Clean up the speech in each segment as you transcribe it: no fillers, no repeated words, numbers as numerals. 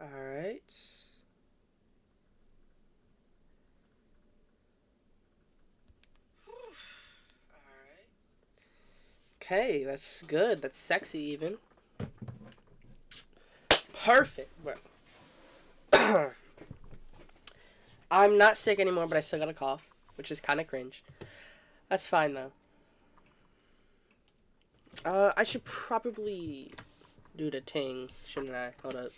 Alright. Okay, that's good. That's sexy even. Perfect, bro. I'm not sick anymore, but I still got a cough, which is kind of cringe. That's fine, though. I should probably do the ting, shouldn't I? Hold up.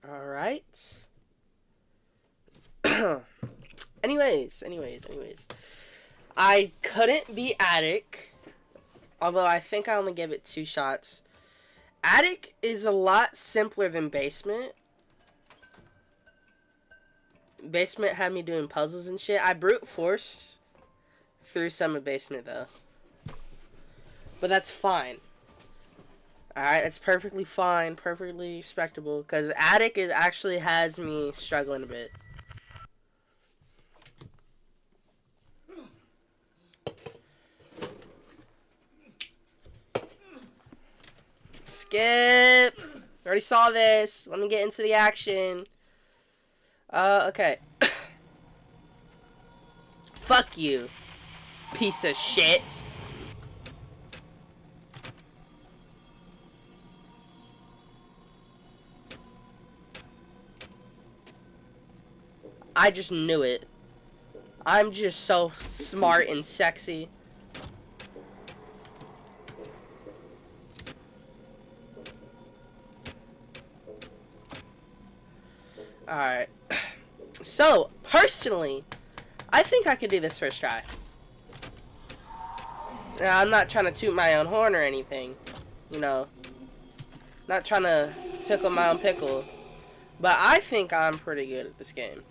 Alright. anyways. I couldn't beat Attic, although I think I only gave it 2 shots. Attic is a lot simpler than Basement. Basement had me doing puzzles and shit. I brute forced through some of Basement, though. But that's fine. Alright, that's perfectly fine, perfectly respectable, because Attic actually has me struggling a bit. Skip! Already saw this. Let me get into the action. Okay. Fuck you, piece of shit. I just knew it. I'm just so smart and sexy. Alright. So, personally, I think I could do this first try. Now, I'm not trying to toot my own horn or anything. You know. Not trying to tickle my own pickle. But I think I'm pretty good at this game.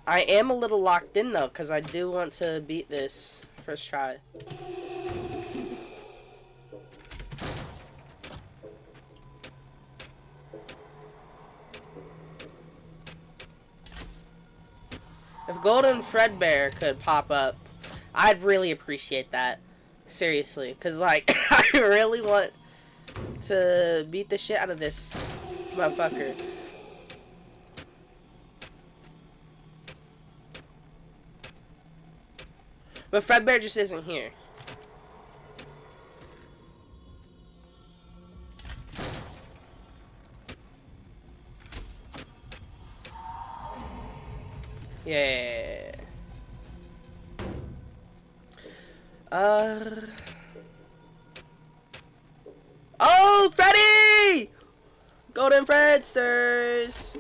I am a little locked in, though, because I do want to beat this first try. If Golden Fredbear could pop up, I'd really appreciate that. Seriously. Because, like, I really want to beat the shit out of this motherfucker. But Fredbear just isn't here. Yeah. Oh, Freddy! Golden Fredsters!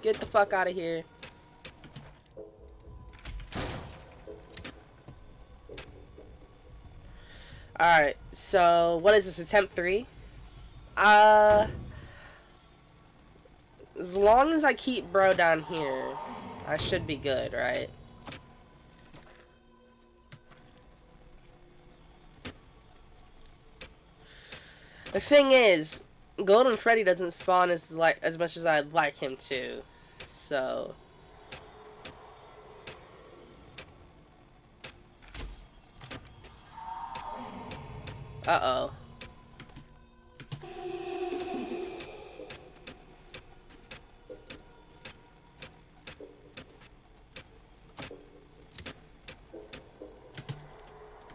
Get the fuck out of here. Alright, so what is this, attempt 3? As long as I keep bro down here, I should be good, right? The thing is, Golden Freddy doesn't spawn as much as I'd like him to. So uh-oh.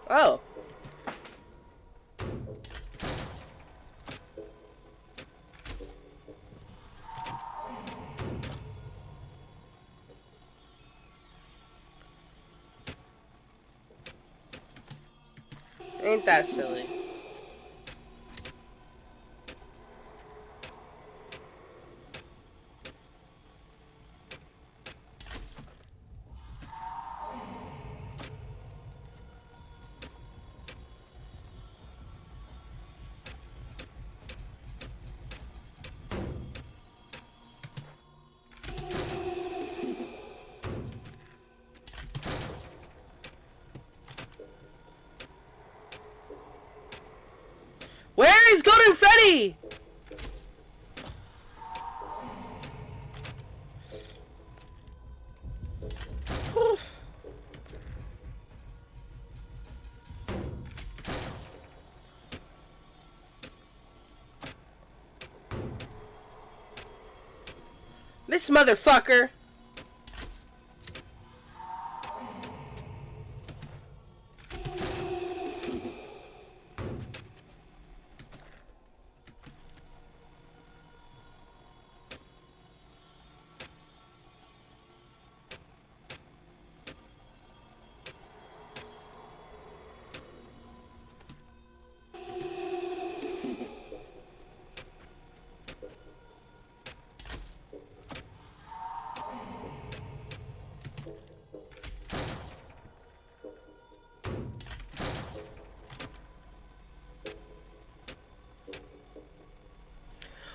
Oh. Ain't that silly? Where is Golden Freddy? This motherfucker.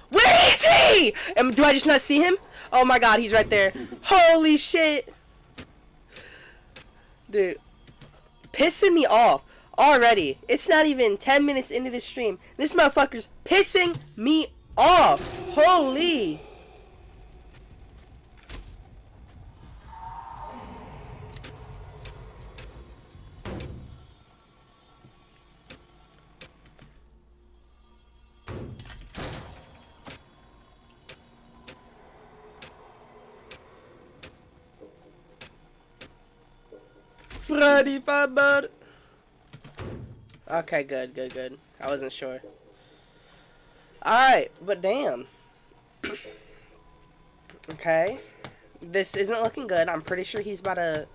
Where is he? Do I just not see him? Oh my god, he's right there. Holy shit. Dude. Pissing me off already. It's not even 10 minutes into the stream. This motherfucker's pissing me off. Holy. Freddy Fazbear. Okay, good. I wasn't sure. Alright, but damn. Okay. This isn't looking good. I'm pretty sure he's about to...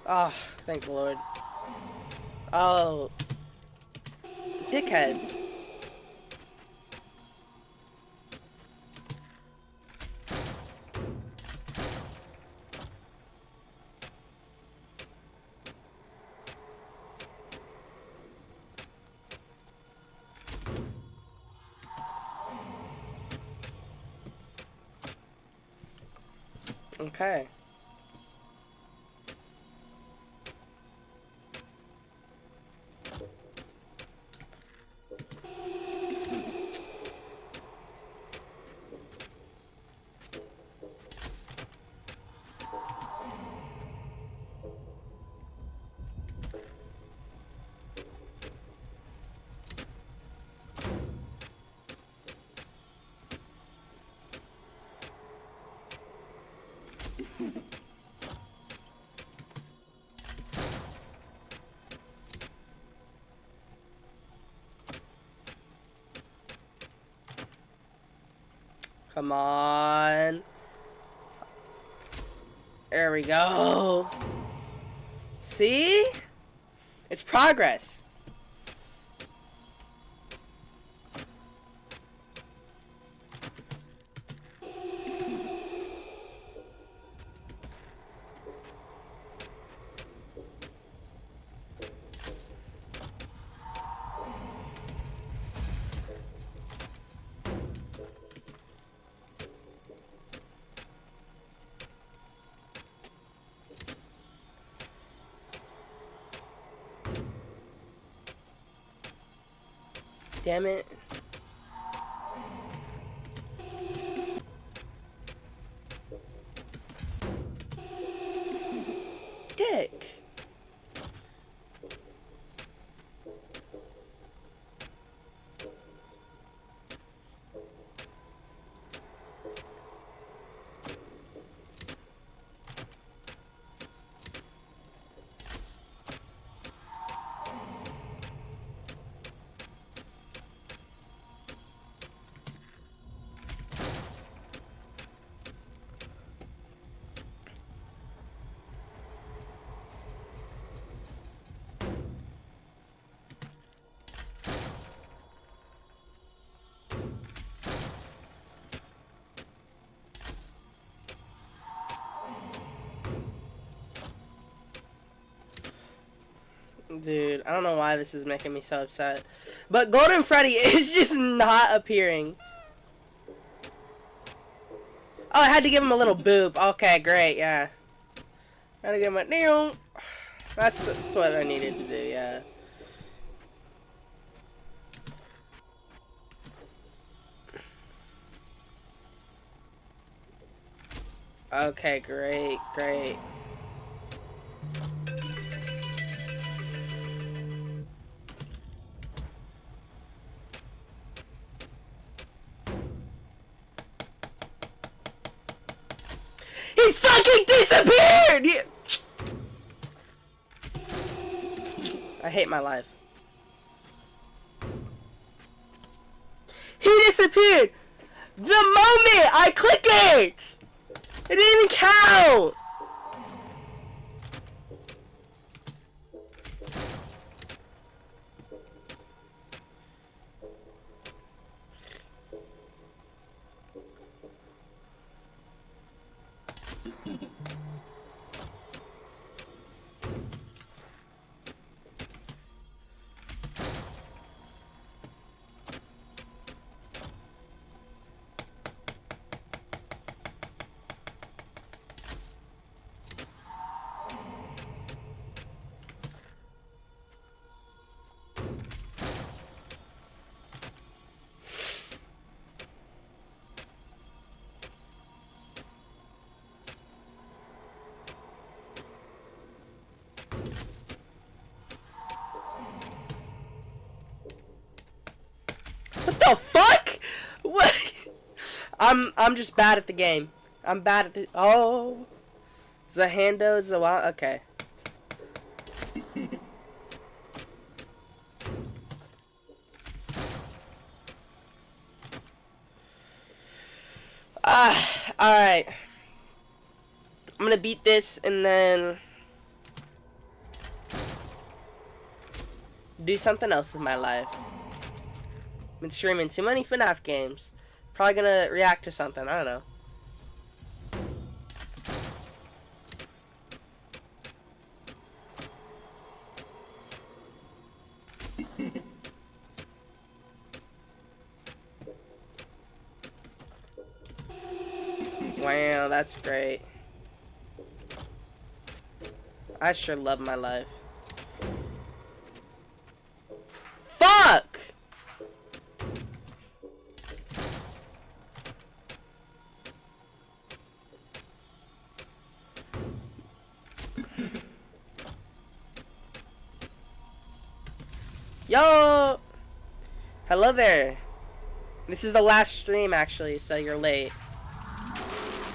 Oh, thank the Lord. Oh. Dickhead. Okay. Come on. There we go. See? It's progress. Damn it. Dude, I don't know why this is making me so upset. But Golden Freddy is just not appearing. Oh, I had to give him a little boop. Okay, great, yeah. I had to give him a nail. That's what I needed to do, yeah. Okay, great, great. He fucking disappeared! I hate my life. He disappeared! The moment I click it! It didn't even count! What the fuck? What? I'm just bad at the game. I'm bad at the. Oh, Zahando Zawa. Okay. All right. I'm gonna beat this and then do something else with my life. Been streaming too many FNAF games. Probably gonna react to something. I don't know. Wow, that's great. I sure love my life. Fuck! Yo! Hello there. This is the last stream, actually, so you're late.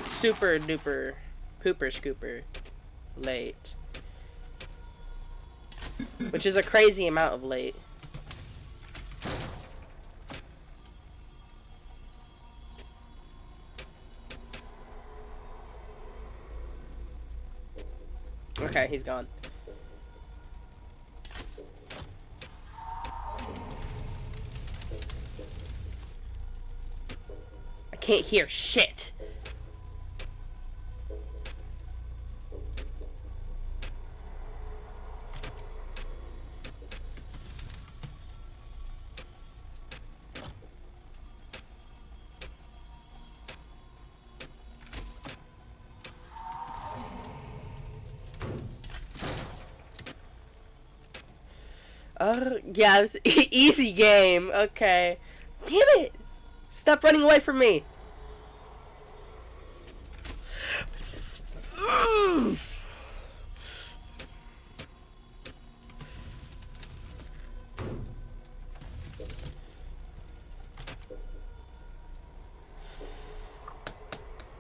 Super duper pooper scooper late. Which is a crazy amount of late. Okay, he's gone. I can't hear shit. Yeah, it's easy game. Okay. Damn it! Stop running away from me.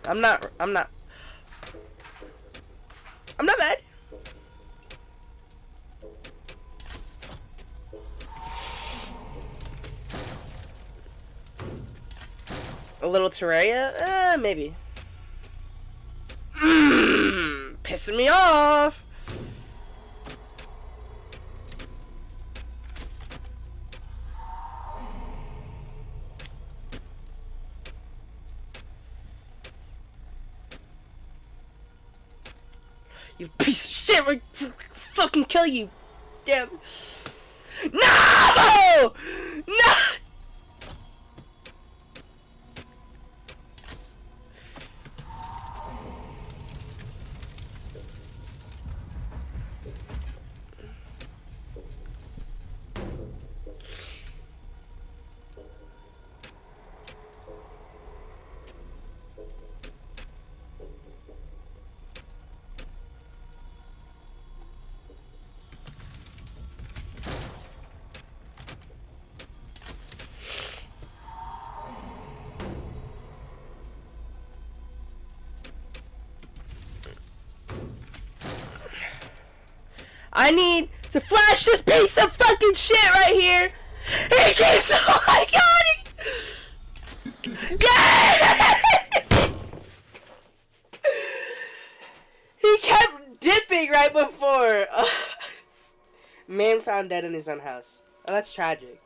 I'm not mad. A little Terraria? Maybe. Pissing me off. You piece of shit! I fucking kill you, goddamn. No! No! I need to flash this piece of fucking shit right here. He keeps. Oh my god! Yes! He kept dipping right before. Man found dead in his own house. Oh, that's tragic.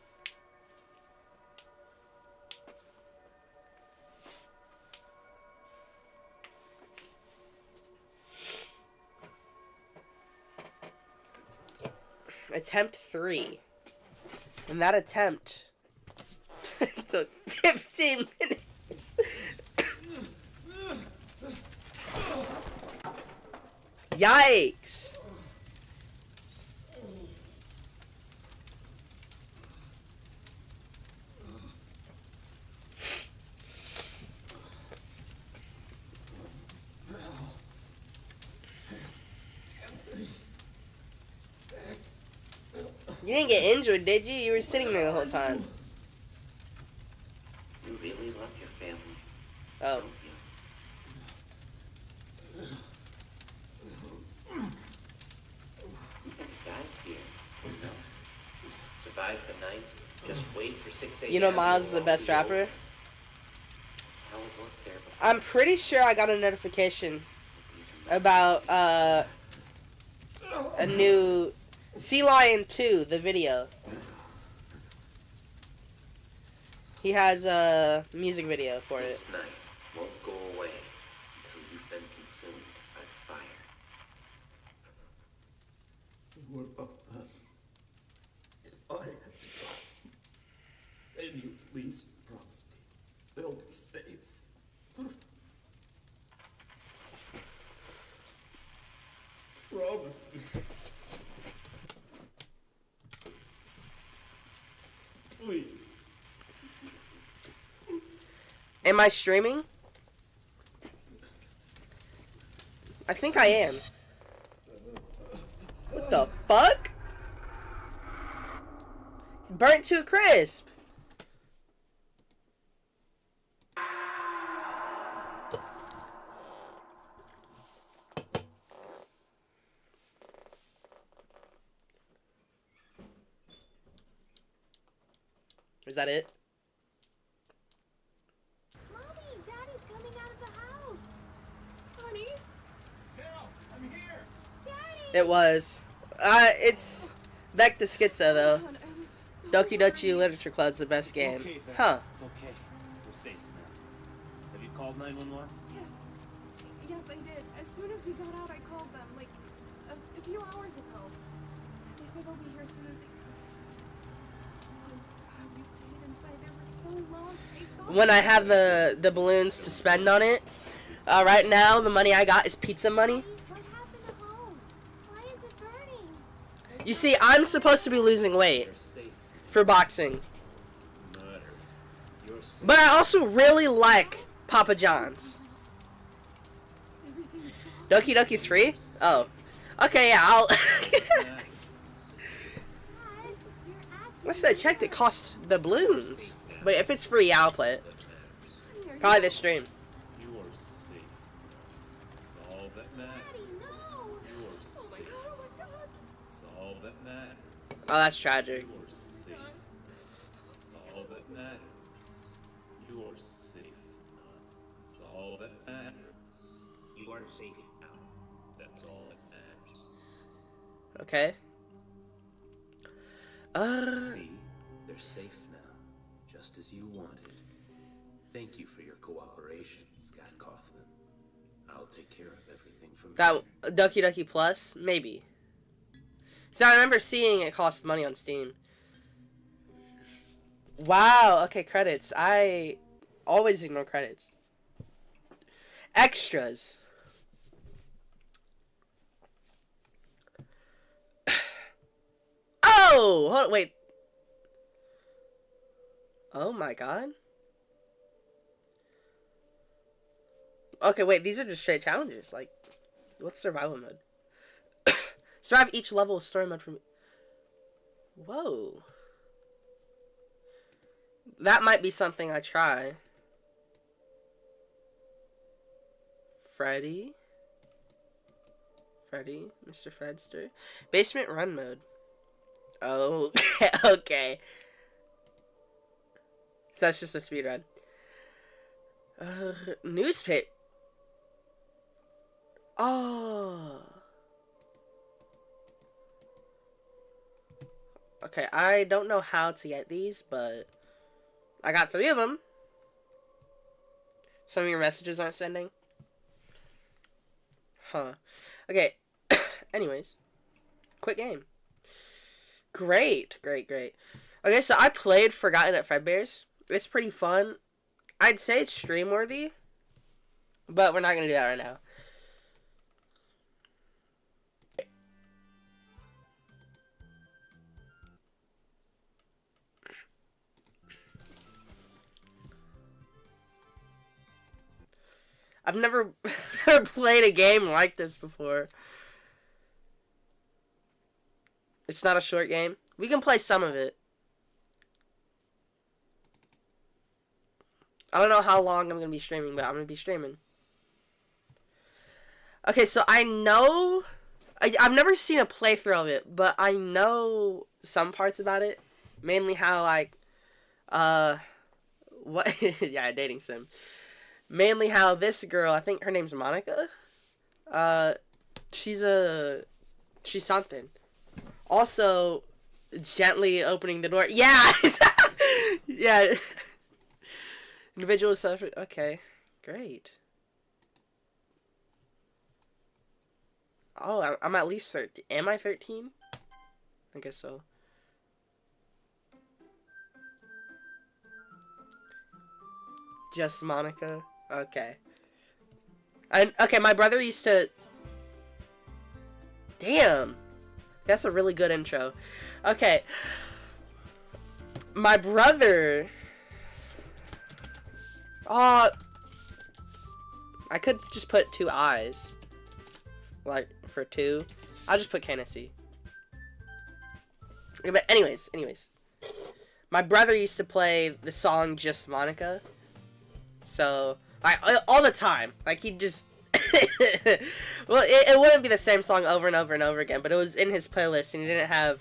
Attempt 3. And that attempt took 15 minutes. Yikes. You didn't get injured, did you? You were sitting there the whole time. You really love your family. Oh. Don't you? You could have died here. You know? Survive the night. Just wait for 6 a.m. You know Miles is the best rapper? That's how it worked there. I'm pretty sure I got a notification about a new Sea Lion 2, the video. He has a music video for it. This night won't go away until you've been consumed by the fire. What about them? If I had to go, then you please promise me they'll be safe. Promise me. Please. Am I streaming? I think I am. What the fuck? It's burnt to a crisp. Is that it? Mommy, Daddy's coming out of the house. Honey? Carol, I'm here. Daddy! It was. It's back to Schizo though. God, I was so Doki Dochi worried. Literature Club's the best game. Okay, Fran. Huh. It's okay. We're safe now. Have you called 911? Yes. Yes, I did. As soon as we got out, I called them, like, a few hours ago. They said they'll be here as soon as they could. Oh, God, we stayed inside there for so long. I thought When I have the balloons to spend on it, right now the money I got is pizza money. What happened at home? Why is it burning? You see, I'm supposed to be losing weight You're safe. for boxing, Matters. You're safe. but I also really like Papa John's. Everything's gone. Doki Doki's free? Oh. Okay, yeah, I'll... Dad, you're acting Last I checked, it cost the balloons. But if it's free, I'll play it. funny. Are you- Probably this stream. You are safe. That's all that matters. Daddy, no! You are Oh my safe. God, oh my God. That's all that matters. Oh, that's tragic. You are safe. That's all that matters. You are safe. That's all that matters. You are safe now. That's all that matters. Okay. See? They're safe now. Just as you wanted. Thank you for your cooperation, Scott Coughlin. I'll take care of everything from That here. Doki Doki Plus? Maybe. So I remember seeing it cost money on Steam. Wow, okay, credits. I always ignore credits. Extras. Oh! Hold on, wait. Oh my god. Okay, wait, these are just straight challenges. Like, what's survival mode? Survive each level of story mode for me. Whoa. That might be something I try. Freddy, Mr. Fredster. Basement run mode. Oh, okay. So that's just a speed run. Newspaper. Oh. Okay, I don't know how to get these, but I got 3 of them. Some of your messages aren't sending. Huh. Okay. Anyways. Quick game. Great. Okay, so I played Forgotten at Fredbear's. It's pretty fun. I'd say it's stream worthy, but we're not going to do that right now. I've never played a game like this before. It's not a short game. We can play some of it. I don't know how long I'm going to be streaming, but I'm going to be streaming. Okay, so I know... I've never seen a playthrough of it, but I know some parts about it. Mainly how, like... What? Yeah, dating sim. Mainly how this girl, I think her name's Monica. She's something. Also, gently opening the door. Yeah! Yeah. Individual self. Okay. Great. Oh, I'm at least 13. Am I 13? I guess so. Just Monica? Okay. Okay, my brother used to... Damn. That's a really good intro. Okay. My brother... Oh... I could just put 2 eyes. Like, for 2. I'll just put Knsc2. But anyways. My brother used to play the song Just Monica. So, like, all the time. Like, he'd just... Well, it wouldn't be the same song over and over and over again, but it was in his playlist, and he didn't have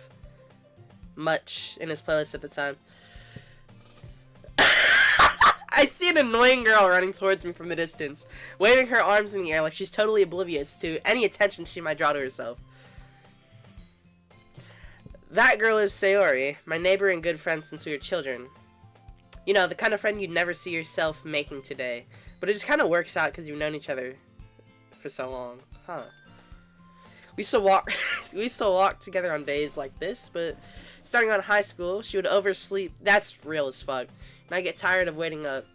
much in his playlist at the time. I see an annoying girl running towards me from the distance, waving her arms in the air like she's totally oblivious to any attention she might draw to herself. That girl is Sayori, my neighbor and good friend since we were children. You know, the kind of friend you'd never see yourself making today. But it just kind of works out because you've known each other for so long. Huh. We used to walk together on days like this, but starting on high school, she would oversleep. That's real as fuck. And I get tired of waiting up.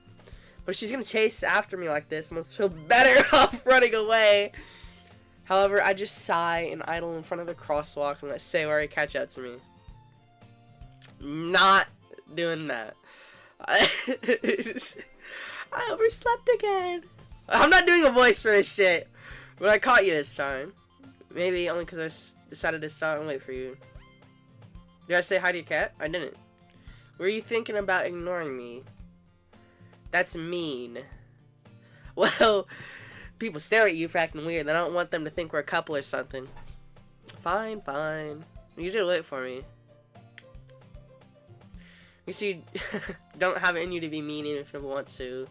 But if she's going to chase after me like this, I must feel better off running away. However, I just sigh and idle in front of the crosswalk and let Sayori catch up to me. Not doing that. I overslept again. I'm not doing a voice for this shit. But I caught you this time. Maybe only because I decided to stop and wait for you. Did I say hi to your cat? I didn't. Were you thinking about ignoring me? That's mean. Well, people stare at you for acting weird. I don't want them to think we're a couple or something. Fine. You did wait for me. You see, don't have it in you to be mean even if no one wants to.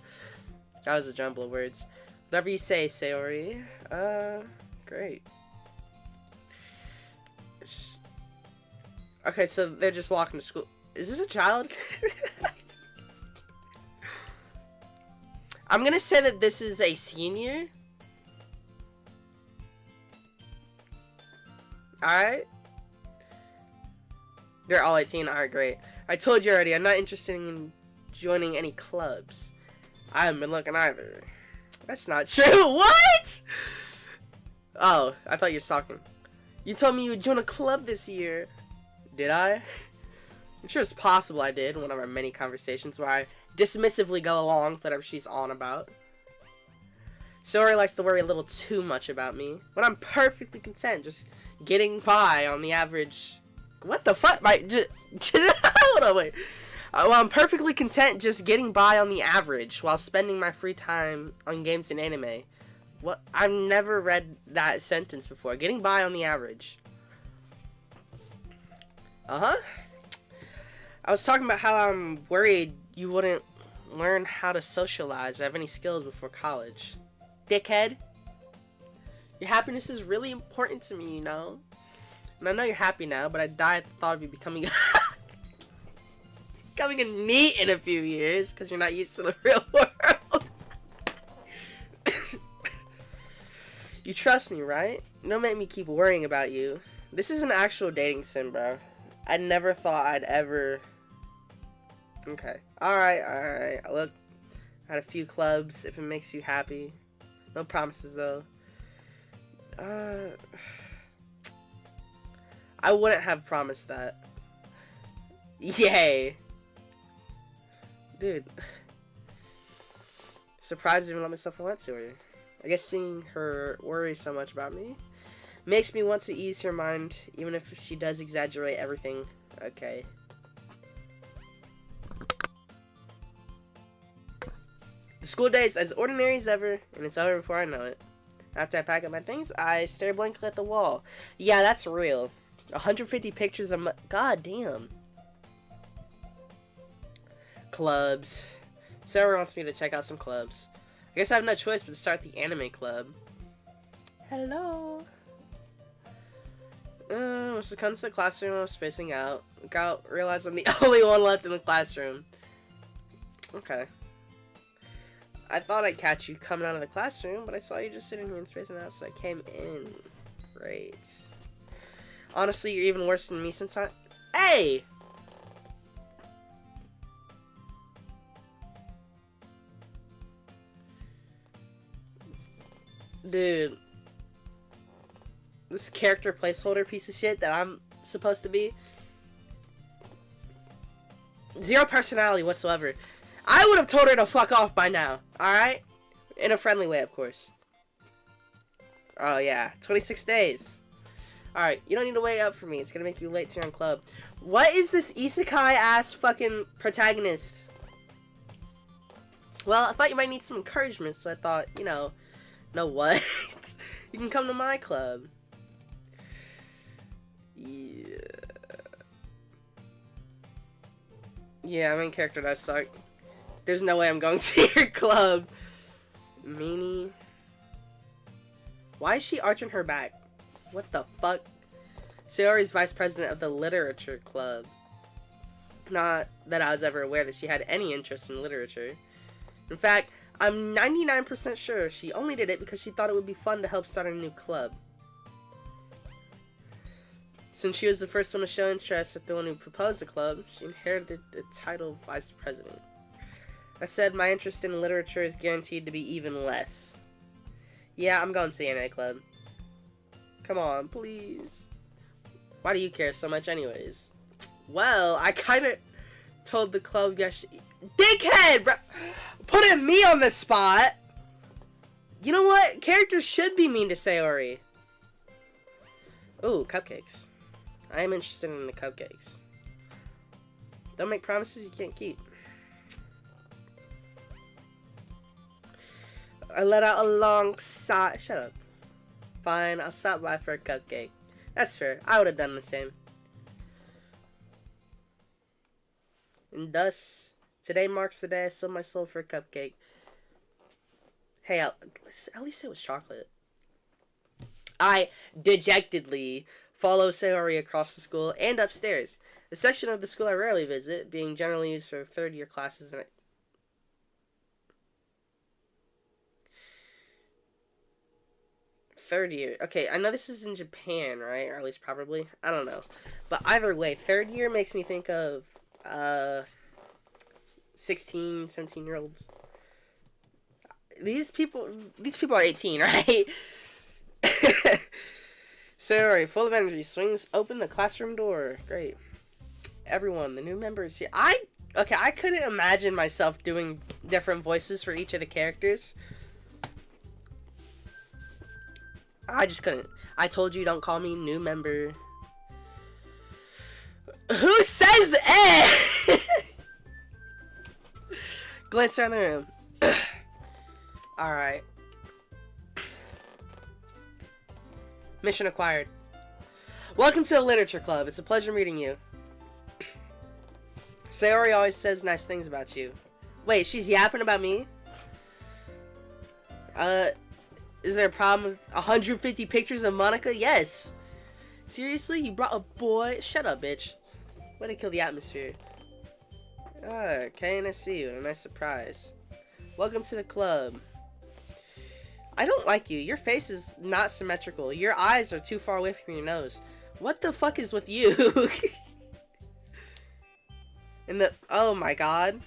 That was a jumble of words. Whatever you say, Sayori. Great. Okay, so they're just walking to school. Is this a child? I'm gonna say that this is a senior. Alright. They're all 18. Alright, great. I told you already, I'm not interested in joining any clubs. I haven't been looking either. That's not true. What? Oh, I thought you were talking. You told me you would join a club this year. Did I? I'm sure it's possible I did in one of our many conversations where I dismissively go along with whatever she's on about. Saori likes to worry a little too much about me, but I'm perfectly content just getting by on the average. What the fuck? Hold on, wait. Well, I'm perfectly content just getting by on the average while spending my free time on games and anime. What? I've never read that sentence before. Getting by on the average. Uh-huh. I was talking about how I'm worried you wouldn't learn how to socialize or have any skills before college. Dickhead. Your happiness is really important to me, you know? And I know you're happy now, but I died at the thought of you becoming becoming a NEET in a few years because you're not used to the real world. You trust me, right? Don't make me keep worrying about you. This is an actual dating sim, bro. I never thought I'd ever... Okay. Alright. I look at a few clubs if it makes you happy. No promises, though. I wouldn't have promised that. Yay. Dude. Surprised I even let myself relent to her. I guess seeing her worry so much about me makes me want to ease her mind, even if she does exaggerate everything. Okay. The school day is as ordinary as ever, and it's over before I know it. After I pack up my things, I stare blankly at the wall. Yeah, that's real. 150 pictures of God damn. Clubs. Sarah wants me to check out some clubs. I guess I have no choice but to start the anime club. Hello. Once it comes to the classroom, I'm spacing out. Look out, realize I'm the only one left in the classroom. Okay. I thought I'd catch you coming out of the classroom, but I saw you just sitting here and spacing out, so I came in. Great. Honestly, you're even worse than me since I... Hey! Dude. This character placeholder piece of shit that I'm supposed to be. Zero personality whatsoever. I would have told her to fuck off by now. Alright? In a friendly way, of course. Oh, yeah. 26 days. Alright, you don't need to wait up for me. It's gonna make you late to your own club. What is this isekai-ass fucking protagonist? Well, I thought you might need some encouragement, so I thought, you know what? You can come to my club. Yeah. Yeah, main character does suck. There's no way I'm going to your club. Meanie. Why is she arching her back? What the fuck? Saori's vice president of the literature club. Not that I was ever aware that she had any interest in literature. In fact, I'm 99% sure she only did it because she thought it would be fun to help start a new club. Since she was the first one to show interest at the one who proposed the club, she inherited the title of vice president. I said my interest in literature is guaranteed to be even less. Yeah, I'm going to the anime club. Come on, please. Why do you care so much anyways? Well, I kind of told the club yesterday. Dickhead, bro! Putting me on the spot! You know what? Characters should be mean to Saori. Ooh, cupcakes. I am interested in the cupcakes. Don't make promises you can't keep. I let out a long sigh. Shut up. Fine, I'll stop by for a cupcake. That's fair. I would have done the same. And thus, today marks the day I sold my soul for a cupcake. Hey, at least it was chocolate. I dejectedly follow Saori across the school and upstairs. The section of the school I rarely visit, being generally used for third-year classes and third year. Okay, I know this is in Japan, right? Or at least probably. I don't know. But either way, third year makes me think of 16, 17-year-olds. These people are 18, right? Sorry, full of energy, swings open the classroom door. Great. Everyone, the new members here. I couldn't imagine myself doing different voices for each of the characters. I just couldn't. I told you, don't call me new member. Who says eh? Glance around the room. Alright. Mission acquired. Welcome to the Literature Club. It's a pleasure meeting you. Sayori always says nice things about you. Wait, she's yapping about me? Is there a problem with 150 pictures of Monica? Yes. Seriously? You brought a boy? Shut up, bitch. Way to kill the atmosphere. Knsc2, what a nice surprise. Welcome to the club. I don't like you. Your face is not symmetrical. Your eyes are too far away from your nose. What the fuck is with you? Oh my god.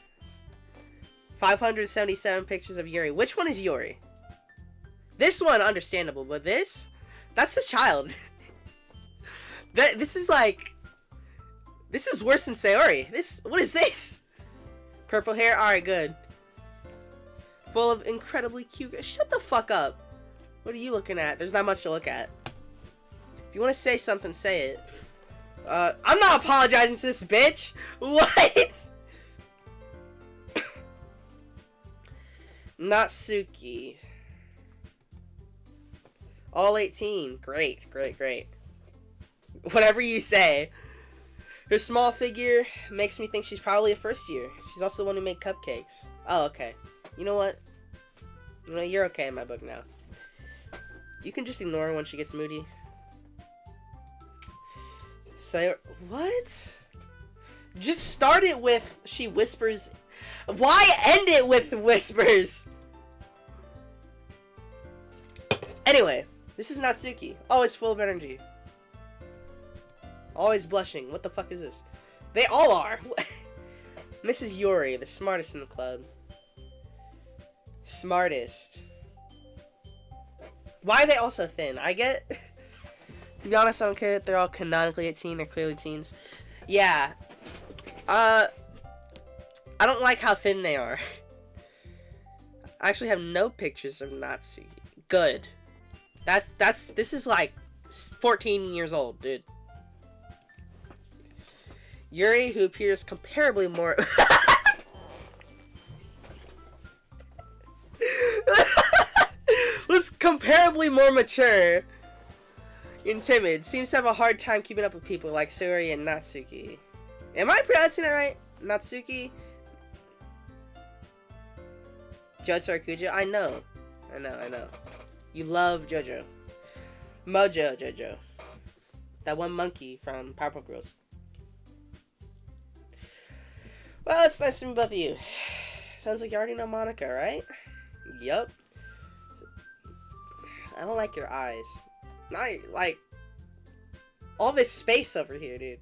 577 pictures of Yuri. Which one is Yuri? This one, understandable, but that's a child. This is worse than Sayori. What is this? Purple hair? Alright, good. Full of incredibly cute... Shut the fuck up. What are you looking at? There's not much to look at. If you want to say something, say it. I'm not apologizing to this bitch! What? Natsuki. All 18. Great. Whatever you say. Her small figure makes me think she's probably a first year. She's also the one who made cupcakes. Oh, okay. You know what? You're okay in my book now. You can just ignore her when she gets moody. Say what? Just start it with she whispers. Why end it with whispers? Anyway, this is Natsuki. Always full of energy. Always blushing. What the fuck is this? They all are. Mrs. Yuri, the smartest in the club. Smartest. Why are they all so thin? I get... To be honest, I don't care that they're all canonically 18. They're clearly teens. Yeah. I don't like how thin they are. I actually have no pictures of Natsuki. Good. This is like 14 years old, dude. Yuri, who appears comparably more... was comparably more mature and timid. Seems to have a hard time keeping up with people like Sayori and Natsuki. Am I pronouncing that right? Natsuki? Jotaro Kujo? I know. You love JoJo. Mojo JoJo. That one monkey from Powerpuff Girls. Well, it's nice to meet both of you. Sounds like you already know Monica, right? Yup. I don't like your eyes. Not, like, all this space over here, dude.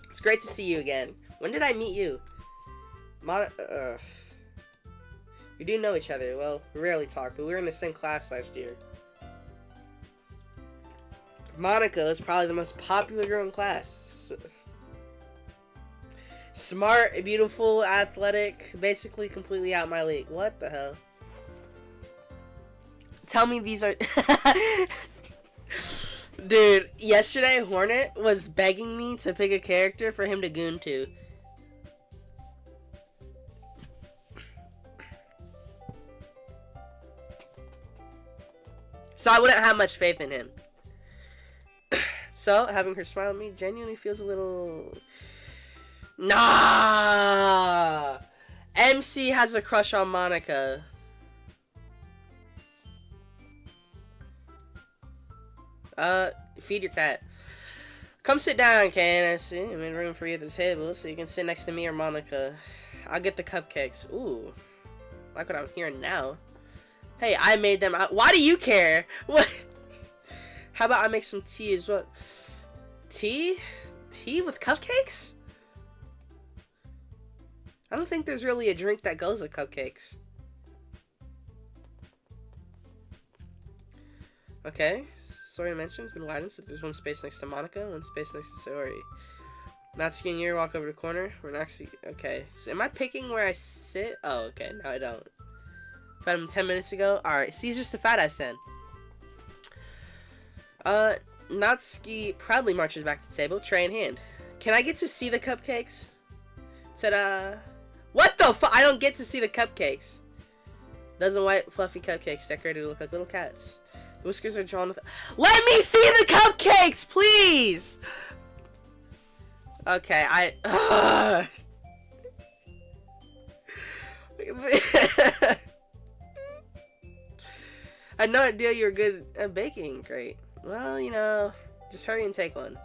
It's great to see you again. When did I meet you? We do know each other. Well, we rarely talk, but we were in the same class last year. Monica is probably the most popular girl in class. Smart, beautiful, athletic, basically completely out my league. What the hell? Tell me these are... Dude, yesterday Hornet was begging me to pick a character for him to goon to. So I wouldn't have much faith in him. So, having her smile at me genuinely feels a little... Nah! MC has a crush on Monica. Feed your cat. Come sit down, Knsc2. I made room for you at the table so you can sit next to me or Monica. I'll get the cupcakes. Ooh. Like what I'm hearing now. Hey, I made them. Why do you care? What? How about I make some tea as well? Tea? Tea with cupcakes? I don't think there's really a drink that goes with cupcakes. Okay. Sori mentions been widened, so there's one space next to Monica, one space next to Sori. Natsuki and Yuri walk over to the corner. We're Natsuki. Okay. So am I picking where I sit? Oh, okay. No, I don't. Found him 10 minutes ago. Alright. See, he's just a fat ass then. Natsuki proudly marches back to the table, tray in hand. Can I get to see the cupcakes? Ta-da! What the fuck? I don't get to see the cupcakes. Dozen white, fluffy cupcakes decorated to look like little cats. The whiskers are drawn with... Let me see the cupcakes, please! Okay, I had no idea you were good at baking. Great. Well, you know, just hurry and take one.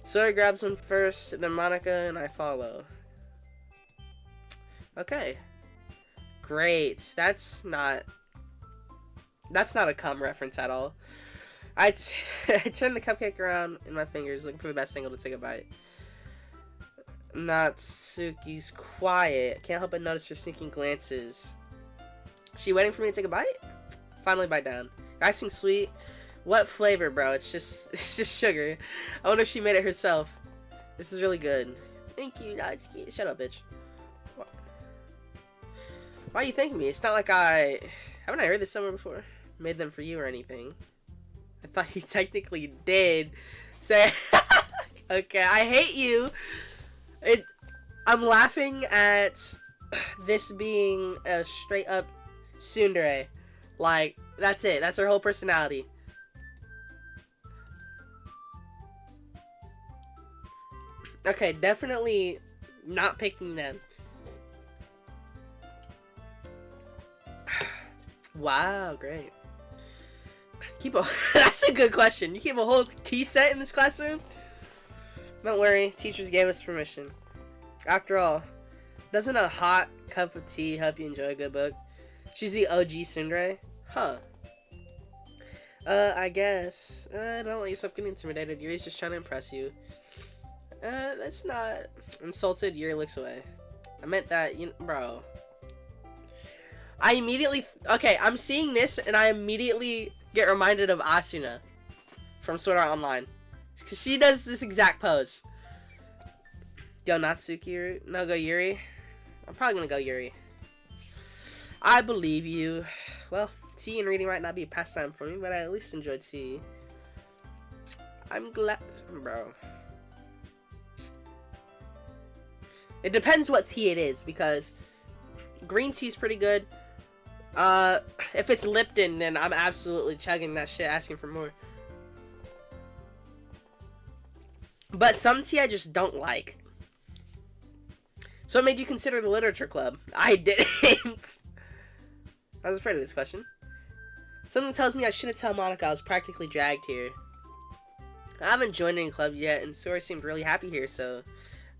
Sori grabs one first, then Monica and I follow. Okay. Great. That's not a cum reference at all. I turn the cupcake around in my fingers, looking for the best angle to take a bite. Natsuki's quiet. Can't help but notice her sneaking glances. She waiting for me to take a bite? Finally bite down. Icing sweet. What flavor, bro? It's just sugar. I wonder if she made it herself. This is really good. Thank you, Natsuki. Shut up, bitch. Why are you thanking me? It's not like haven't I heard this somewhere before? Made them for you or anything. I thought you technically did say. Okay, I hate you. I'm laughing at this being a straight up tsundere. Like, that's it. That's her whole personality. Okay, definitely not picking them. Wow, great. That's a good question. You keep a whole tea set in this classroom? Don't worry, teachers gave us permission. After all, doesn't a hot cup of tea help you enjoy a good book? She's the OG tsundere? Huh. I guess. Don't let yourself get intimidated. Yuri's just trying to impress you. That's not... Insulted, Yuri looks away. I meant that, bro. I immediately... Okay, I'm seeing this, and I immediately get reminded of Asuna from Sword Art Online. Because she does this exact pose. Go Natsuki, no, go Yuri. I'm probably gonna go Yuri. I believe you. Well, tea and reading might not be a pastime for me, but I at least enjoyed tea. I'm glad... Bro. It depends what tea it is, because green tea's pretty good. If it's Lipton, then I'm absolutely chugging that shit, asking for more. But some tea I just don't like. So what made you consider the literature club? I didn't. I was afraid of this question. Something tells me I shouldn't tell Monica I was practically dragged here. I haven't joined any club yet, and Sori seemed really happy here, so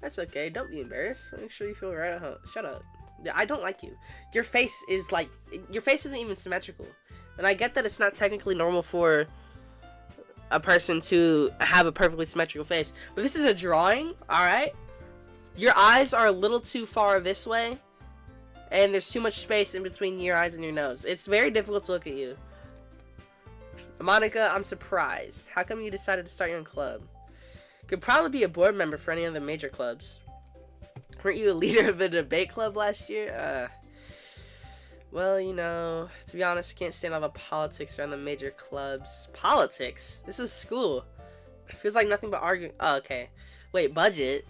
that's okay. Don't be embarrassed. Make sure you feel right at home. Shut up. I don't like you. Your face is like... Your face isn't even symmetrical. And I get that it's not technically normal for a person to have a perfectly symmetrical face. But this is a drawing, alright? Your eyes are a little too far this way. And there's too much space in between your eyes and your nose. It's very difficult to look at you. Monica, I'm surprised. How come you decided to start your own club? Could probably be a board member for any of the major clubs. Weren't you a leader of a debate club last year? Well, you know, to be honest, can't stand all the politics around the major clubs. Politics? This is school. It feels like nothing but arguing. Oh, okay. Wait, budget?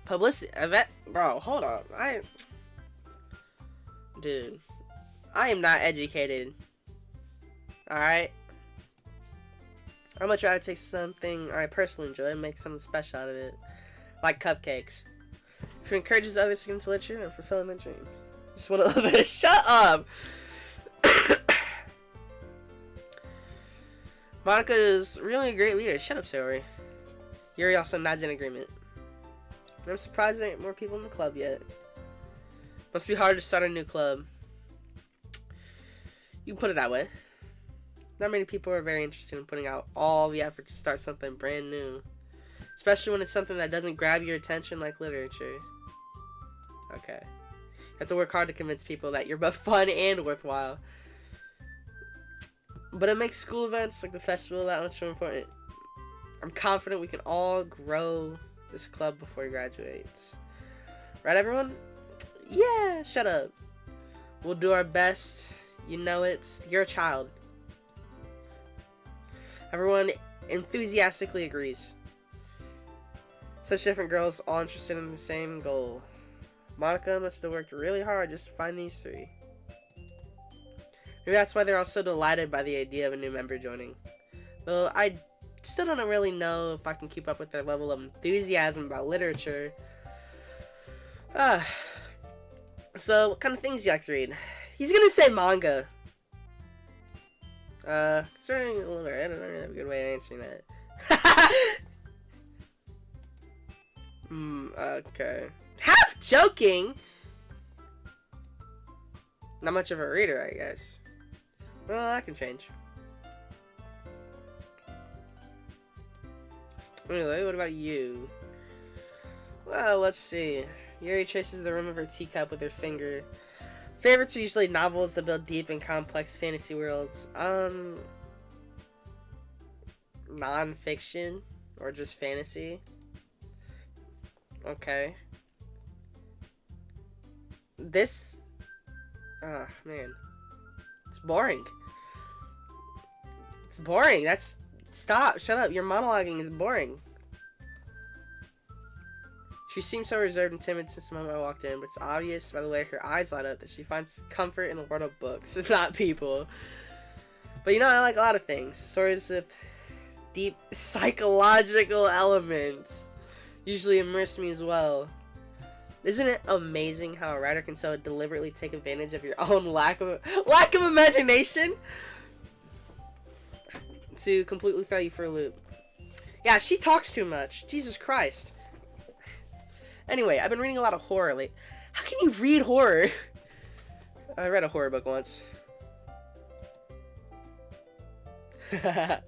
Publicity? Event? Bro, hold on. Dude. I am not educated. Alright? I'd much rather take something I personally enjoy and make something special out of it. Like cupcakes. If it encourages others to get into literature and fulfill their dream. Just want a little bit of shut up! Monica is really a great leader. Shut up, Sori. Yuri also nods in agreement. I'm surprised there ain't more people in the club yet. Must be hard to start a new club. You put it that way. Not many people are very interested in putting out all the effort to start something brand new. Especially when it's something that doesn't grab your attention like literature. Okay. You have to work hard to convince people that you're both fun and worthwhile. But it makes school events like the festival that much more important. I'm confident we can all grow this club before it graduates. Right, everyone? Yeah, shut up. We'll do our best. You know it. You're a child. Everyone enthusiastically agrees. Such different girls, all interested in the same goal. Monica must have worked really hard just to find these three. Maybe that's why they're all so delighted by the idea of a new member joining. Though I still don't really know if I can keep up with their level of enthusiasm about literature. So, what kind of things do you like to read? He's gonna say manga. Concerning a little bit, I don't really have a good way of answering that. Okay. Half joking! Not much of a reader, I guess. Well, that can change. Anyway, what about you? Well, let's see. Yuri traces the rim of her teacup with her finger. Favorites are usually novels that build deep and complex fantasy worlds. Non-fiction or just fantasy. Okay. This... man. It's boring. It's boring. That's... Stop. Shut up. Your monologuing is boring. She seems so reserved and timid since the moment I walked in, but it's obvious by the way her eyes light up that she finds comfort in the world of books, not people. But you know, I like a lot of things. Stories with deep psychological elements usually immerse me as well. Isn't it amazing how a writer can so deliberately take advantage of your own lack of imagination to completely throw you for a loop? Yeah, she talks too much. Jesus Christ. Anyway, I've been reading a lot of horror lately. How can you read horror? I read a horror book once. Yeah,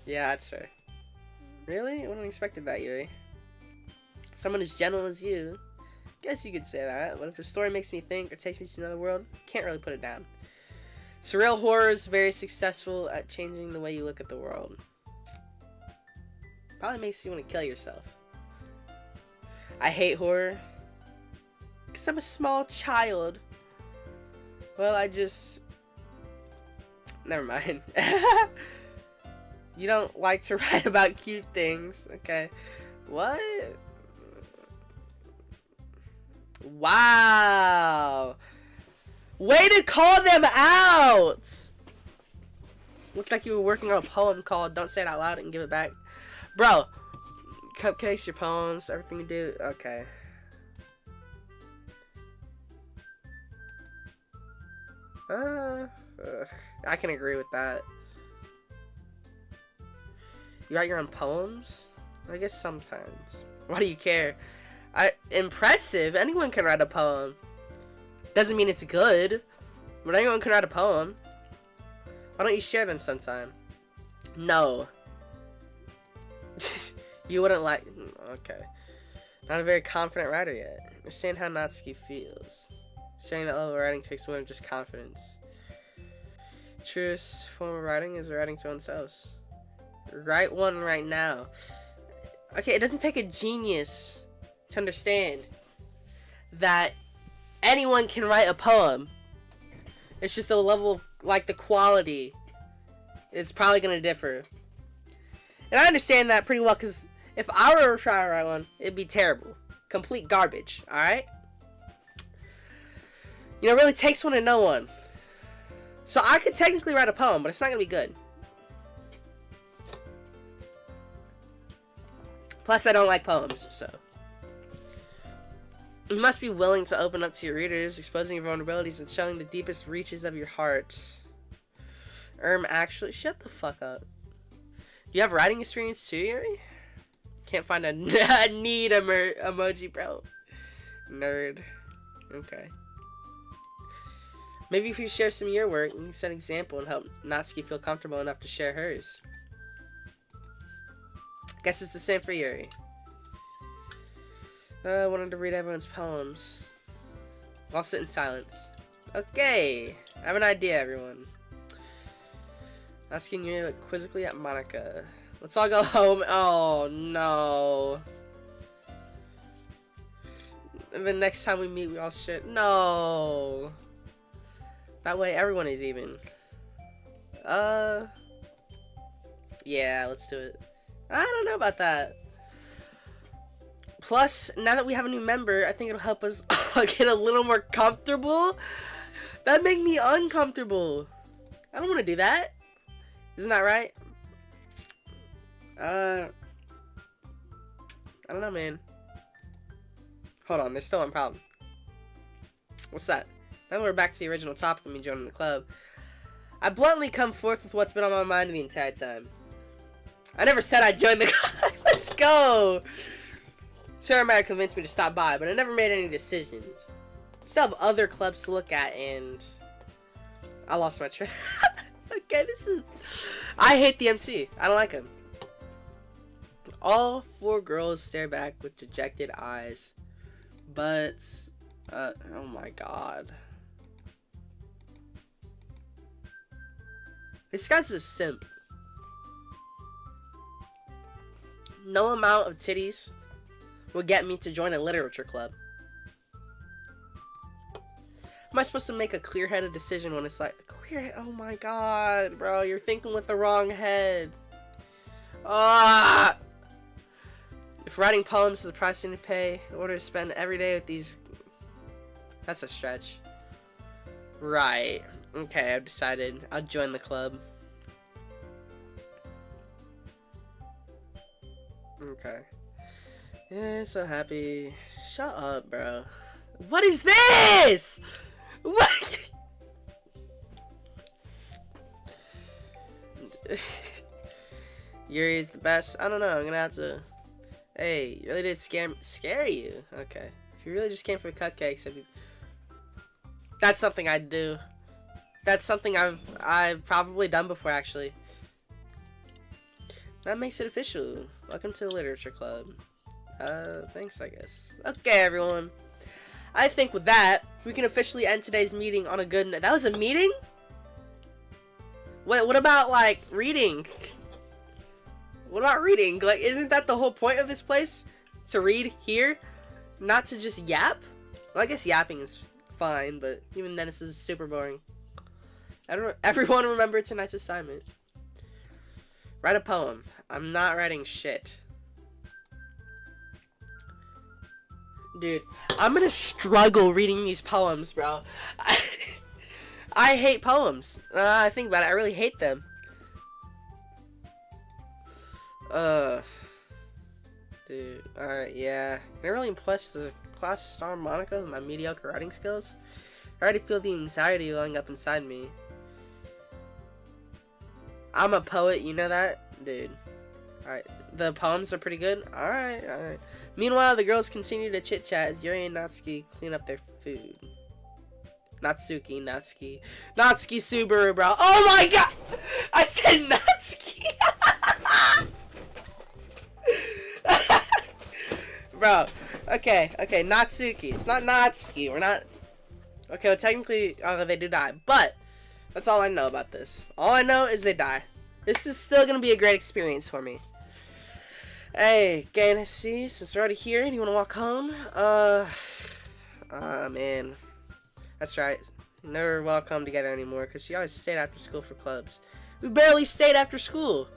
that's fair. Really? I wouldn't have expected that, Yuri. Someone as gentle as you. Guess you could say that, but if a story makes me think or takes me to another world, can't really put it down. Surreal horror is very successful at changing the way you look at the world. Probably makes you want to kill yourself. I hate horror because I'm a small child. Well, I just... Never mind. You don't like to write about cute things. Okay. What? Wow. Way to call them out! Looked like you were working on a poem called Don't Say It Out Loud and Give It Back. Bro. Cupcakes, your poems, everything you do. Okay. I can agree with that. You write your own poems? I guess sometimes. Why do you care? Impressive. Anyone can write a poem. Doesn't mean it's good, but anyone can write a poem. Why don't you share them sometime? No. You wouldn't like... Okay. Not a very confident writer yet. Understand how Knsc2 feels. Sharing that level of writing takes more than just confidence. Truest form of writing is writing to oneself. Write one right now. Okay, it doesn't take a genius to understand that anyone can write a poem. It's just the level of, like, the quality is probably going to differ. And I understand that pretty well, because if I were to try to write one, it'd be terrible. Complete garbage, alright? You know, it really takes one to know one. So I could technically write a poem, but it's not going to be good. Plus, I don't like poems, so. You must be willing to open up to your readers, exposing your vulnerabilities and showing the deepest reaches of your heart. Actually, shut the fuck up. Do you have writing experience too, Yuri? Can't find a need emoji, bro. Nerd. Okay. Maybe if you share some of your work, you can set an example and help Natsuki feel comfortable enough to share hers. Guess it's the same for Yuri. I wanted to read everyone's poems. I'll sit in silence. Okay, I have an idea, everyone. Asking you to look quizzically at Monica. Let's all go home. Oh no. And then next time we meet, we all share. No. That way, everyone is even. Yeah, let's do it. I don't know about that. Plus, now that we have a new member, I think it'll help us get a little more comfortable. That make me uncomfortable. I don't want to do that. Isn't that right? I don't know, man. Hold on, there's still one problem. What's that? Now we're back to the original topic of me joining the club. I bluntly come forth with what's been on my mind the entire time. I never said I'd join the club. Let's go! Sarah might have convinced me to stop by, but I never made any decisions. Still have other clubs to look at, and I lost my train. Okay, this is... I hate the MC. I don't like him. All four girls stare back with dejected eyes. But, oh my god. This guy's a simp. No amount of titties will get me to join a literature club. Am I supposed to make a clear-headed decision when it's like, oh my god, bro, you're thinking with the wrong head. Ah! If writing poems is the price you need to pay in order to spend every day with these... That's a stretch. Right. Okay, I've decided. I'll join the club. Okay. Yeah, so happy. Shut up, bro. What is this? What? Yuri is the best. I don't know. I'm gonna have to... Hey, you really did scare you? Okay. If you really just came for cupcakes, that's something I'd do. That's something I've probably done before, actually. That makes it official. Welcome to the literature club. Thanks, I guess. Okay, everyone. I think with that, we can officially end today's meeting on a good note. That was a meeting? What about, like, reading? What about reading? Like, isn't that the whole point of this place? To read here? Not to just yap? Well, I guess yapping is fine, but even then this is super boring. Everyone remember tonight's assignment. Write a poem. I'm not writing shit. Dude, I'm gonna struggle reading these poems, bro. I hate poems. I think about it, I really hate them. Dude, alright, yeah. Can I really impress the class star Monica with my mediocre writing skills? I already feel the anxiety welling up inside me. I'm a poet, you know that? Dude. Alright, the poems are pretty good? Alright, alright. Meanwhile, the girls continue to chit-chat as Yuri and Natsuki clean up their food. Natsuki. Natsuki Subaru, bro. Oh my god! I said Natsuki! Bro, okay, Natsuki. It's not Natsuki. We're not... Okay, well, technically, they do die. But, that's all I know about this. All I know is they die. This is still going to be a great experience for me. Hey, Knsc, since we're already here, do you want to walk home? Man. That's right. Never walk home together anymore, because she always stayed after school for clubs. We barely stayed after school.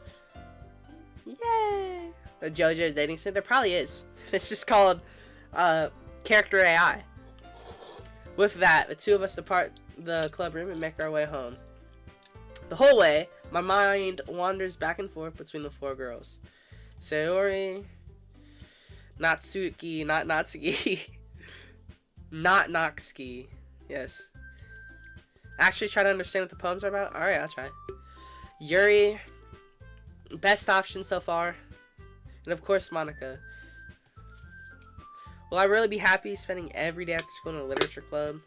Yay! A JoJo dating sim? There probably is. It's just called, character AI. With that, the two of us depart the club room and make our way home. The whole way, my mind wanders back and forth between the four girls. Sayori, Natsuki, not Natsuki, not Noxki. Yes. Actually try to understand what the poems are about? Alright, I'll try. Yuri, best option so far. And of course, Monica. Will I really be happy spending every day after school in a literature club?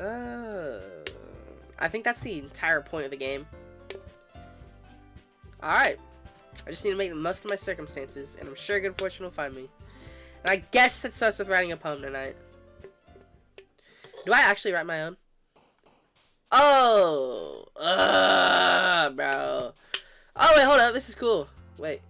I think that's the entire point of the game. Alright. I just need to make the most of my circumstances, and I'm sure good fortune will find me. And I guess that starts with writing a poem tonight. Do I actually write my own? Oh! Bro. Oh, wait, hold up. This is cool. Wait.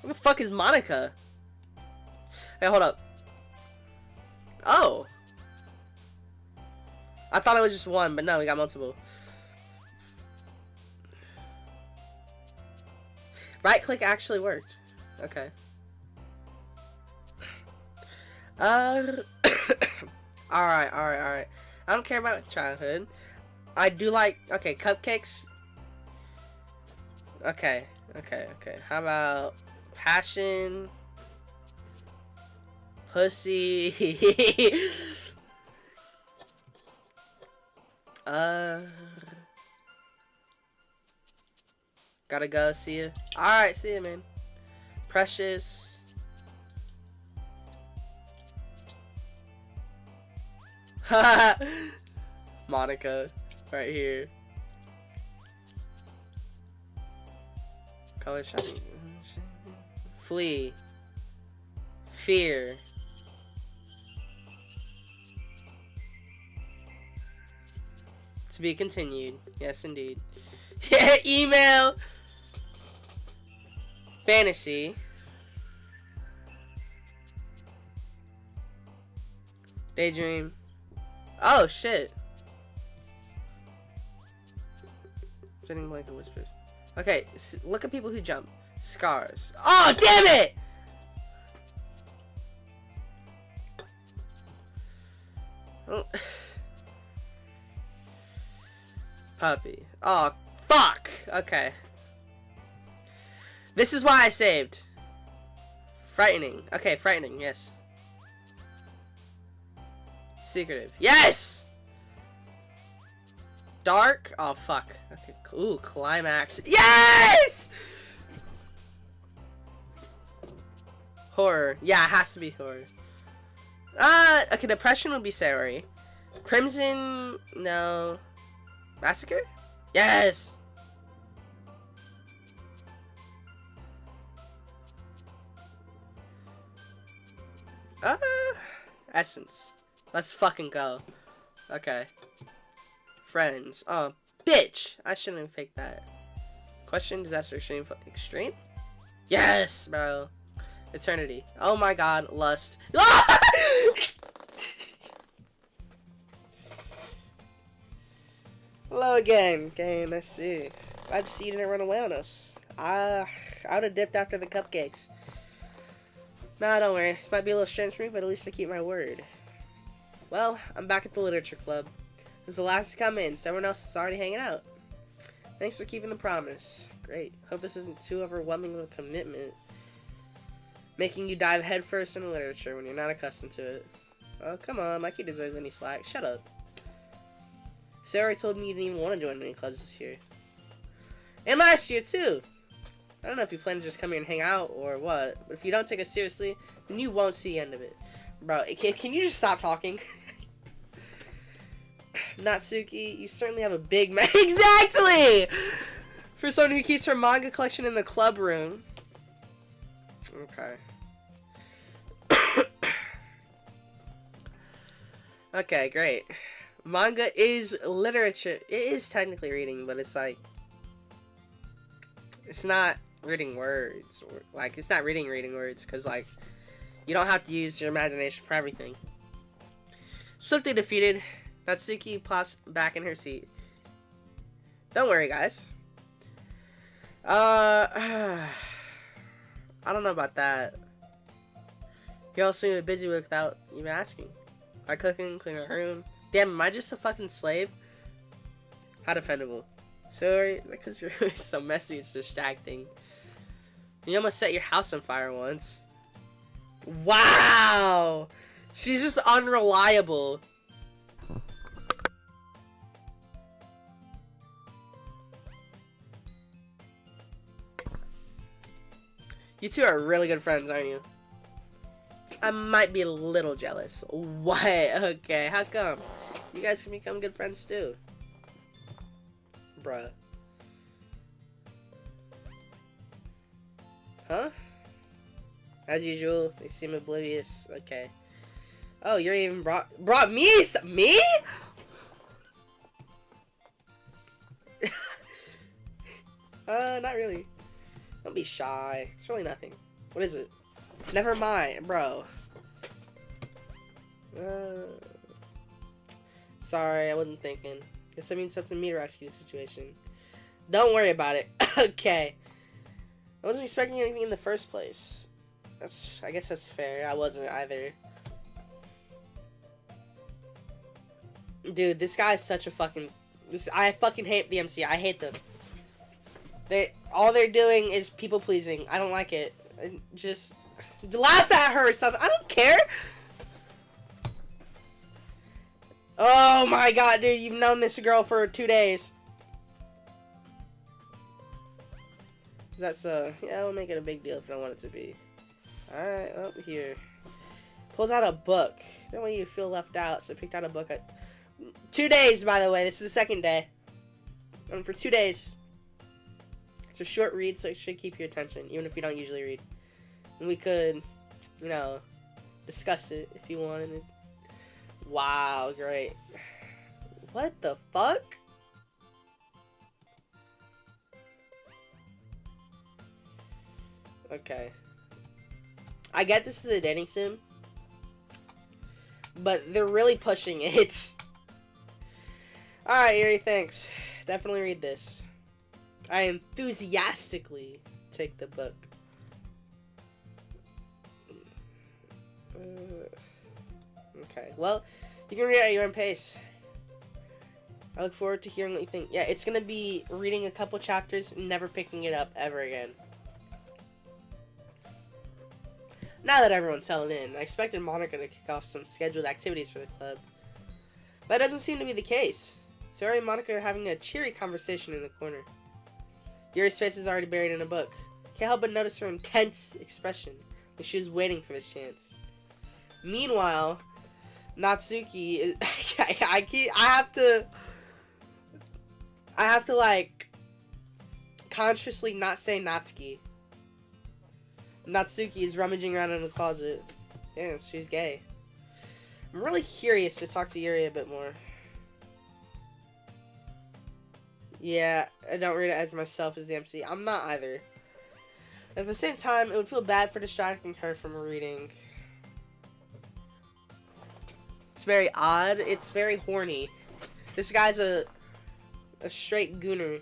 Who the fuck is Monica? Hey, hold up. Oh. I thought it was just one, but no, we got multiple. Right click actually worked. Okay. Alright. I don't care about childhood. I do like, okay, cupcakes. Okay. How about passion? Pussy. Gotta go. See ya. Alright, see ya, man. Precious. Monica. Right here. Color shining. Flee. Fear. To be continued. Yes, indeed. Email. Fantasy. Daydream. Oh, shit. Spinning blanket whispers. Okay, look at people who jump. Scars. Oh, damn it! Oh. Puppy. Oh, fuck! Okay. This is why I saved. Frightening. Okay, frightening, yes. Secretive. Yes! Dark? Oh, fuck. Okay. Ooh, climax. Yes! Horror. Yeah, it has to be horror. Okay, depression would be Sari. Crimson, no. Massacre? Yes! Essence. Let's fucking go. Okay. Friends. Oh, bitch! I shouldn't have picked that. Question, disaster, extreme, extreme? Yes, bro. Eternity. Oh my god, lust. Hello again, Knsc2. Glad to see you didn't run away on us. I would have dipped after the cupcakes. Nah, don't worry. This might be a little strange for me, but at least I keep my word. Well, I'm back at the literature club. This is the last to come in, so everyone else is already hanging out. Thanks for keeping the promise. Great. Hope this isn't too overwhelming of a commitment. Making you dive headfirst into literature when you're not accustomed to it. Oh, come on. Mikey deserves any slack. Shut up. Sarah told me you didn't even want to join any clubs this year. And last year, too! I don't know if you plan to just come here and hang out or what, but if you don't take us seriously, then you won't see the end of it. Bro, can you just stop talking? Natsuki, you certainly have a big mouth. Exactly! For someone who keeps her manga collection in the club room. Okay. Okay, great. Manga is literature. It is technically reading, but it's like... It's not reading words. Or, like, it's not reading words, because, like, you don't have to use your imagination for everything. Swiftly defeated, Natsuki plops back in her seat. Don't worry, guys. I don't know about that. You all seem busy without even asking. Like cooking, cleaning her room. Damn, am I just a fucking slave? How defendable. Sorry, because your room is so messy, it's distracting. You almost set your house on fire once. Wow! She's just unreliable. You two are really good friends, aren't you? I might be a little jealous. Why? Okay, how come? You guys can become good friends too. Bruh. Huh? As usual, they seem oblivious. Okay. Oh, you're even brought me me? Not really. Don't be shy. It's really nothing. What is it? Never mind, bro. Sorry, I wasn't thinking. Guess I mean something to me to rescue the situation. Don't worry about it. Okay. I wasn't expecting anything in the first place. I guess that's fair. I wasn't either. Dude, this guy is such a fucking... I fucking hate the MC. I hate them. All they're doing is people pleasing. I don't like it. Just laugh at her or something. I don't care. Oh my god, dude, you've known this girl for 2 days. Is that so? Yeah, we'll make it a big deal if I don't want it to be. Alright, up here. Pulls out a book. I don't want you to feel left out, so I picked out a book. 2 days, by the way. This is the 2nd day. And for 2 days. It's a short read, so it should keep your attention, even if you don't usually read. And we could, you know, discuss it if you wanted. Wow, great. What the fuck? Okay. I get this is a dating sim, but they're really pushing it. Alright, Yuri, thanks. Definitely read this. I enthusiastically take the book. Okay, well, you can read it at your own pace. I look forward to hearing what you think. Yeah, it's gonna be reading a couple chapters and never picking it up ever again. Now that everyone's settling in, I expected Monica to kick off some scheduled activities for the club. That doesn't seem to be the case. Sarah and Monica are having a cheery conversation in the corner. Yuri's face is already buried in a book. Can't help but notice her intense expression, like she was waiting for this chance. Meanwhile, Natsuki is... I have to, like, consciously not say Natsuki. Natsuki is rummaging around in the closet. Damn, she's gay. I'm really curious to talk to Yuri a bit more. Yeah, I don't read it as myself as the MC. I'm not either. At the same time, it would feel bad for distracting her from reading. It's very odd. It's very horny. This guy's a straight gooner.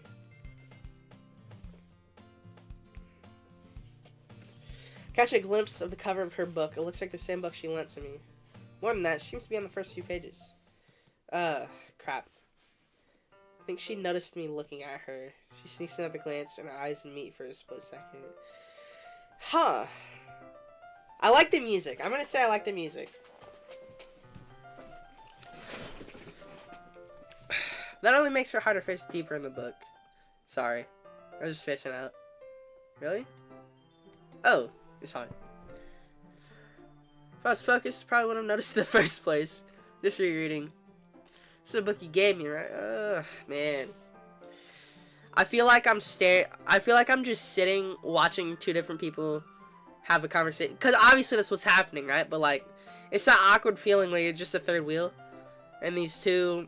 Catch a glimpse of the cover of her book. It looks like the same book she lent to me. More than that, she seems to be on the first few pages. Crap. I think she noticed me looking at her. She sneaks another glance and her eyes meet for a split second. Huh. I like the music. I'm gonna say I like the music. That only makes her harder face deeper in the book. Sorry. I was just spacing out. Really? Oh, it's fine. If I was focused, probably wouldn't have noticed in the first place. Just rereading. This is a book you gave me, right? Ugh, man. I feel like I'm just sitting, watching two different people have a conversation. Because obviously that's what's happening, right? But, like, it's that awkward feeling where you're just a third wheel. And these two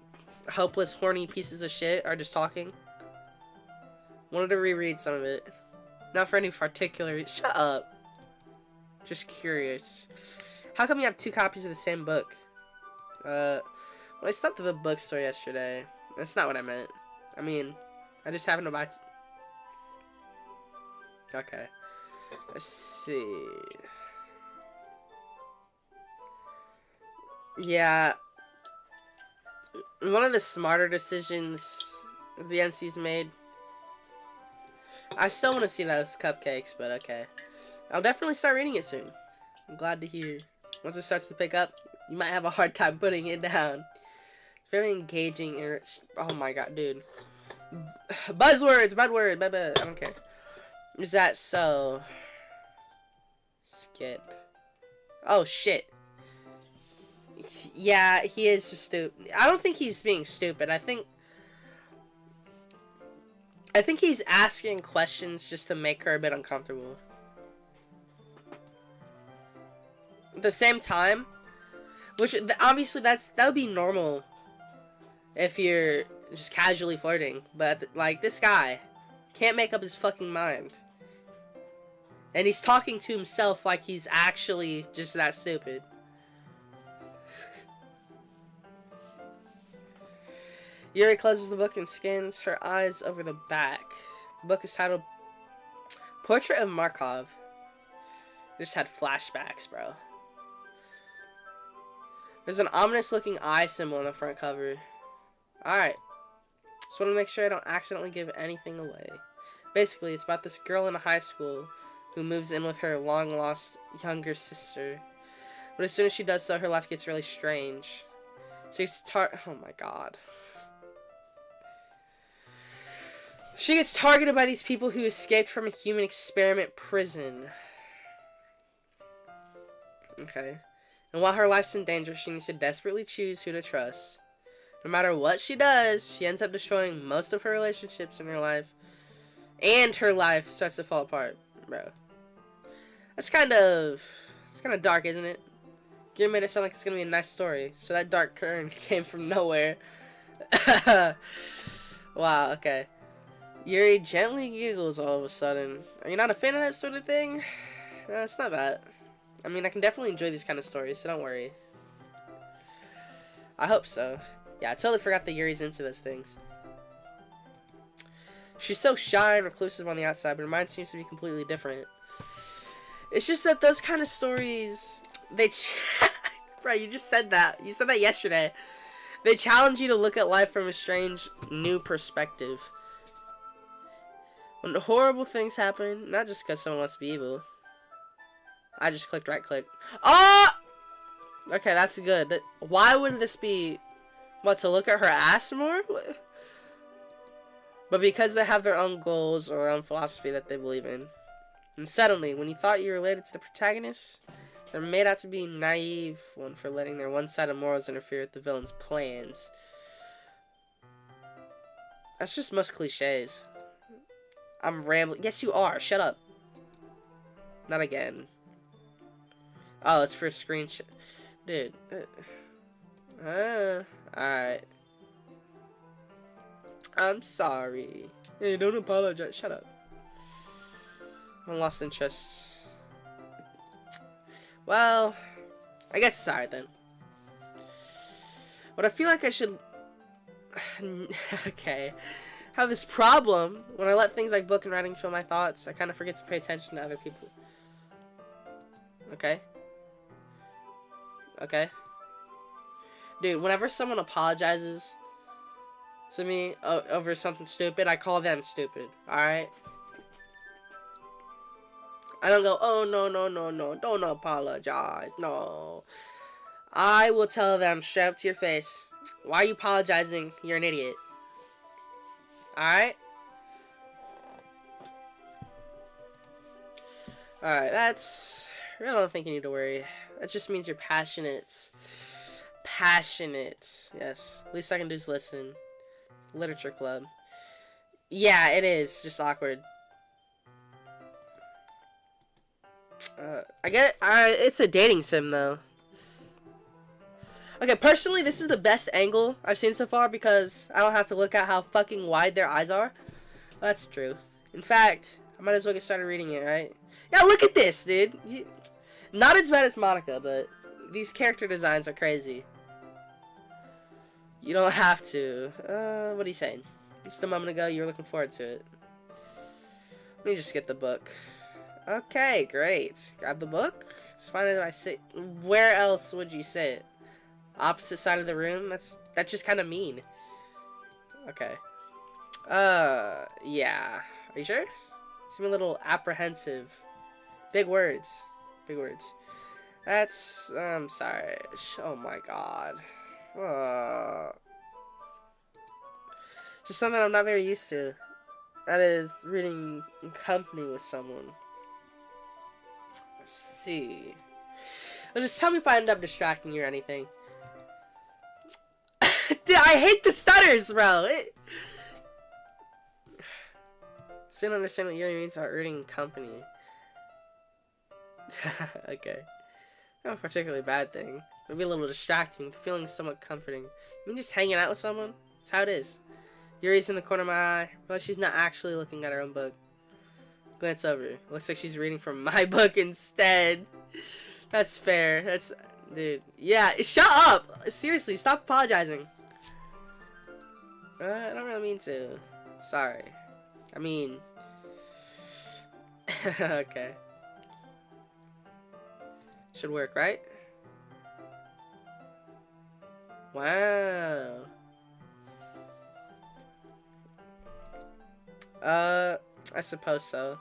hopeless, horny pieces of shit are just talking. Wanted to reread some of it. Not for any particular... Shut up. Just curious. How come you have 2 copies of the same book? Well, I stopped at the bookstore yesterday. That's not what I meant. I mean, I just happened to buy... Okay. Let's see. Yeah. One of the smarter decisions the NC's made. I still want to see those cupcakes, but okay. I'll definitely start reading it soon. I'm glad to hear. Once it starts to pick up, you might have a hard time putting it down. It's very engaging and oh my god, dude. Buzzwords, bad word, I don't care. Is that so? Skip. Oh, shit. Yeah, he is just stupid. I don't think he's being stupid. I think he's asking questions just to make her a bit uncomfortable. At the same time, which obviously that would be normal if you're just casually flirting, but like this guy can't make up his fucking mind. And he's talking to himself like he's actually just that stupid. Yuri closes the book and scans her eyes over the back. The book is titled Portrait of Markov. I just had flashbacks, bro. There's an ominous looking eye symbol on the front cover. Alright. Just want to make sure I don't accidentally give anything away. Basically, it's about this girl in a high school who moves in with her long lost younger sister. But as soon as she does so, her life gets really strange. She gets oh my god. She gets targeted by these people who escaped from a human experiment prison. Okay. And while her life's in danger, she needs to desperately choose who to trust. No matter what she does, she ends up destroying most of her relationships in her life. And her life starts to fall apart, bro. It's kind of dark, isn't it? You made it sound like it's gonna be a nice story. So that dark current came from nowhere. Wow, okay. Yuri gently giggles all of a sudden. Are you not a fan of that sort of thing? No, it's not that. I mean, I can definitely enjoy these kind of stories, so don't worry. I hope so. Yeah, I totally forgot that Yuri's into those things. She's so shy and reclusive on the outside, but her mind seems to be completely different. It's just that those kind of stories, bro, you just said that. You said that yesterday. They challenge you to look at life from a strange, new perspective. When horrible things happen, not just because someone wants to be evil. I just clicked right click. Oh! Okay, that's good. Why wouldn't this be... What, to look at her ass more? But because they have their own goals or their own philosophy that they believe in. And suddenly, when you thought you related to the protagonist, they're made out to be a naive one for letting their one-sided morals interfere with the villain's plans. That's just most cliches. I'm rambling. Yes, you are. Shut up. Not again. Oh, it's for a screenshot. Dude. Alright. I'm sorry. Hey, don't apologize. Shut up. I lost interest. Well, I guess it's alright then. But I feel like I should... Okay. Have this problem when I let things like book and writing fill my thoughts. I kind of forget to pay attention to other people. Okay. Okay. Dude, whenever someone apologizes to me over something stupid, I call them stupid. Alright? I don't go, oh, no, don't apologize. No. I will tell them straight up to your face, why are you apologizing? You're an idiot. Alright? Alright, that's... I don't think you need to worry. That just means you're passionate. Passionate. Yes. Least I can do is listen. Literature club. Yeah, it is. Just awkward. I get it. It's a dating sim, though. Okay, personally, this is the best angle I've seen so far because I don't have to look at how fucking wide their eyes are. That's true. In fact, I might as well get started reading it, right? Yeah, look at this, dude. Not as bad as Monica, but these character designs are crazy. You don't have to. What are you saying? Just a moment ago, you were looking forward to it. Let me just get the book. Okay, great. Grab the book. It's fine if I sit. Where else would you sit? Opposite side of the room? That's just kind of mean. Okay. Yeah. Are you sure? Seem a little apprehensive. Big words. Big words. That's, I'm sorry. Oh my god. Just something I'm not very used to. That is reading in company with someone. see. Well, just tell me if I end up distracting you or anything. Dude, I hate the stutters, bro. So you don't understand what Yuri means about reading in company. Okay. Not a particularly bad thing. Maybe a little distracting. The feeling is somewhat comforting. You mean just hanging out with someone? That's how it is. Yuri's in the corner of my eye. But she's not actually looking at her own book. Glance over. Looks like she's reading from my book instead. That's fair. That's... Dude. Yeah, shut up! Seriously, stop apologizing. I don't really mean to. Sorry. I mean... Okay. Should work, right? Wow. I suppose so.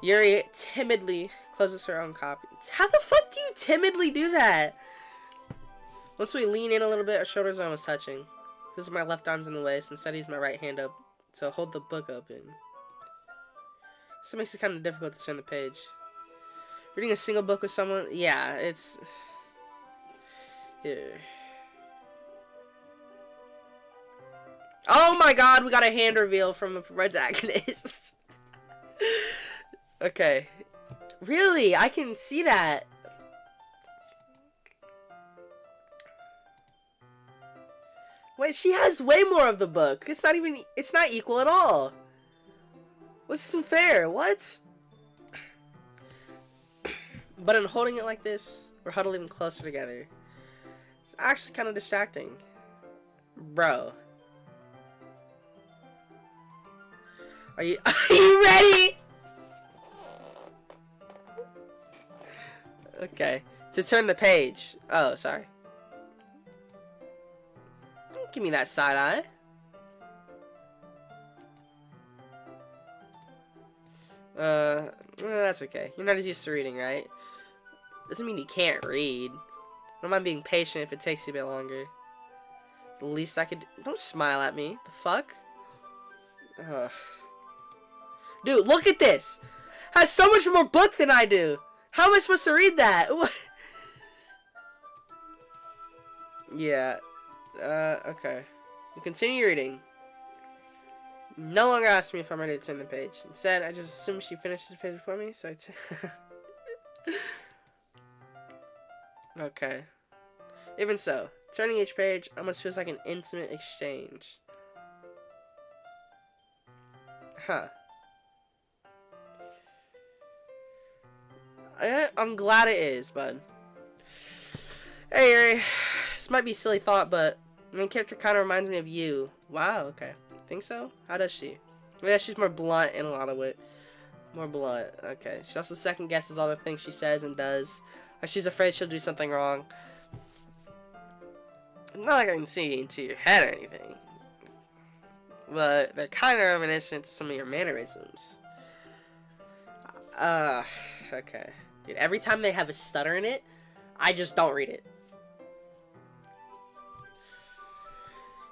Yuri timidly closes her own copy. How the fuck do you timidly do that? Once we lean in a little bit, our shoulders are almost touching. Because my left arm's in the way, so instead I use my right hand up to hold the book open. So it makes it kind of difficult to turn the page. Reading a single book with someone, yeah, it's... Here. Oh my god, we got a hand reveal from the protagonist. Okay. Really? I can see that. Wait, she has way more of the book. It's not equal at all. This isn't fair. What? But in holding it like this, we're huddled even closer together. It's actually kind of distracting. Bro. Are you ready? Okay. To turn the page. Oh, sorry. Don't give me that side eye. That's okay. You're not as used to reading, right? Doesn't mean you can't read. I don't mind being patient if it takes you a bit longer. The least I could... Don't smile at me. The fuck? Ugh. Dude, look at this! Has so much more book than I do! How am I supposed to read that? Yeah. Okay. You continue reading. No longer ask me if I'm ready to turn the page. Instead, I just assume she finishes the page before me, so Okay. Even so, turning each page almost feels like an intimate exchange. Huh. I'm glad it is, bud. Hey, Yuri. This might be a silly thought, but the main character kind of reminds me of you. Wow, okay. Think so? How does she? Yeah, she's more blunt in a lot of it. More blunt. Okay. She also second guesses all the things she says and does. Like she's afraid she'll do something wrong. Not like I can see into your head or anything. But they're kind of reminiscent to some of your mannerisms. Okay. Dude, every time they have a stutter in it, I just don't read it.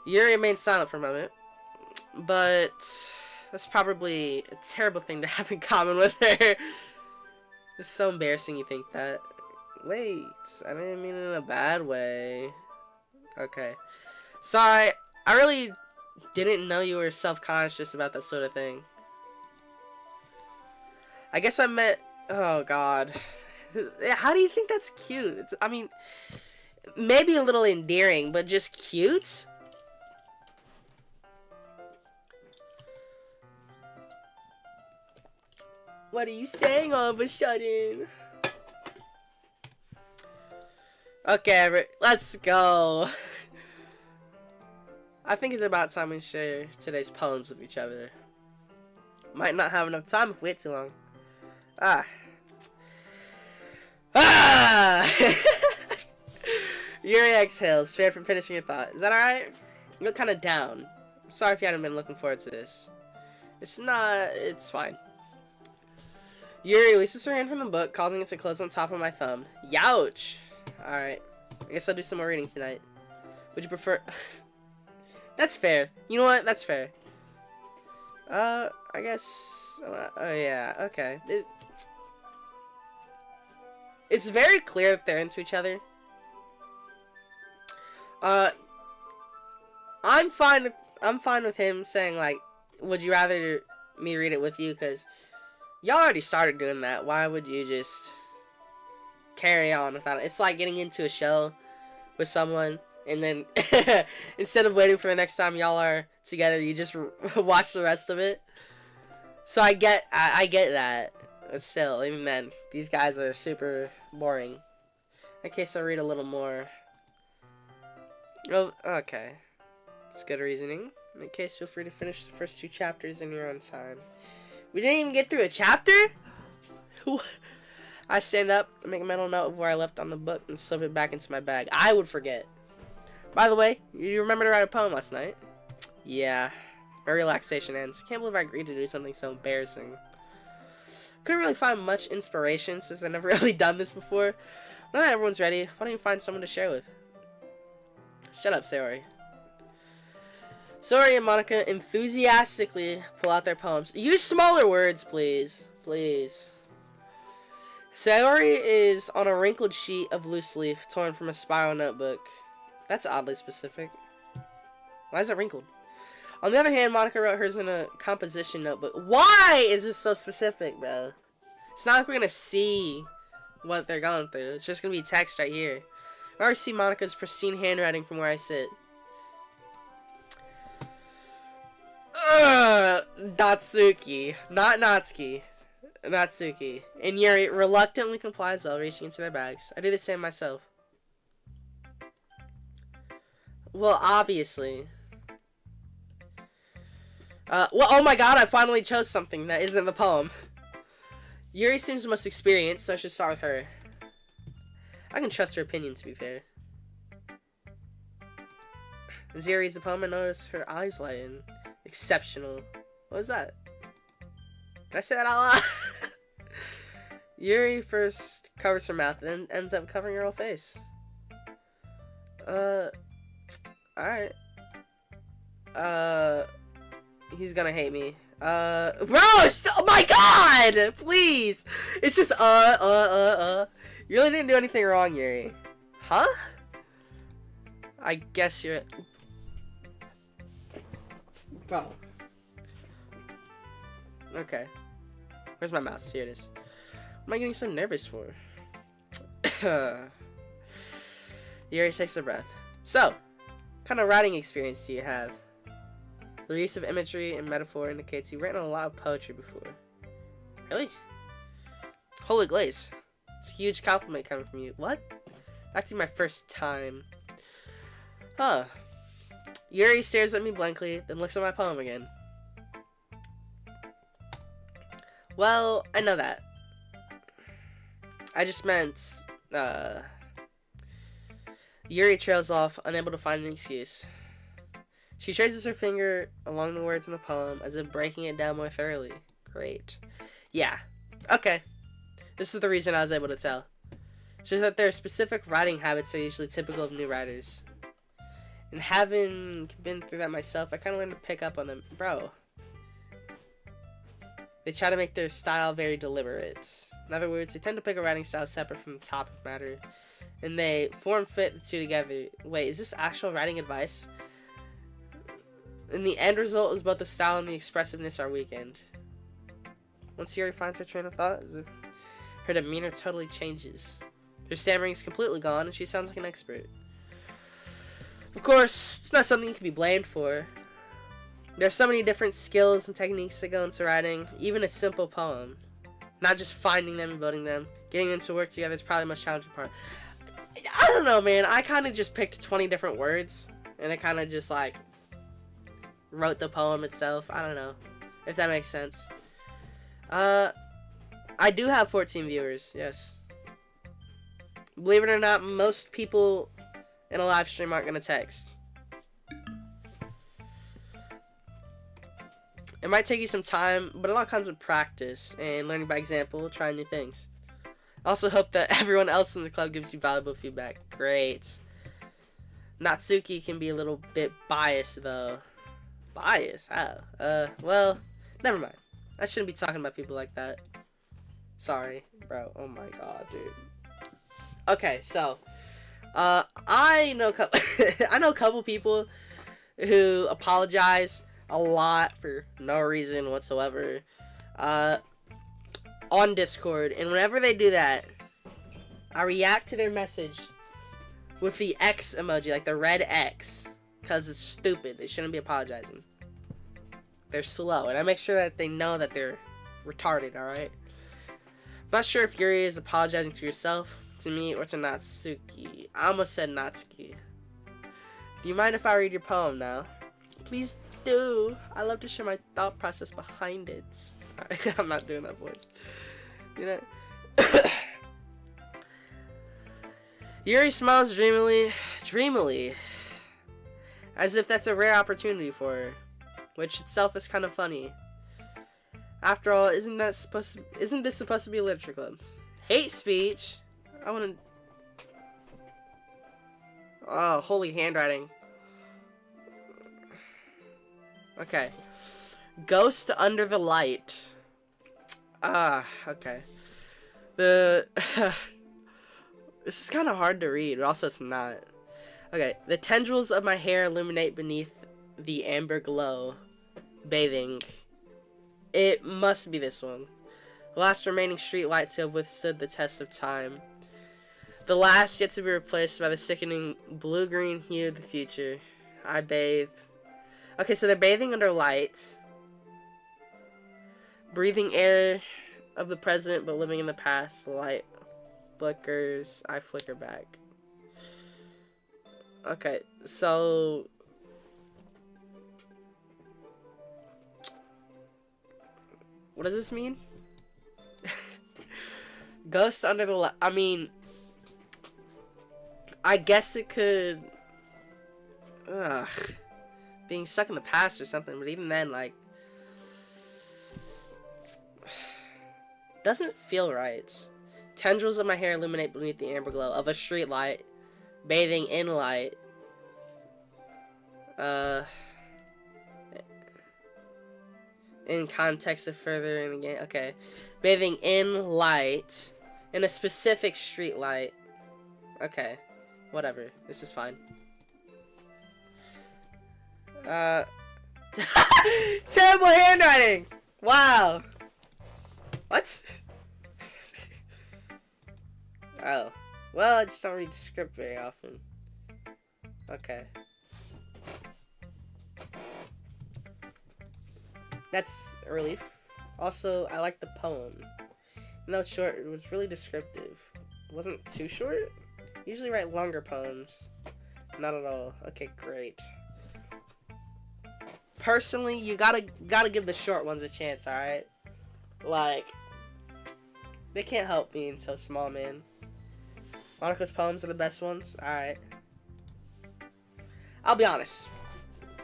Yuri remains silent for a moment. But that's probably a terrible thing to have in common with her. It's so embarrassing you think that. Wait, I didn't mean it in a bad way. Okay. Sorry, I really didn't know you were self-conscious about that sort of thing. I guess I meant... Oh, God. How do you think that's cute? I mean, maybe a little endearing, but just cute? What are you saying all of a sudden? Okay, let's go. I think it's about time we share today's poems with each other. Might not have enough time if we wait too long. Yuri exhales, spared from finishing your thought. Is that alright? You look kind of down. Sorry if you hadn't been looking forward to this. It's fine. Yuri releases her hand from the book, causing it to close on top of my thumb. Youch! Alright. I guess I'll do some more reading tonight. Would you prefer... That's fair. You know what? That's fair. I guess... Oh, yeah. Okay. it's very clear that they're into each other. I'm fine with him saying, like, would you rather me read it with you? Because y'all already started doing that. Why would you just carry on without it? It's like getting into a show with someone, and then instead of waiting for the next time y'all are together, you just watch the rest of it. So I get that. But still, even then, these guys are super boring. In case I read a little more. Oh, okay. That's good reasoning. In case, feel free to finish the first 2 chapters in your own time. We didn't even get through a chapter? I stand up, make a mental note of where I left on the book, and slip it back into my bag. I would forget. By the way, you remember to write a poem last night? Yeah. My relaxation ends. Can't believe I agreed to do something so embarrassing. Couldn't really find much inspiration since I've never really done this before. Now that everyone's ready, why don't you find someone to share with? Shut up, Sayori. Sayori and Monica enthusiastically pull out their poems. Use smaller words, please. Please. Sayori is on a wrinkled sheet of loose leaf torn from a spiral notebook. That's oddly specific. Why is it wrinkled? On the other hand, Monica wrote hers in a composition notebook. Why is this so specific, bro? It's not like we're gonna see what they're going through. It's just gonna be text right here. I already see Monica's pristine handwriting from where I sit. Natsuki. Not Natsuki. Natsuki. And Yuri reluctantly complies while reaching into their bags. I do the same myself. Well, obviously. Well, oh my god, I finally chose something that isn't the poem. Yuri seems the most experienced, so I should start with her. I can trust her opinion, to be fair. As Yuri reads the poem, I notice her eyes lighten. Exceptional. What was that? Did I say that out loud? Yuri first covers her mouth, and then ends up covering her whole face. Alright. He's gonna hate me. Bro, oh my god! Please! It's just, You really didn't do anything wrong, Yuri. Huh? I guess you're... Bro. Okay. Where's my mouse? Here it is. What am I getting so nervous for? Yuri takes a breath. So, what kind of writing experience do you have? The use of imagery and metaphor indicates you've written a lot of poetry before. Really? Holy glaze. It's a huge compliment coming from you. What? Actually, my first time. Huh. Yuri stares at me blankly, then looks at my poem again. Well, I know that. I just meant, Yuri trails off, unable to find an excuse. She traces her finger along the words in the poem, as if breaking it down more thoroughly. Great. Yeah. Okay. This is the reason I was able to tell. It's just that their specific writing habits are usually typical of new writers. And having been through that myself, I kind of learned to pick up on them. Bro. They try to make their style very deliberate. In other words, they tend to pick a writing style separate from the topic matter. And they form-fit the two together. Wait, is this actual writing advice? And the end result is both the style and the expressiveness are weakened. Once Yuri finds her train of thought, as if her demeanor totally changes. Her stammering is completely gone, and she sounds like an expert. Of course, it's not something you can be blamed for. There are so many different skills and techniques that go into writing, even a simple poem. Not just finding them and building them. Getting them to work together is probably the most challenging part. I don't know, man. I kind of just picked 20 different words, and I kind of just, like, wrote the poem itself. I don't know if that makes sense. I do have 14 viewers, yes. Believe it or not, most people in a live stream aren't going to text. It might take you some time, but it all comes with practice and learning by example, trying new things. I also hope that everyone else in the club gives you valuable feedback. Great. Natsuki can be a little bit biased, though. Biased? How? Well, never mind. I shouldn't be talking about people like that. Sorry, bro. Oh my god, dude. Okay, so I know I know a couple people who apologize a lot for no reason whatsoever on Discord, and whenever they do that, I react to their message with the X emoji, like the red X, because it's stupid. They shouldn't be apologizing. They're slow, and I make sure that they know that they're retarded, alright? I'm not sure if Yuri is apologizing to yourself, to me, or to Natsuki. I almost said Natsuki. Do you mind if I read your poem now? Please do. I love to share my thought process behind it. I'm not doing that voice. You know? Yuri smiles dreamily, as if that's a rare opportunity for her, which itself is kind of funny. After all, isn't this supposed to be a literature club? Hate speech? I wanna... Oh, holy handwriting. Okay. Ghost under the light. Okay. This is kind of hard to read, but also it's not. Okay. The tendrils of my hair illuminate beneath the amber glow. Bathing. It must be this one. The last remaining street lights have withstood the test of time. The last yet to be replaced by the sickening blue-green hue of the future. I bathe. Okay, so they're bathing under lights. Breathing air of the present, but living in the past. The light flickers. I flicker back. Okay, so... What does this mean? Ghost under the light. I mean... I guess it could... Ugh. Being stuck in the past or something, but even then, like... Doesn't feel right. Tendrils of my hair illuminate beneath the amber glow of a street light. Bathing in light. In context of further in the game. Okay. Bathing in light. In a specific street light. Okay. Whatever. This is fine. Terrible handwriting! Wow! What? Oh. Well, I just don't read script very often. Okay. That's a relief. Also, I like the poem. Even though it's short, it was really descriptive. It wasn't too short. Usually write longer poems. Not at all. Okay, great. Personally, you gotta give the short ones a chance, alright? Like, they can't help being so small, man. Monica's poems are the best ones. Alright. I'll be honest.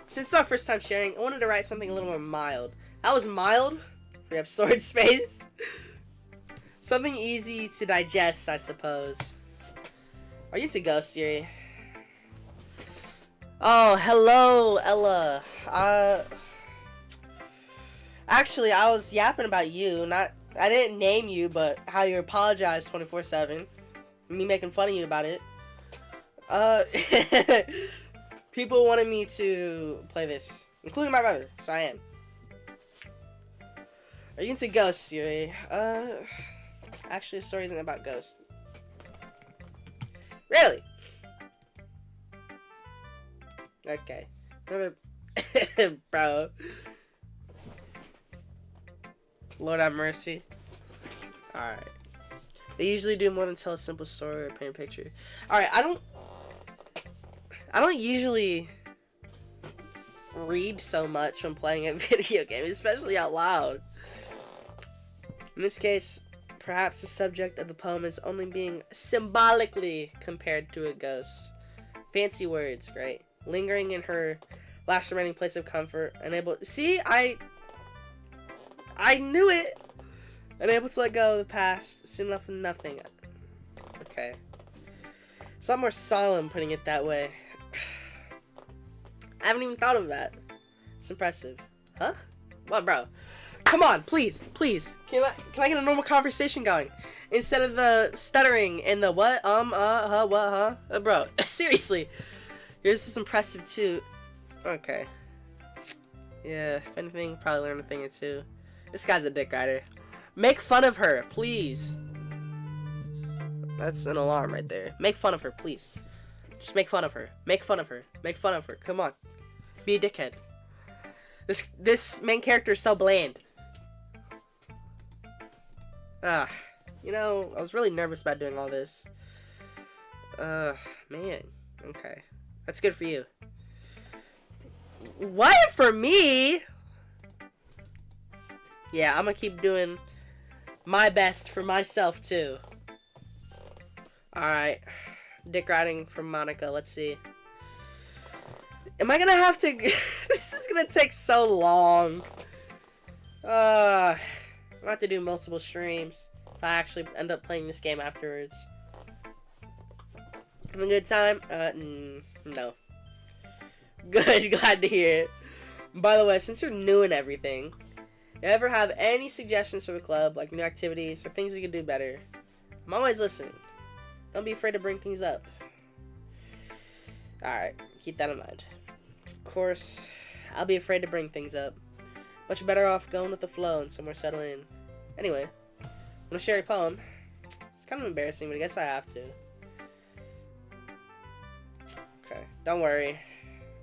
Since it's our first time sharing, I wanted to write something a little more mild. That was mild. Free up sword space. Something easy to digest, I suppose. Are you into Ghost Yuri? Oh, hello, Ella. Actually, I was yapping about you. I didn't name you, but how you apologize 24/7. Me making fun of you about it. People wanted me to play this, including my brother, so I am. Are you into Ghosts, Yuri? Actually, the story isn't about ghosts. Really? Okay. Another... Bro. Lord have mercy. Alright. They usually do more than tell a simple story or paint a picture. Alright, I don't usually read so much when playing a video game, especially out loud. In this case, perhaps the subject of the poem is only being symbolically compared to a ghost. Fancy words, great. Lingering in her last remaining place of comfort, unable... See, I knew it! Unable to let go of the past, soon enough and nothing. Okay. It's a lot more solemn putting it that way. I haven't even thought of that. It's impressive. Huh? What, bro? Come on, please, please. Can I get a normal conversation going instead of the stuttering and the what, what, huh, bro? Seriously, yours is impressive too. Okay. Yeah, if anything, probably learn a thing or two. This guy's a dick rider. Make fun of her, please. That's an alarm right there. Make fun of her, please. Just make fun of her. Make fun of her. Make fun of her. Come on. Be a dickhead. This main character is so bland. You know, I was really nervous about doing all this. Man. Okay. That's good for you. What? For me? Yeah, I'm gonna keep doing my best for myself, too. Alright. Dick riding from Monica. Let's see. Am I gonna have to... This is gonna take so long. I'm gonna have to do multiple streams if I actually end up playing this game afterwards. Having a good time? No. Good, glad to hear it. By the way, since you're new and everything, you ever have any suggestions for the club, like new activities or things we could do better? I'm always listening. Don't be afraid to bring things up. Alright, keep that in mind. Of course, I'll be afraid to bring things up. Much better off going with the flow and somewhere settle in. Anyway, I'm gonna share a poem. It's kind of embarrassing, but I guess I have to. Okay, don't worry.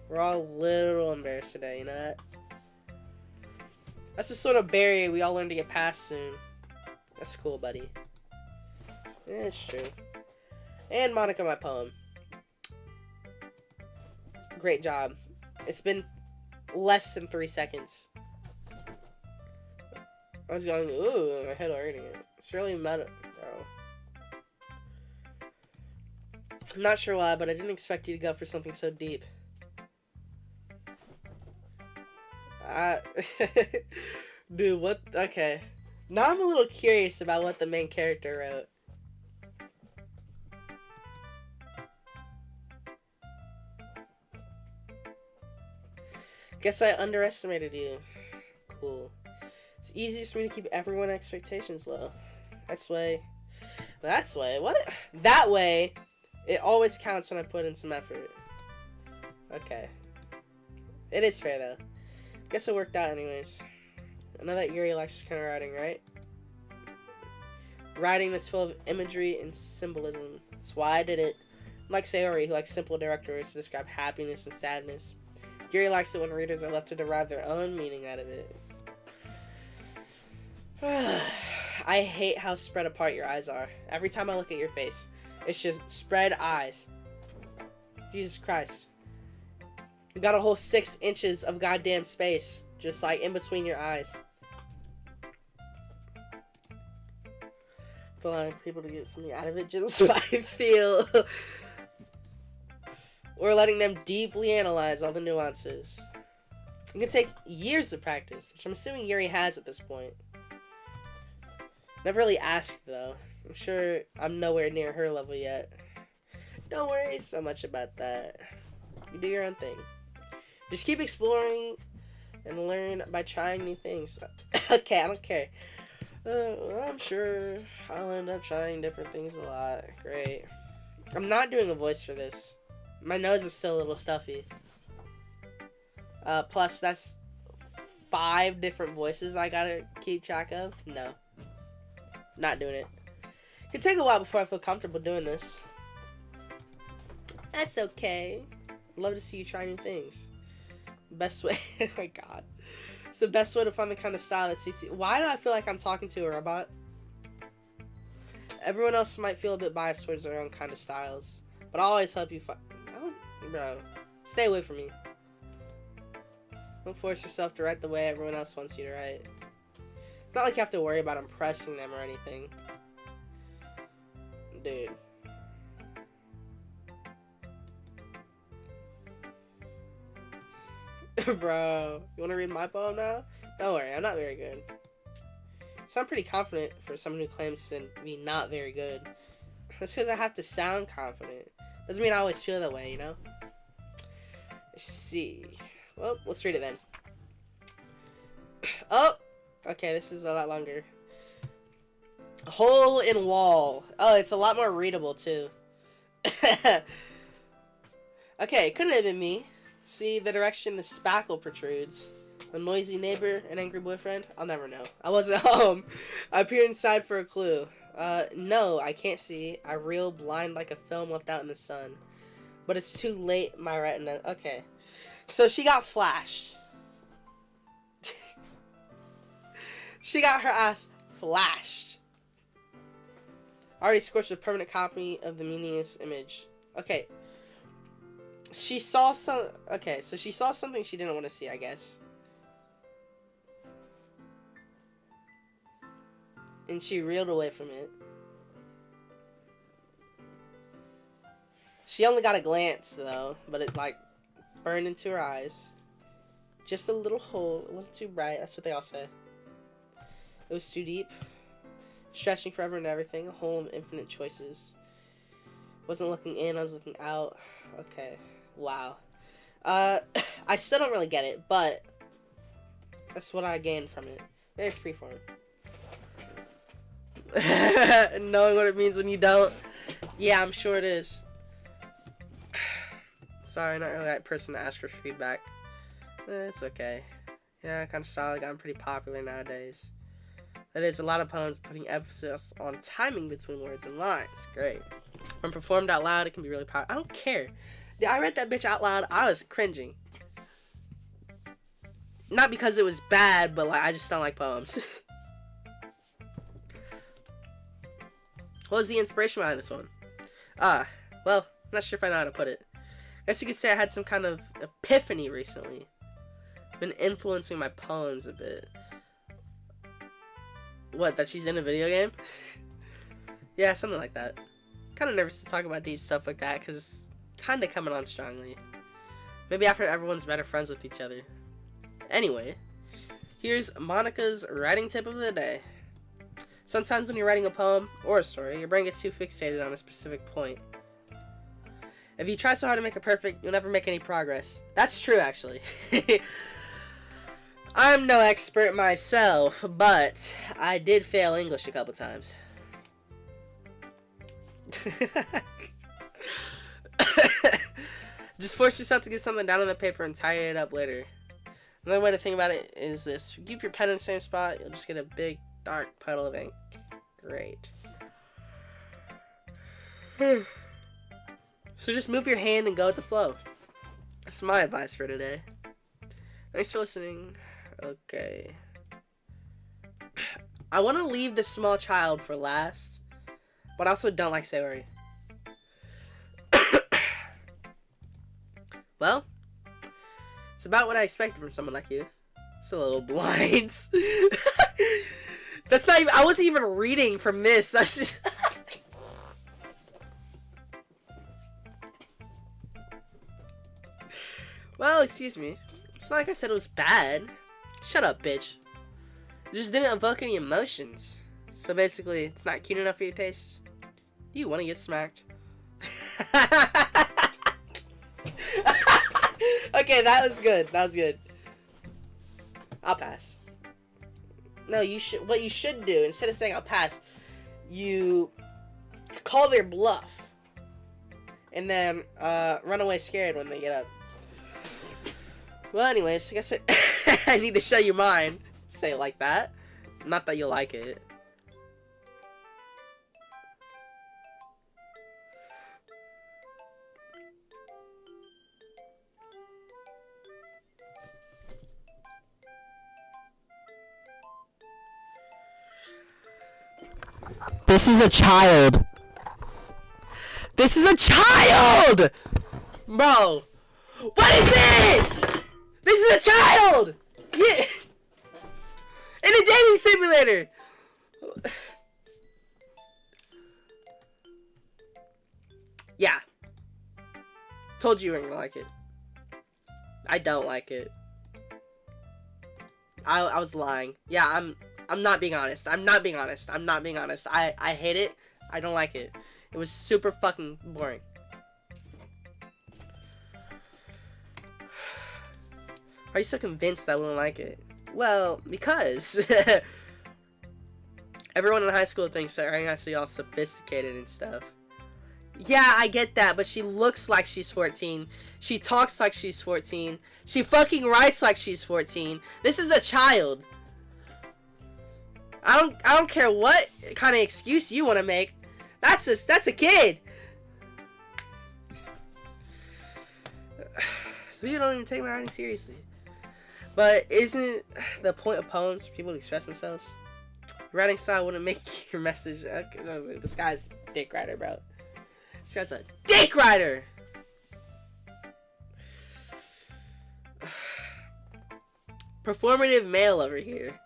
We're all a little embarrassed today, you know that? That's the sort of barrier we all learn to get past soon. That's cool, buddy. Yeah, it's true. And Monica, my poem. Great job. It's been less than 3 seconds. I was going, ooh, in my head already. It's really meta, bro. I'm not sure why, but I didn't expect you to go for something so deep. Dude, what? Okay. Now I'm a little curious about what the main character wrote. Guess I underestimated you. Cool. It's easiest for me to keep everyone's expectations low. That's way, what? That way, it always counts when I put in some effort. Okay. It is fair, though. Guess it worked out anyways. I know that Yuri likes this kind of writing, right? Writing that's full of imagery and symbolism. That's why I did it. Like Sayori, who likes simple direct words to describe happiness and sadness. Yuri likes it when readers are left to derive their own meaning out of it. I hate how spread apart your eyes are. Every time I look at your face, it's just spread eyes. Jesus Christ. You got a whole 6 inches of goddamn space, just like in between your eyes. For allowing people to get something out of it just so I feel. Or letting them deeply analyze all the nuances. It can take years of practice, which I'm assuming Yuri has at this point. Never really asked, though. I'm sure I'm nowhere near her level yet. Don't worry so much about that. You do your own thing. Just keep exploring and learn by trying new things. Okay, I don't care. I'm sure I'll end up trying different things a lot. Great. I'm not doing a voice for this. My nose is still a little stuffy. Plus, that's 5 different voices I gotta keep track of. No. Not doing it. It could take a while before I feel comfortable doing this. That's okay. I'd love to see you try new things. Best way. Oh my god. It's the best way to find the kind of style that suits you. Why do I feel like I'm talking to a robot? Everyone else might feel a bit biased towards their own kind of styles. But I'll always help you find... Bro, stay away from me. Don't force yourself to write the way everyone else wants you to write. It's not like you have to worry about impressing them or anything. Dude. Bro, you want to read my poem now? Don't worry, I'm not very good. So I'm pretty confident for someone who claims to be not very good. That's because I have to sound confident. Doesn't mean I always feel that way, you know? Let's see. Well, let's read it then. Oh! Okay, this is a lot longer. Hole in wall. Oh, it's a lot more readable too. Okay, it couldn't have been me. See the direction the spackle protrudes. A noisy neighbor, an angry boyfriend? I'll never know. I wasn't home. I peered inside for a clue. No, I can't see. I reel blind like a film left out in the sun. But it's too late, my retina. Okay. So she got flashed. She got her ass flashed. Already scorched a permanent copy of the meaningless image. Okay. She saw some... Okay, so she saw something she didn't want to see, I guess. And she reeled away from it. She only got a glance, though. But it, like, burned into her eyes. Just a little hole. It wasn't too bright. That's what they all say. It was too deep. Stretching forever and everything. A hole of infinite choices. Wasn't looking in. I was looking out. Okay. Wow. I still don't really get it, but that's what I gained from it. Very freeform. Knowing what it means when you don't. Yeah, I'm sure it is. Sorry, not really that person to ask for feedback. It's okay. Yeah, kind of solid. I'm pretty popular nowadays. That is, a lot of poems putting emphasis on timing between words and lines. Great. When performed out loud, it can be really powerful. I don't care. Dude, I read that bitch out loud. I was cringing. Not because it was bad, but like I just don't like poems. What was the inspiration behind this one? Well, I'm not sure if I know how to put it. I guess you could say I had some kind of epiphany recently. Been influencing my poems a bit. What, that she's in a video game? Yeah, something like that. Kind of nervous to talk about deep stuff like that because it's kind of coming on strongly. Maybe after everyone's better friends with each other. Anyway, here's Monica's writing tip of the day. Sometimes when you're writing a poem or a story, your brain gets too fixated on a specific point. If you try so hard to make it perfect, you'll never make any progress. That's true, actually. I'm no expert myself, but I did fail English a couple times. Just force yourself to get something down on the paper and tie it up later. Another way to think about it is this. If you keep your pen in the same spot, you'll just get a big, dark puddle of ink. Great. So just move your hand and go with the flow. That's my advice for today. Thanks for listening. Okay. I want to leave the small child for last, but I also don't like Sayori. Well, it's about what I expected from someone like you. It's a little blind. That's not even, I wasn't even reading from this. That's just... Well, excuse me. It's not like I said it was bad. Shut up, bitch. It just didn't evoke any emotions. So basically, it's not cute enough for your taste. Do you want to get smacked? Okay, that was good. That was good. I'll pass. No, you should. What you should do, instead of saying I'll pass, you call their bluff. And then run away scared when they get up. Well, anyways, I guess I need to show you mine. Say it like that. Not that you'll like it. This is a child. This is a child! Bro. What is this? This is a child! Yeah. In a dating simulator. Yeah. Told you weren't gonna like it. I don't like it. I was lying. Yeah, I'm not being honest. I'm not being honest. I'm not being honest. I hate it. I don't like it. It was super fucking boring. Are you so convinced I wouldn't like it? Well, because everyone in high school thinks that I'm actually all sophisticated and stuff. Yeah, I get that, but she looks like she's 14. She talks like she's 14. She fucking writes like she's 14. This is a child. I don't care what kind of excuse you want to make. That's a kid. So you don't even take my writing seriously. But isn't the point of poems for people to express themselves? Writing style wouldn't make your message. This guy's a dick writer, bro. This guy's a dick writer. Performative male over here.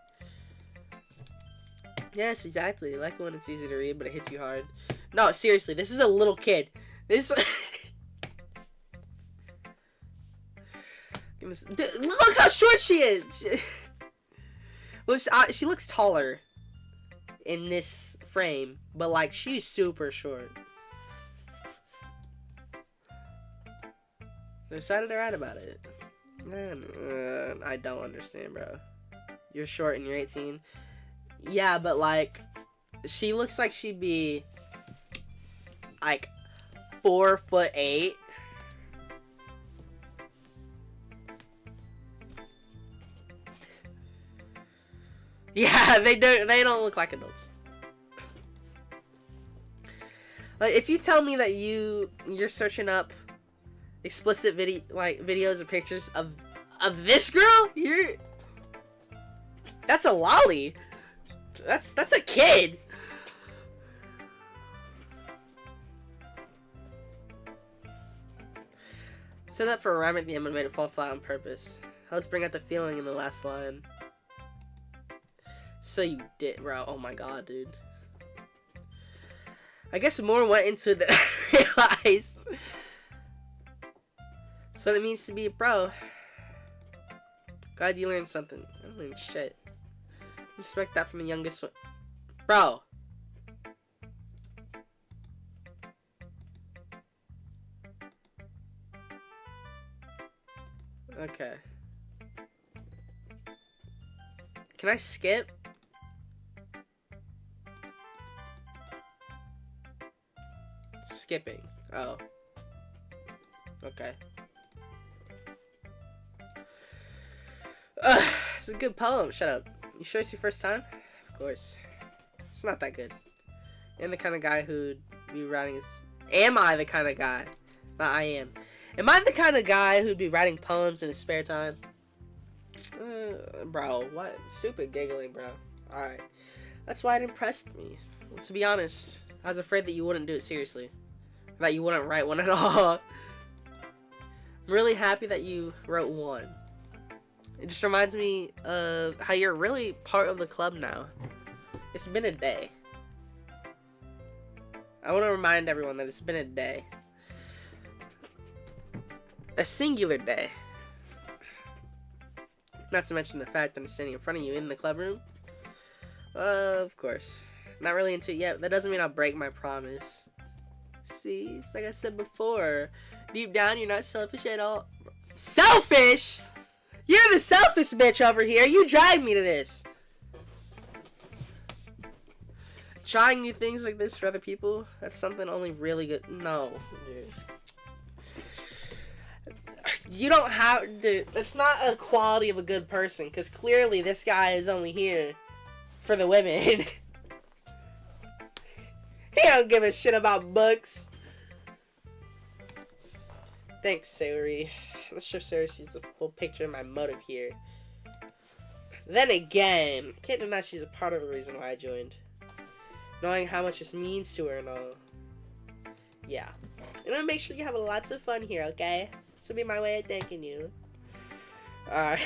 Yes, exactly. I like it when it's easy to read, but it hits you hard. No, seriously, this is a little kid. This. Dude, look how short she is. Well, she looks taller in this frame, but like she's super short. They're excited to write about it. Man, I don't understand, bro. You're short and you're 18. Yeah, but like, she looks like she'd be like 4'8". Yeah, they don't look like adults. Like, if you tell me that you're searching up explicit videos or pictures of this girl, that's a lolly. That's a kid. Set that for a rhyme at the end and made it fall flat on purpose. Let's bring out the feeling in the last line. So you did, bro. Oh my god, dude. I guess more went into it than I realized. That's what it means to be a pro. Glad you learned something. I don't learn shit. Respect that from the youngest one. Bro. Okay. Can I skip? Skipping. Oh. Okay. It's a good poem. Shut up. You sure it's your first time? Of course. It's not that good. I'm the kind of guy who'd be writing... Am I the kind of guy? Not I am. Am I the kind of guy who'd be writing poems in his spare time? Bro, what? Stupid giggling, bro. Alright. That's why it impressed me. Well, to be honest, I was afraid that you wouldn't do it seriously. That you wouldn't write one at all. I'm really happy that you wrote one. It just reminds me of how you're really part of the club now. It's been a day. I want to remind everyone that it's been a day. A singular day. Not to mention the fact that I'm standing in front of you in the club room. Of course. Not really into it yet. That doesn't mean I'll break my promise. See? It's like I said before. Deep down, you're not selfish at all. Selfish?! You're the selfish bitch over here. You drive me to this. Trying new things like this for other people, that's something only really good. No, dude. You don't have, dude. It's not a quality of a good person, because clearly this guy is only here for the women. He don't give a shit about books. Thanks, Sayori. I'm not sure Sayori sees the full picture of my motive here. Then again, can't deny she's a part of the reason why I joined. Knowing how much this means to her and all. Yeah. I'm gonna make sure you have lots of fun here, okay? This will be my way of thanking you. Alright.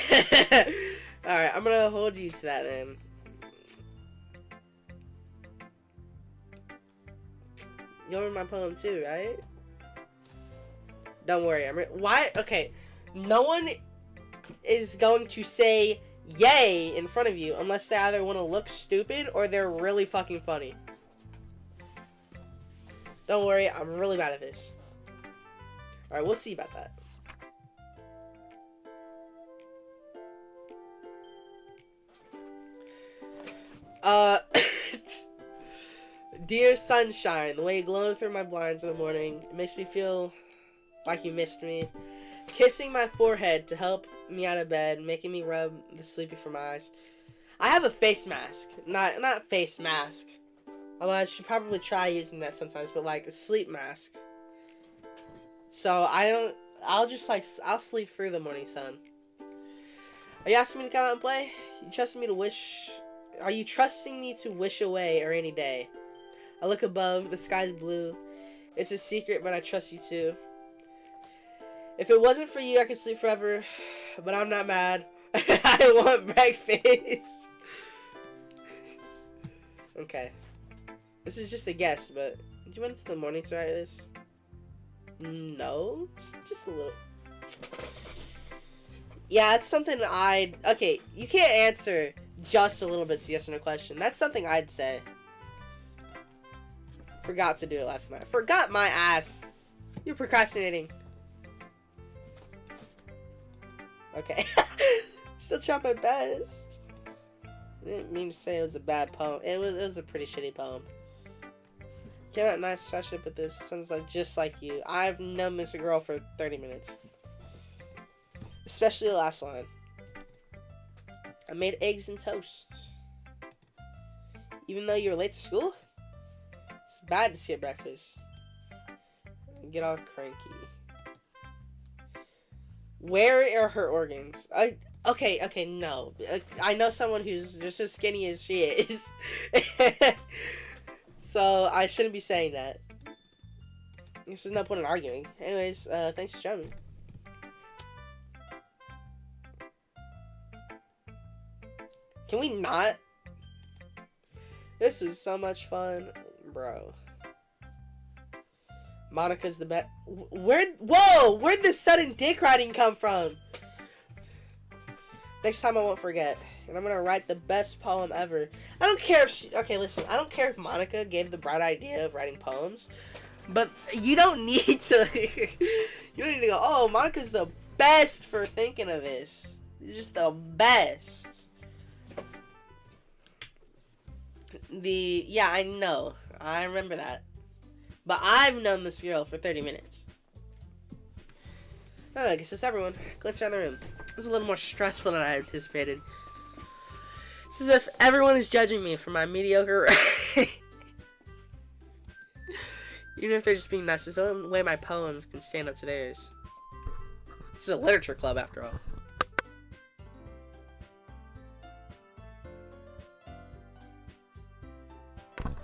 Alright, I'm gonna hold you to that then. You'll read my poem too, right? Don't worry. Why? Okay. No one is going to say yay in front of you unless they either want to look stupid or they're really fucking funny. Don't worry. I'm really bad at this. Alright, we'll see about that. Uh, dear sunshine, the way you glow through my blinds in the morning, it makes me feel like you missed me. Kissing my forehead to help me out of bed, making me rub the sleepy from my eyes. I have a face mask, not face mask. Although I should probably try using that sometimes, but like a sleep mask. So I'll sleep through the morning sun. Are you asking me to come out and play? Are you trusting me to wish away a rainy day? I look above, the sky's blue. It's a secret, but I trust you too. If it wasn't for you, I could sleep forever, but I'm not mad. I want breakfast. Okay. This is just a guess, but did you went into the morning to write this? No, just a little. Yeah, it's something okay, you can't answer just a little bit to yes or no question. That's something I'd say. Forgot to do it last night. Forgot my ass. You're procrastinating. Okay. Still trying my best. I didn't mean to say it was a bad poem. It was a pretty shitty poem. Came out nice. I should put this. It sounds like just like you. I've known this girl for 30 minutes. Especially the last line. I made eggs and toast. Even though you were late to school? It's bad to skip breakfast. Get all cranky. Where are her organs? Okay, no. I know someone who's just as skinny as she is. So, I shouldn't be saying that. There's no point in arguing. Anyways, thanks for showing me. Can we not? This was so much fun, bro. Monica's the best. Where'd this sudden dick riding come from? Next time I won't forget. And I'm gonna write the best poem ever. I don't care if she... Okay, listen. I don't care if Monica gave the bright idea of writing poems. But you don't need to... you don't need to go, oh, Monica's the best for thinking of this. She's just the best. Yeah, I know. I remember that. But I've known this girl for 30 minutes. Oh, I guess it's everyone. Glitz around the room. It was a little more stressful than I anticipated. It's as if everyone is judging me for my mediocre... Even if they're just being nice, there's no way my poems can stand up to theirs. This is a literature club, after all.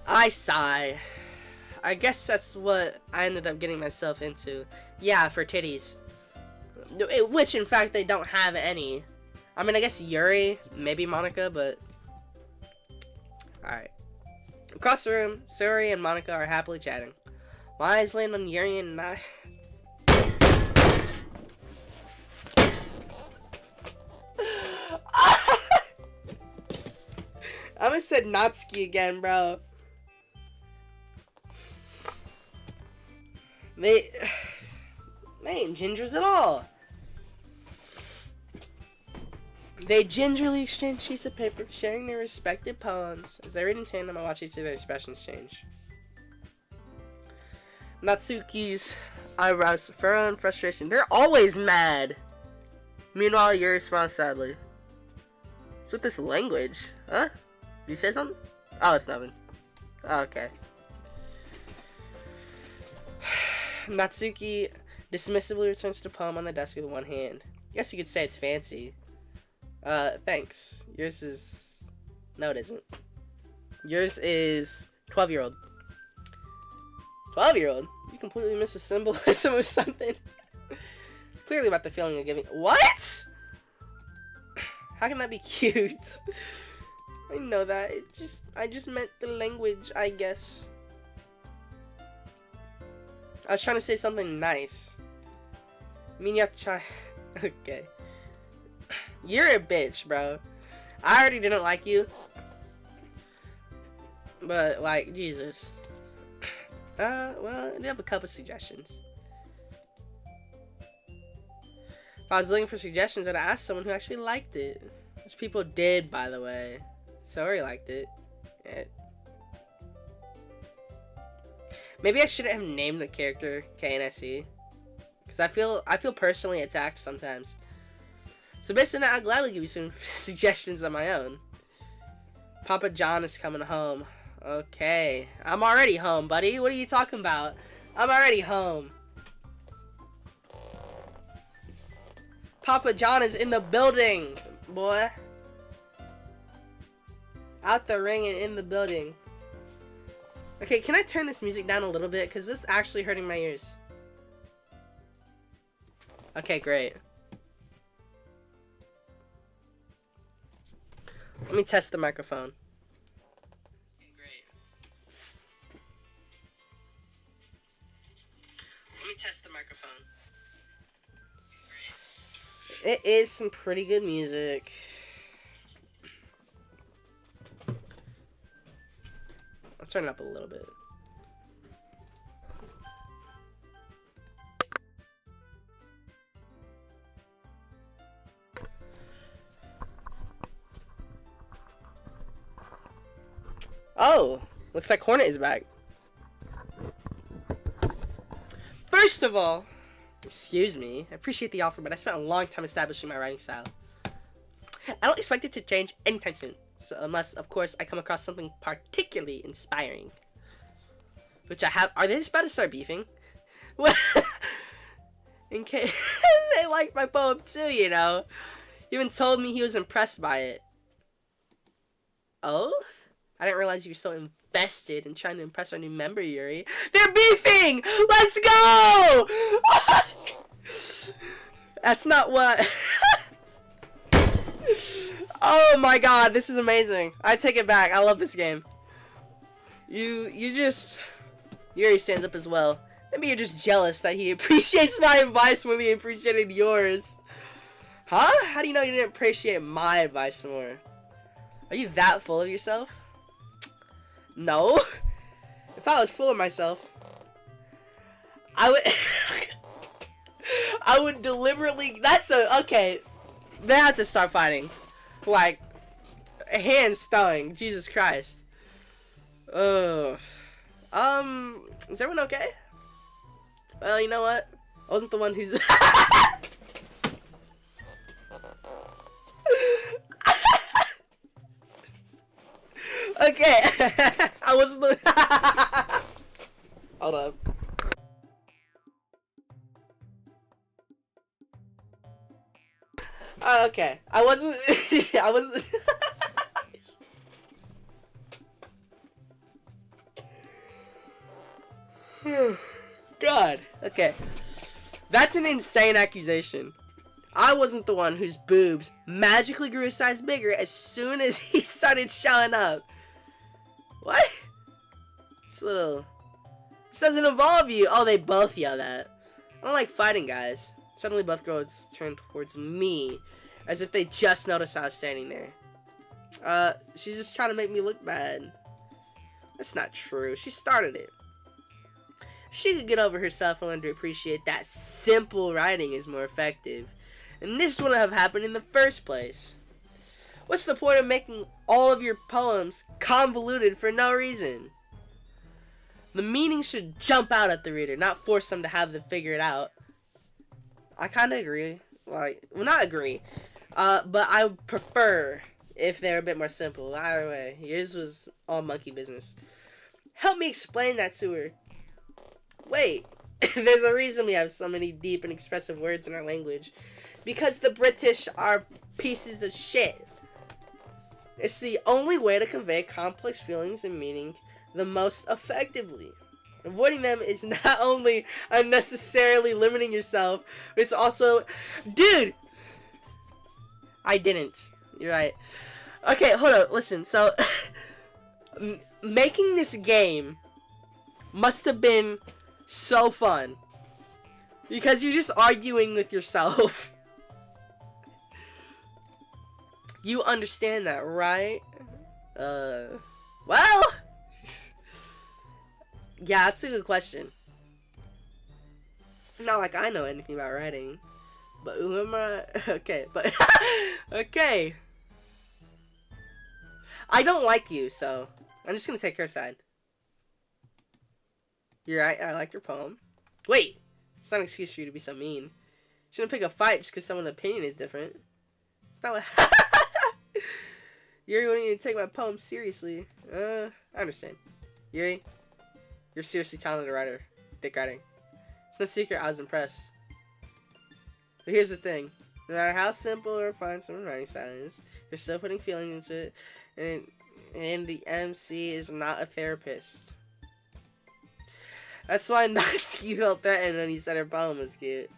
I sigh. I guess that's what I ended up getting myself into. Yeah, for titties. Which, in fact, they don't have any. I mean, I guess Yuri, maybe Monica, but... Alright. Across the room, Suri and Monica are happily chatting. My eyes land on Yuri and I... I almost said Natsuki again, bro. They ain't gingers at all. They gingerly exchange sheets of paper, sharing their respective poems. As they read in tandem, I watch each of their expressions change. Natsuki's eyebrows furrow in frustration. They're always mad. Meanwhile, Yuri smiles sadly. What's with this language? Huh? Did you say something? Oh, it's nothing. Oh, okay. Natsuki dismissively returns to the poem on the desk with one hand. I guess you could say it's fancy. Thanks. Yours is... No, it isn't. Yours is 12-year-old. 12-year-old? You completely miss the symbolism of something. It's clearly about the feeling of giving... What?! How can that be cute? I know that. I just meant the language, I guess. I was trying to say something nice. I mean, you have to try... Okay. You're a bitch, bro. I already didn't like you. But, like, Jesus. Well, I do have a couple suggestions. If I was looking for suggestions, I'd ask someone who actually liked it. Which people did, by the way. Sorry liked it. It. Maybe I shouldn't have named the character Knsc, because I feel personally attacked sometimes. So based on that, I'll gladly give you some suggestions on my own. Papa John is coming home. Okay, I'm already home, buddy. What are you talking about? I'm already home. Papa John is in the building, boy. Out the ring and in the building. Okay, can I turn this music down a little bit? Because this is actually hurting my ears. Okay, great. Let me test the microphone. Okay, great. Let me test the microphone. Okay, great. It is some pretty good music. I'll turn it up a little bit. Oh, looks like Hornet is back. First of all, excuse me, I appreciate the offer, but I spent a long time establishing my writing style. I don't expect it to change anytime soon, so unless, of course, I come across something particularly inspiring. Which I have. Are they just about to start beefing? In case they liked my poem too, you know. He even told me he was impressed by it. Oh? I didn't realize you were so invested in trying to impress our new member, Yuri. They're beefing! Let's go! That's not what... Oh my god, this is amazing. I take it back. I love this game. Yuri stands up as well. Maybe you're just jealous that he appreciates my advice when he appreciated yours. Huh? How do you know you didn't appreciate my advice more? Are you that full of yourself? No. If I was full of myself, I would I would deliberately okay. They have to start fighting. Like hands throwing. Jesus Christ. Is everyone okay? Well, you know what? I wasn't the one who's okay. I wasn't the Hold up. Okay. I wasn't I wasn't God. Okay. That's an insane accusation. I wasn't the one whose boobs magically grew a size bigger as soon as he started showing up. What? This doesn't involve you. Oh, they both yell that. I don't like fighting, guys. Suddenly both girls turn towards me as if they just noticed I was standing there. She's just trying to make me look bad. That's not true. She started it. She could get over herself and learn to appreciate that simple writing is more effective. And this wouldn't have happened in the first place. What's the point of making all of your poems convoluted for no reason? The meaning should jump out at the reader, not force them to have to figure it out. I kind of agree. Well, not agree. But I would prefer if they're a bit more simple. Either way, yours was all monkey business. Help me explain that to her. Wait, there's a reason we have so many deep and expressive words in our language. Because the British are pieces of shit. It's the only way to convey complex feelings and meaning the most effectively. Avoiding them is not only unnecessarily limiting yourself, but it's also... Dude! I didn't. You're right. Okay, hold on. Listen, so... making this game must have been so fun. Because you're just arguing with yourself. You understand that, right? Well... Yeah, that's a good question. Not like I know anything about writing. But who am I? Okay, but... okay. I don't like you, so... I'm just gonna take her side. You're right, I liked your poem. Wait! It's not an excuse for you to be so mean. Shouldn't pick a fight just because someone's opinion is different. It's not what... Yuri wouldn't even take my poem seriously. I understand. Yuri, you're seriously talented writer. Dick writing. It's no secret I was impressed. But here's the thing. No matter how simple or fine someone's writing style is, you're still putting feelings into it, and the MC is not a therapist. That's why Knsc2 felt threatened when he said her poem was cute.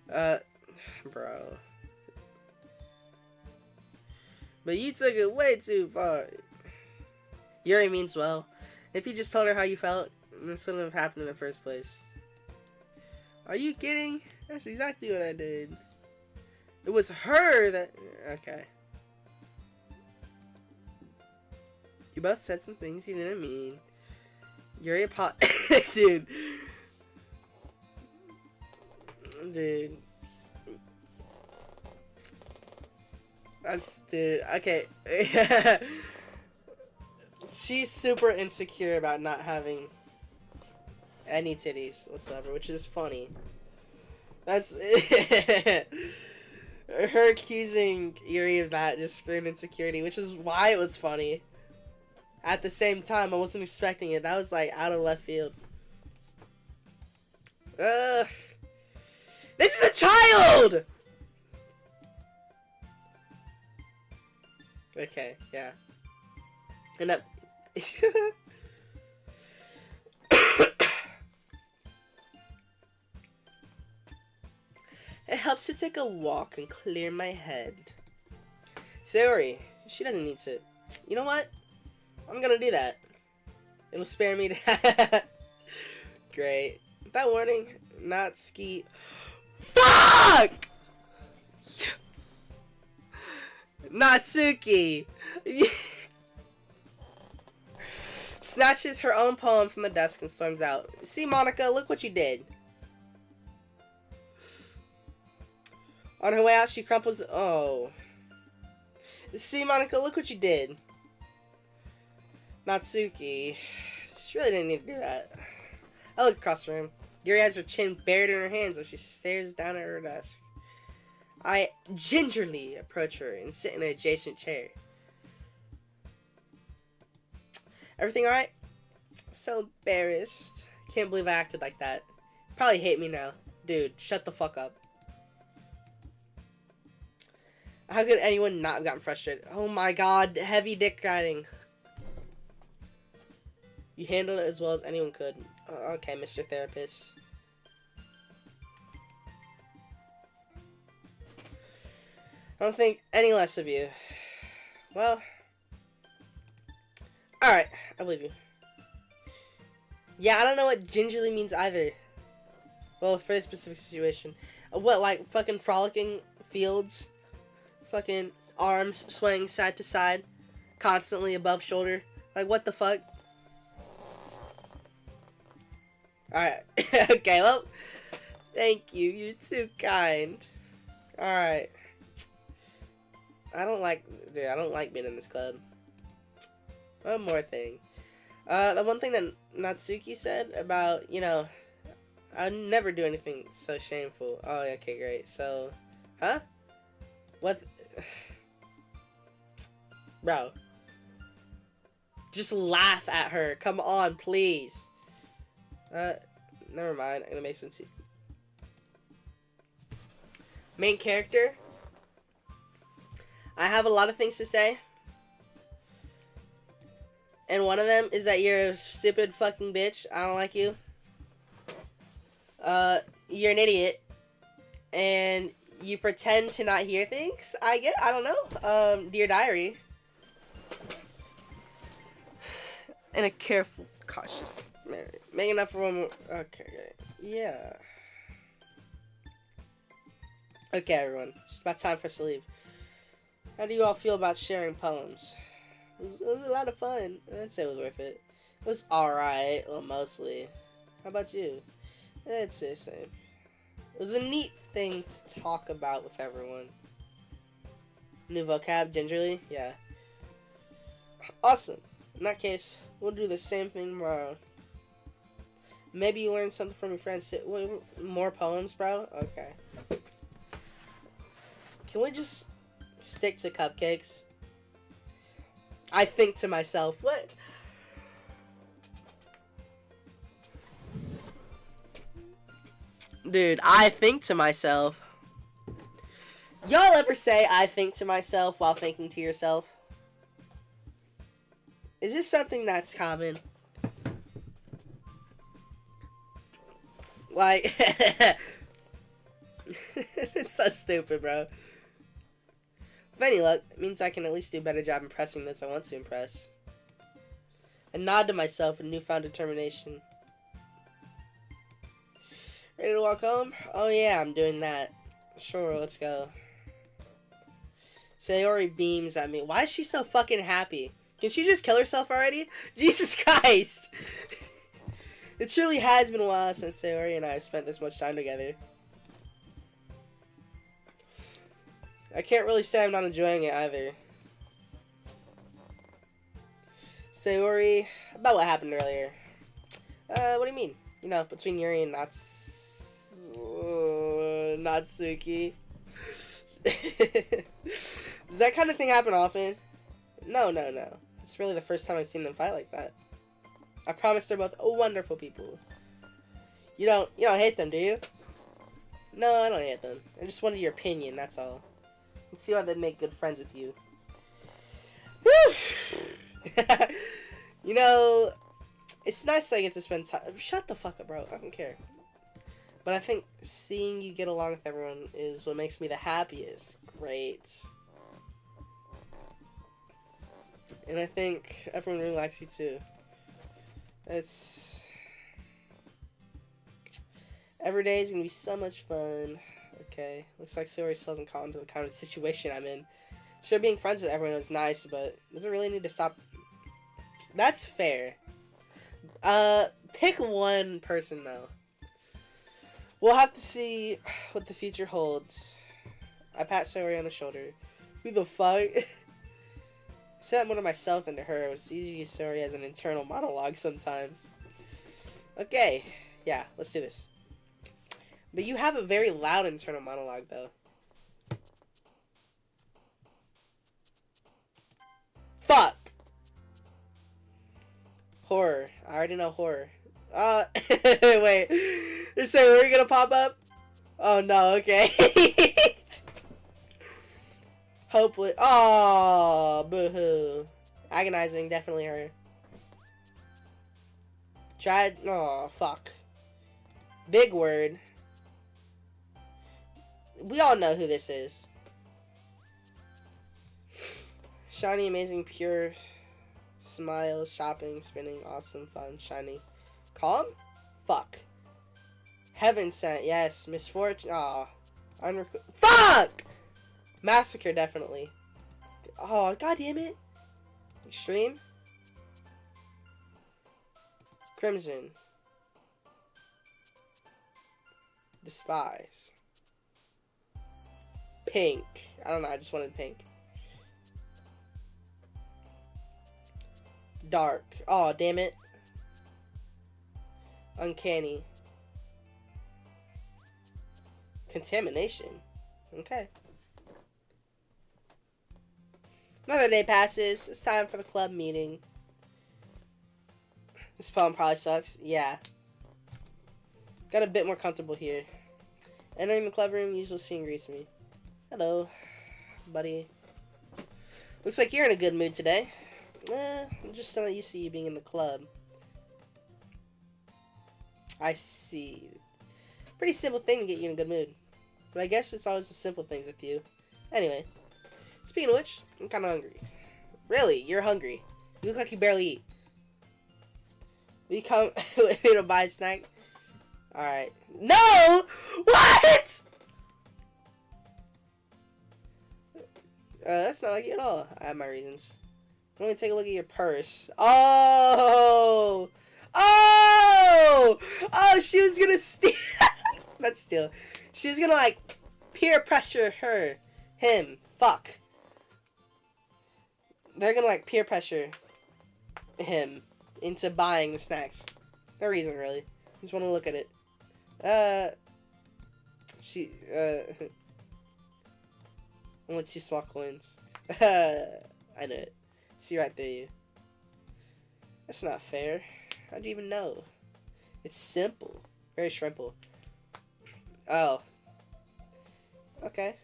Bro. But you took it way too far. Yuri means well. If you just told her how you felt, this wouldn't have happened in the first place. Are you kidding? That's exactly what I did. It was her that... Okay. You both said some things you didn't mean. Yuri Dude. Dude. Dude. Okay. She's super insecure about not having any titties whatsoever, which is funny. That's her accusing Yuri of that just screamed insecurity, which is why it was funny. At the same time, I wasn't expecting it. That was like out of left field. This is a child. Okay, yeah. And that. It helps to take a walk and clear my head. Sayori, she doesn't need to. You know what? I'm gonna do that. It'll spare me to. Great. That warning, not ski. Fuck! Natsuki! Snatches her own poem from the desk and storms out. See, Monica, look what you did. On her way out, she crumples. Oh. See, Monica, look what you did. Natsuki. She really didn't need to do that. I look across the room. Yuri has her chin buried in her hands while she stares down at her desk. I gingerly approach her and sit in an adjacent chair. Everything alright? So embarrassed. Can't believe I acted like that. Probably hate me now. Dude, shut the fuck up. How could anyone not have gotten frustrated? Oh my god, heavy dick riding. You handled it as well as anyone could. Okay, Mr. Therapist. I don't think any less of you. Well. Alright, I believe you. Yeah, I don't know what gingerly means either. Well, for this specific situation. What, like fucking frolicking fields? Fucking arms swaying side to side? Constantly above shoulder? Like, what the fuck? Alright. Okay, well. Thank you. You're too kind. Alright. I don't like being in this club. One more thing. The one thing that Natsuki said about, you know, I would never do anything so shameful. Oh, okay, great. So, huh? What? Bro. Just laugh at her. Come on, please. Never mind. I'm gonna make some tea. Main character. I have a lot of things to say. And one of them is that you're a stupid fucking bitch. I don't like you. You're an idiot. And you pretend to not hear things. I don't know. Dear Diary. In a careful, cautious manner. Make enough for one more. Okay, great. Yeah. Okay, everyone. It's about time for us to leave. How do you all feel about sharing poems? It was a lot of fun. I'd say it was worth it. It was alright. Well, mostly. How about you? I'd say the same. It was a neat thing to talk about with everyone. New vocab, gingerly? Yeah. Awesome. In that case, we'll do the same thing tomorrow. Maybe you learned something from your friends. Wait, more poems, bro? Okay. Can we just stick to cupcakes? I think to myself, what? Dude, I think to myself. Y'all ever say I think to myself while thinking to yourself? Is this something that's common? Like, it's so stupid, bro. With any luck, it means I can at least do a better job impressing those I want to impress. I nod to myself in newfound determination. Ready to walk home? Oh yeah, I'm doing that. Sure, let's go. Sayori beams at me. Why is she so fucking happy? Can she just kill herself already? Jesus Christ! It truly has been a while since Sayori and I have spent this much time together. I can't really say I'm not enjoying it either. Sayori, about what happened earlier. What do you mean? You know, between Yuri and Natsuki. Does that kind of thing happen often? No. It's really the first time I've seen them fight like that. I promise they're both wonderful people. You don't hate them, do you? No, I don't hate them. I just wanted your opinion, that's all. Let's see how they make good friends with you. Whew! You know, it's nice that I get to spend time. Shut the fuck up, bro. I don't care. But I think seeing you get along with everyone is what makes me the happiest. Great. And I think everyone really likes you too. Every day is gonna be so much fun. Okay, looks like Sayori still hasn't caught into the kind of situation I'm in. Sure, being friends with everyone was nice, but does it really need to stop? That's fair. Pick one person though. We'll have to see what the future holds. I pat Sayori on the shoulder. Who the fuck? I say that more to myself than to her. It's easy to use Sayori as an internal monologue sometimes. Okay, yeah, let's do this. But you have a very loud internal monologue, though. Fuck! Horror. I already know horror. Wait. Is Sayori gonna pop up? Oh no, okay. Hopeless. Oh, boo-hoo. Agonizing, definitely her. Tried. Oh, fuck. Big word. We all know who this is. Shiny, amazing, pure. Smile, shopping, spinning, awesome, fun, shiny. Calm? Fuck. Heaven sent, yes. Misfortune. Aw. Fuck! Massacre, definitely. Oh, god damn it. Extreme? Crimson. Despise. Pink. I don't know, I just wanted pink. Dark. Oh, damn it. Uncanny. Contamination. Okay. Another day passes. It's time for the club meeting. This poem probably sucks. Yeah. Got a bit more comfortable here. Entering the club room, usual scene greets me. Hello, buddy. Looks like you're in a good mood today. I'm just not used to you being in the club. I see. Pretty simple thing to get you in a good mood. But I guess it's always the simple things with you. Anyway, speaking of which, I'm kind of hungry. Really? You're hungry? You look like you barely eat. Will you come with me to buy a snack? Alright. No! What?! That's not like you at all. I have my reasons. Let me take a look at your purse. Oh! Oh! Oh, she was gonna steal. Not steal. She was gonna, like, peer pressure him. Fuck. they're gonna like peer pressure him into buying the snacks. No reason really. Just want to look at it. Let's see small coins. I know it. See right through you. That's not fair. How'd you even know? It's simple. Very simple. Oh. Okay.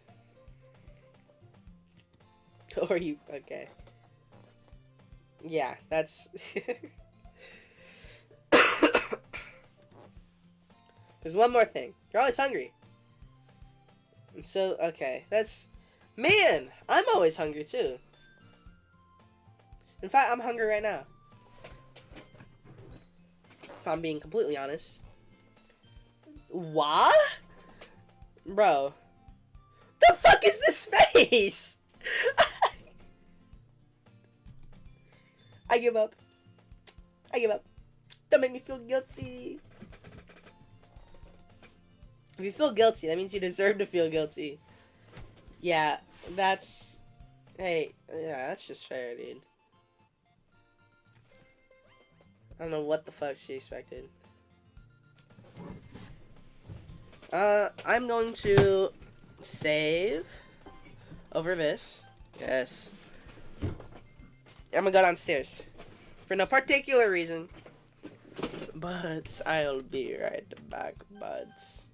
Or you... Okay. Yeah, that's... There's one more thing. You're always hungry. And so, okay. That's... Man! I'm always hungry, too. In fact, I'm hungry right now. If I'm being completely honest. What? Bro. The fuck is this face? I give up. I give up. Don't make me feel guilty. If you feel guilty, that means you deserve to feel guilty. Yeah, that's... Hey, yeah, that's just fair, dude. I don't know what the fuck she expected. I'm going to save over this. Yes. I'm gonna go downstairs. For no particular reason. But I'll be right back, buds.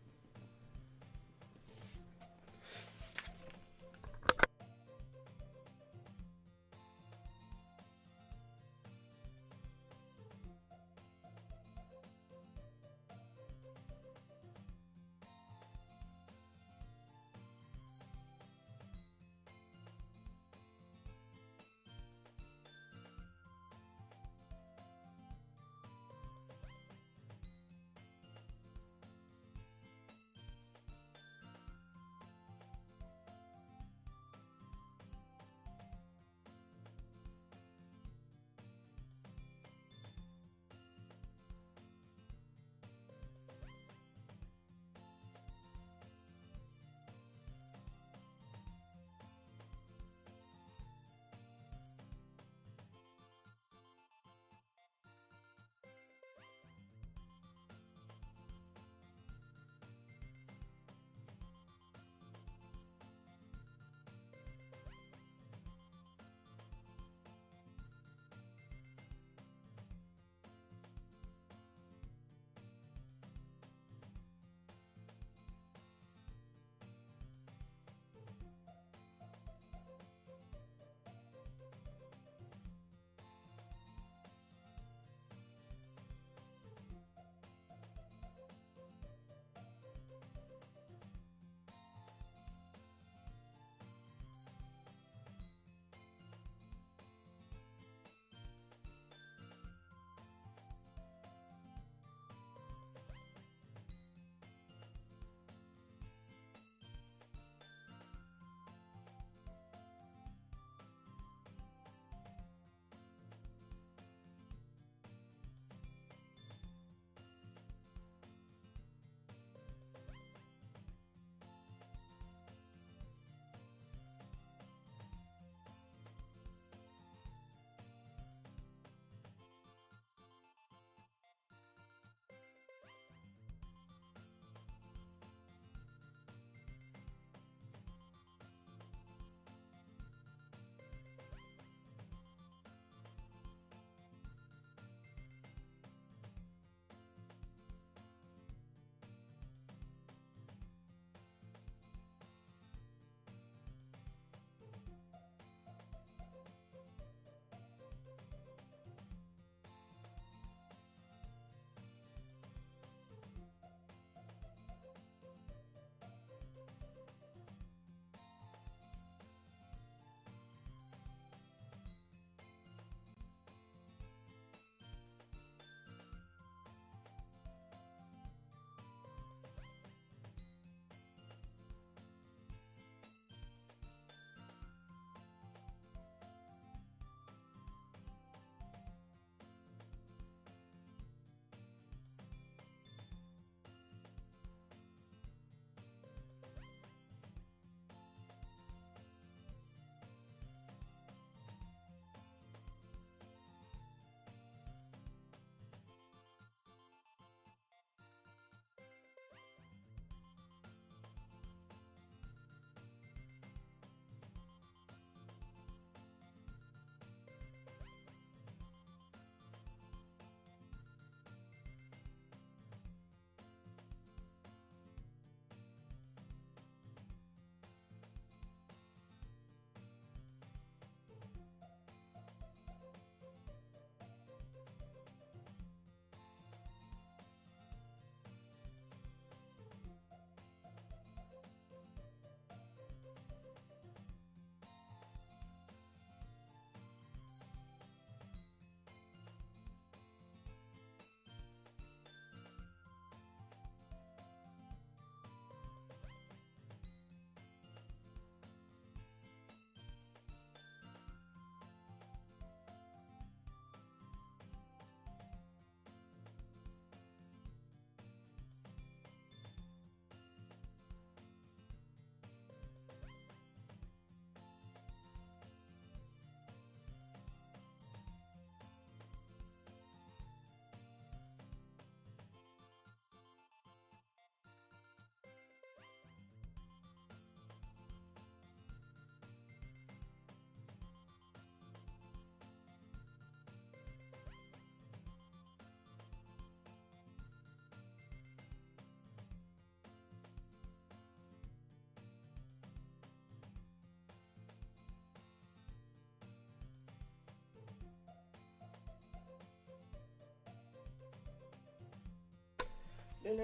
It's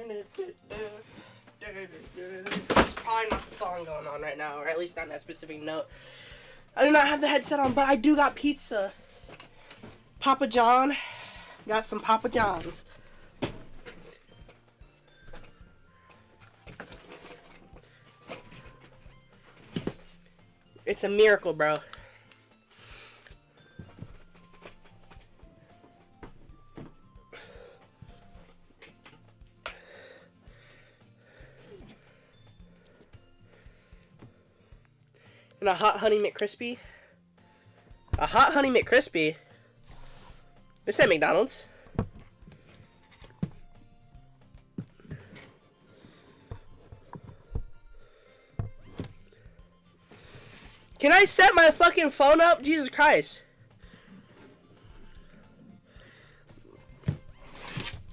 probably not the song going on right now, or at least not that specific note. I do not have the headset on, but I do got pizza. Papa John. Got some Papa Johns. It's a miracle, bro. And a hot honey McCrispy. A hot honey McCrispy? This ain't McDonald's. Can I set my fucking phone up? Jesus Christ.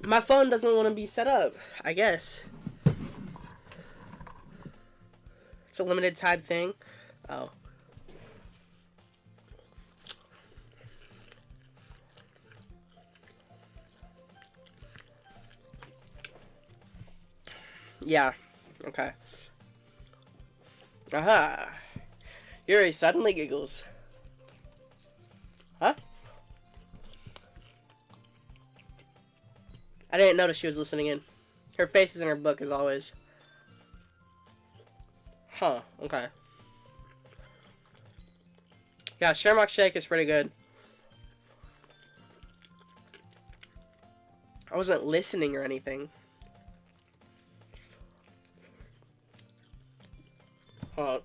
My phone doesn't want to be set up, I guess. It's a limited time thing. Oh. Yeah. Okay. Aha. Yuri suddenly giggles. Huh? I didn't notice she was listening in. Her face is in her book as always. Huh. Okay. Yeah, Sherlock Shake is pretty good. I wasn't listening or anything. Oh.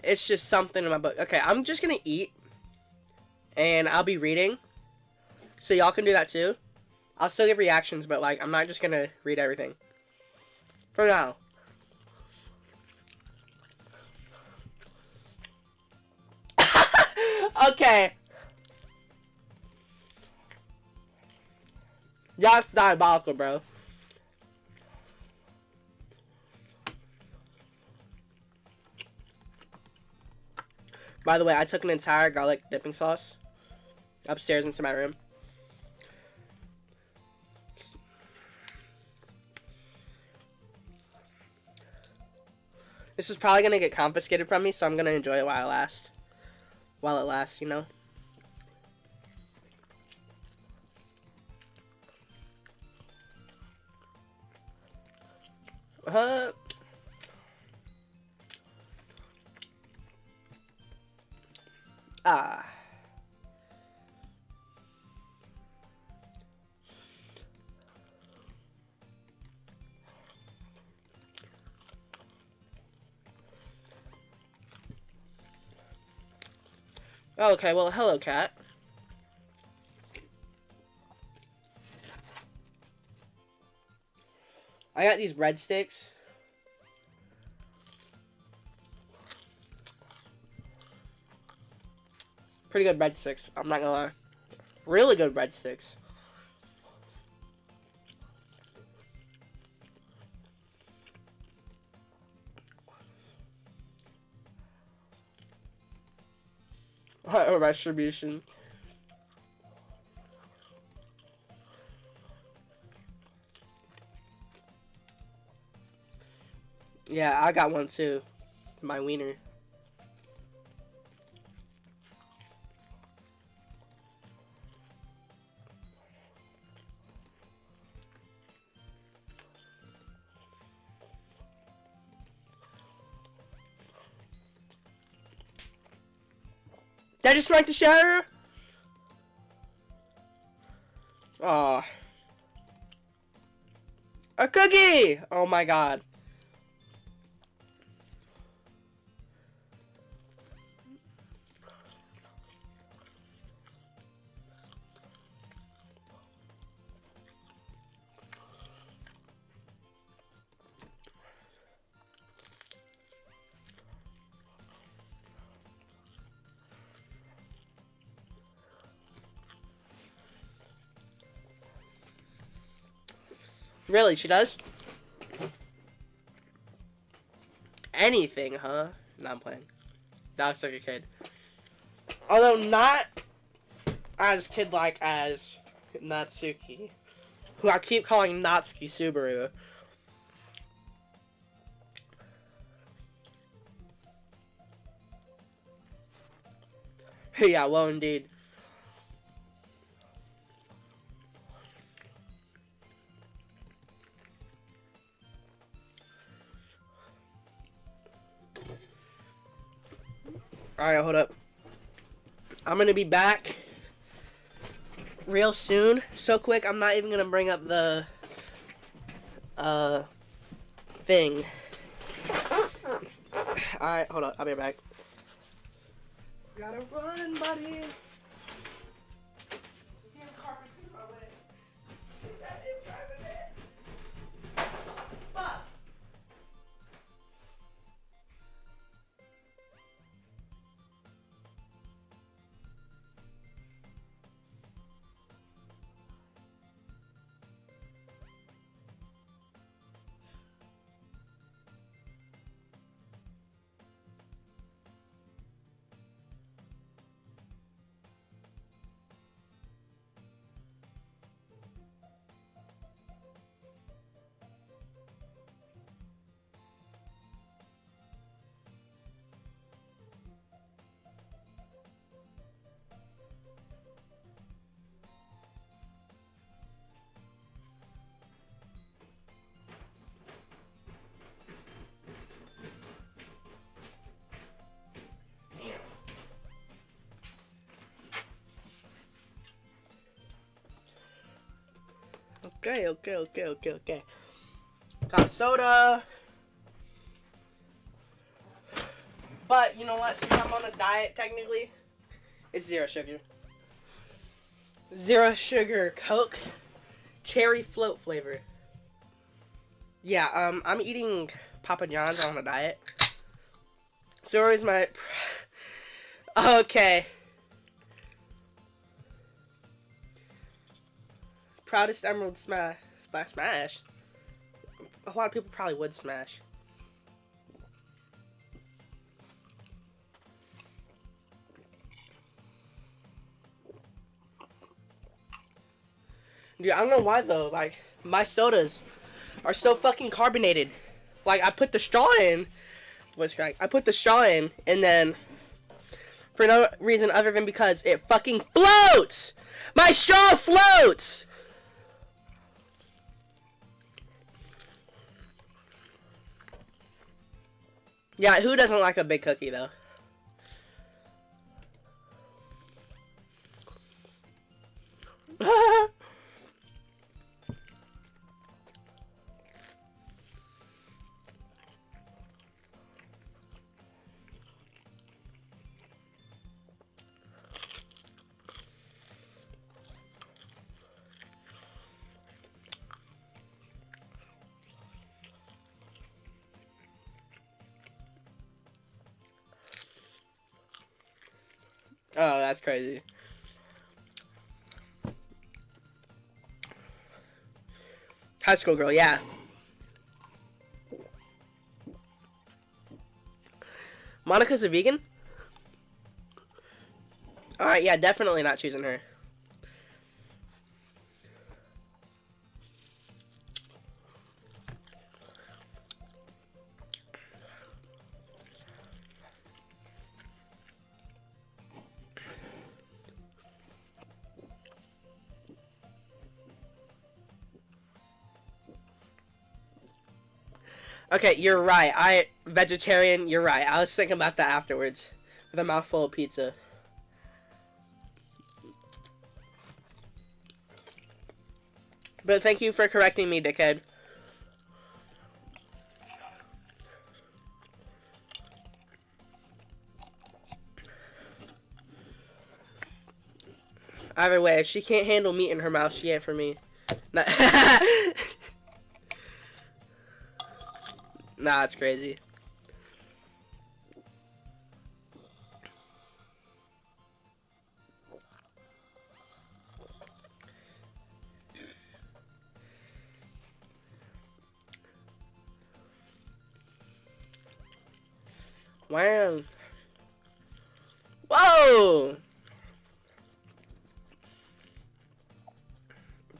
It's just something in my book. Okay, I'm just gonna eat. And I'll be reading. So y'all can do that too. I'll still give reactions, but like, I'm not just gonna read everything. For now. Okay. That's diabolical, bro. By the way, I took an entire garlic dipping sauce upstairs into my room. This is probably gonna get confiscated from me, so I'm gonna enjoy it while it lasts. While it lasts, you know? Ah. Okay, well, hello, cat. I got these breadsticks. Pretty good breadsticks, I'm not gonna lie. Really good breadsticks. Retribution. Yeah, I got one too. My wiener. Did I just rank the shatter? Oh. A cookie! Oh my god. Really, she does? Anything, huh? No, I'm playing. That looks like a kid. Although not... as kid-like as Natsuki, who I keep calling Natsuki Subaru. Yeah, well, indeed. Alright, hold up. I'm gonna be back real soon. So quick, I'm not even gonna bring up the thing. Alright, hold up. I'll be back. Gotta run, buddy. Fuck. Okay. Got soda. But, you know what? Since I'm on a diet, technically, it's zero sugar. Zero sugar Coke. Cherry float flavor. Yeah, I'm eating Papa John's on a diet. So is my... Okay. Proudest Emerald Smash. Smash? A lot of people probably would smash. Dude, I don't know why though. Like, my sodas are so fucking carbonated. Like, I put the straw in. What's correct? I put the straw in, and then for no reason other than because it fucking floats! My straw floats! Yeah, who doesn't like a big cookie, though? Oh, that's crazy. High school girl, yeah. Monica's a vegan? Alright, yeah, definitely not choosing her. Okay, you're right. Vegetarian, you're right. I was thinking about that afterwards. With a mouthful of pizza. But thank you for correcting me, dickhead. Either way, if she can't handle meat in her mouth, she ain't for me. Nah, nah, it's crazy. Wow. Whoa!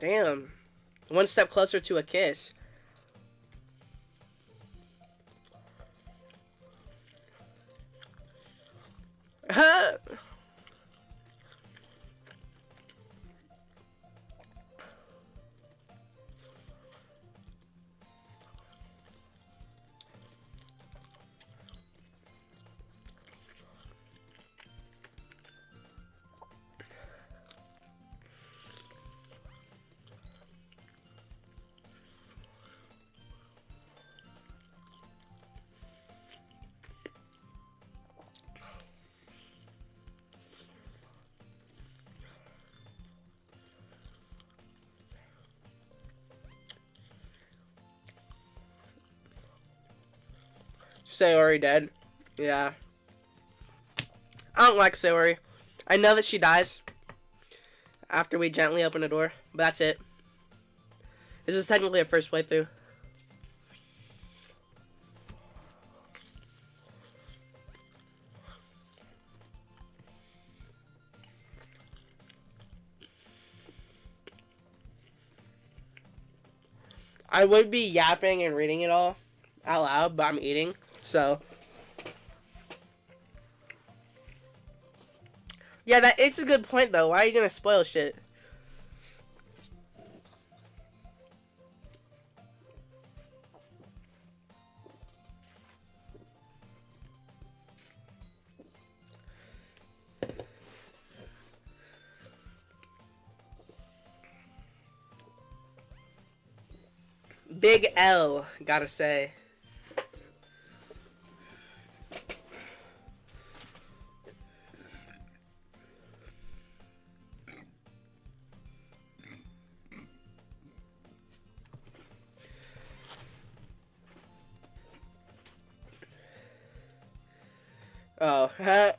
Damn. One step closer to a kiss. Huh? Sayori dead. Yeah. I don't like Sayori. I know that she dies after we gently open the door, but that's it. This is technically a first playthrough. I would be yapping and reading it all out loud, but I'm eating, so. Yeah, it's a good point, though. Why are you gonna spoil shit? Big L, gotta say. Oh, huh?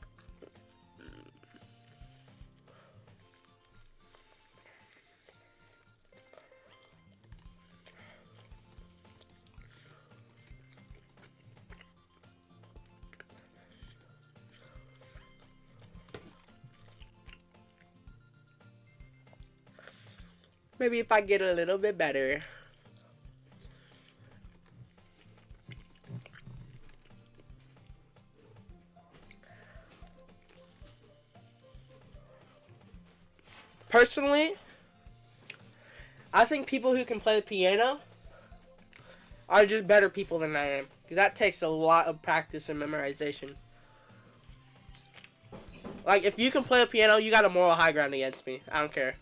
Maybe if I get a little bit better. Personally, I think people who can play the piano are just better people than I am. Because that takes a lot of practice and memorization. Like, if you can play the piano, you got a moral high ground against me. I don't care.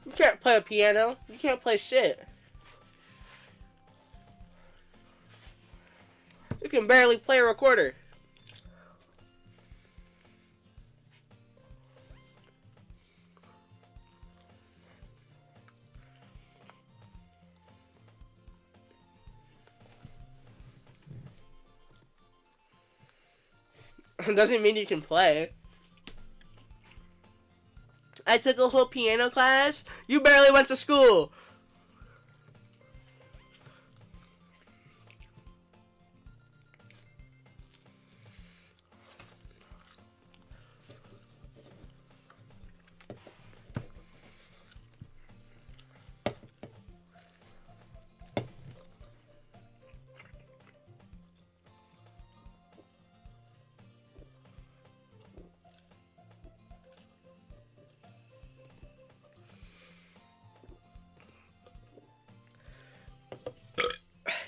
You can't play a piano. You can't play shit. You can barely play a recorder. Doesn't mean you can play. I took a whole piano class. You barely went to school.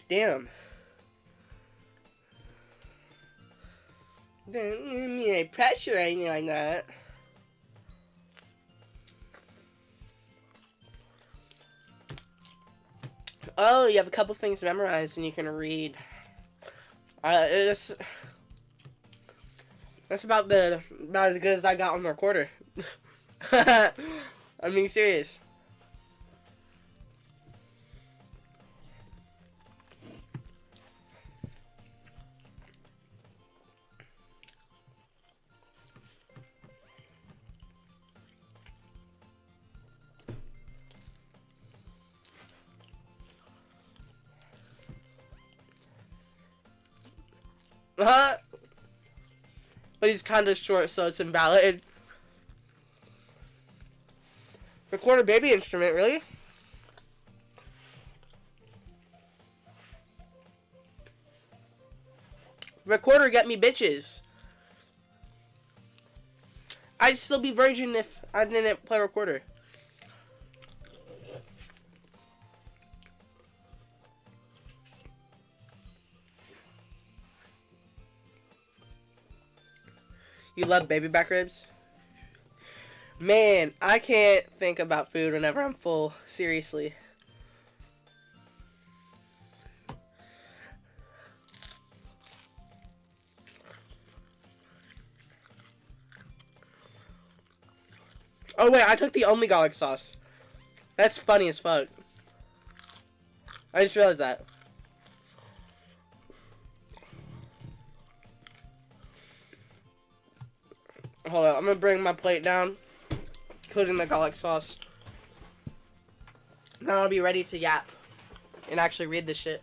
Damn. Don't give me any pressure or anything like that. Oh, you have a couple things memorized and you can read. That's about as good as I got on the recorder. I'm being serious. But he's kind of short, so it's invalid. Record a baby instrument, really? Recorder, get me bitches. I'd still be virgin if I didn't play recorder. You love baby back ribs? Man, I can't think about food whenever I'm full. Seriously. Oh wait, I took the only garlic sauce. That's funny as fuck. I just realized that. Hold on, I'm gonna bring my plate down, including the garlic sauce. Now I'll be ready to yap and actually read this shit.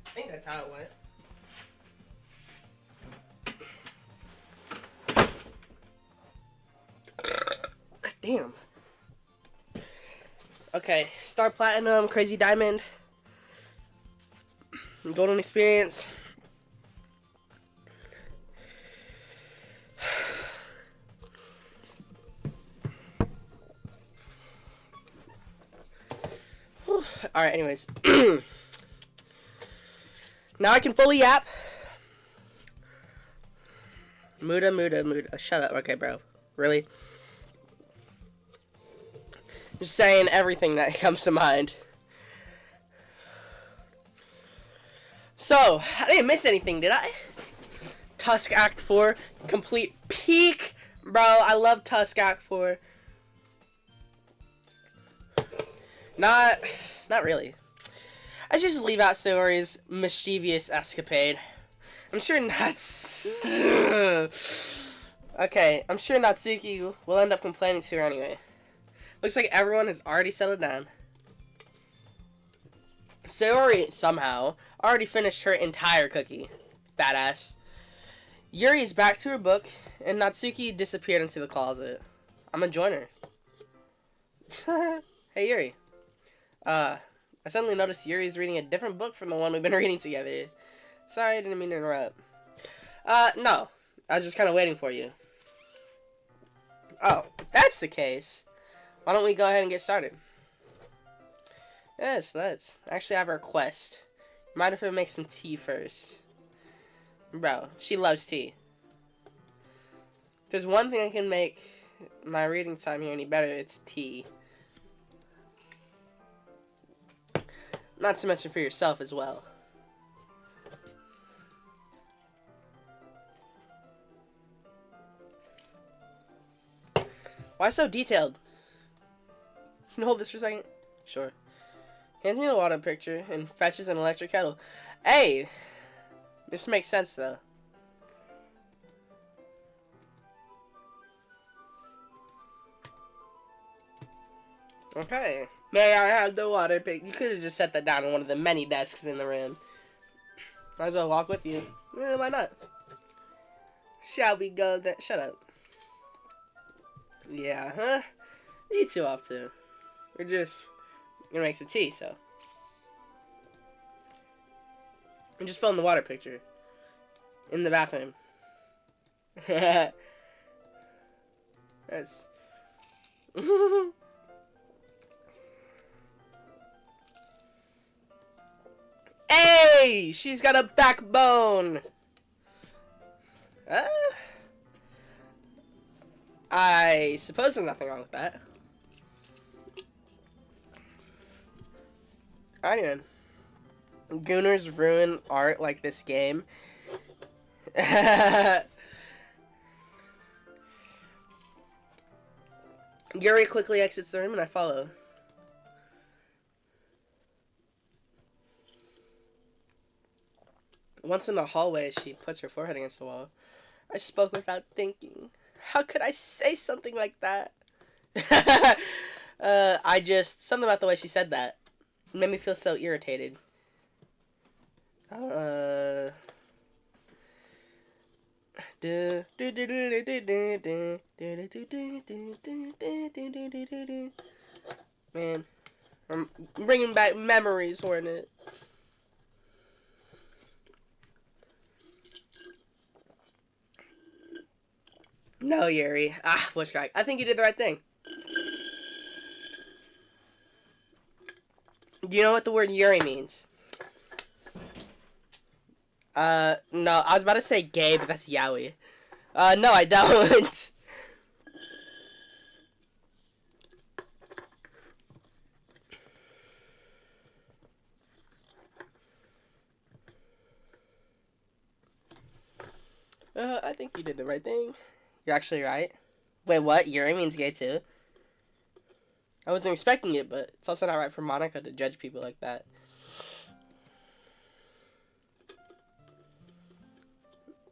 I think that's how it went. Damn. Okay, Star Platinum, Crazy Diamond, Golden Experience. Alright, anyways. Now I can fully yap. Muda. Shut up. Okay, bro. Really? Just saying everything that comes to mind. So, I didn't miss anything, did I? Tusk Act 4. Complete peak. Bro, I love Tusk Act 4. Not really. I should just leave out Sayori's mischievous escapade. I'm sure Okay, I'm sure Natsuki will end up complaining to her anyway. Looks like everyone has already settled down. Sayori, somehow, already finished her entire cookie. Fat ass. Yuri is back to her book, and Natsuki disappeared into the closet. I'm gonna join her. Hey, Yuri. I suddenly noticed Yuri's reading a different book from the one we've been reading together. Sorry, I didn't mean to interrupt. No. I was just kind of waiting for you. Oh, if that's the case, why don't we go ahead and get started? Yes, let's. Actually, I have a request. Mind if we make some tea first? Bro, she loves tea. If there's one thing I can make my reading time here any better, it's tea. Not to mention for yourself as well. Why so detailed? Can you hold this for a second? Sure. Hands me the water picture and fetches an electric kettle. Hey! This makes sense though. Okay. May I have the water pick? You could have just set that down on one of the many desks in the room. Might as well walk with you. Why not? Shall we go there? Shut up. Yeah, huh? What are you two up to? We're just gonna make some tea, so. I'm just filling the water picture. In the bathroom. That's... Hey! She's got a backbone! I suppose there's nothing wrong with that. Alright then. Gooners ruin art like this game. Yuri quickly exits the room and I follow. Once in the hallway, she puts her forehead against the wall. I spoke without thinking. How could I say something like that? Something about the way she said that made me feel so irritated. Man, I'm bringing back memories, Hornet. No, Yuri. Voice crack. I think you did the right thing. Do you know what the word Yuri means? No, I was about to say gay, but that's yaoi. No, I don't. I think you did the right thing. You're actually right. Wait, what? Yuri means gay too? I wasn't expecting it, but it's also not right for Monica to judge people like that.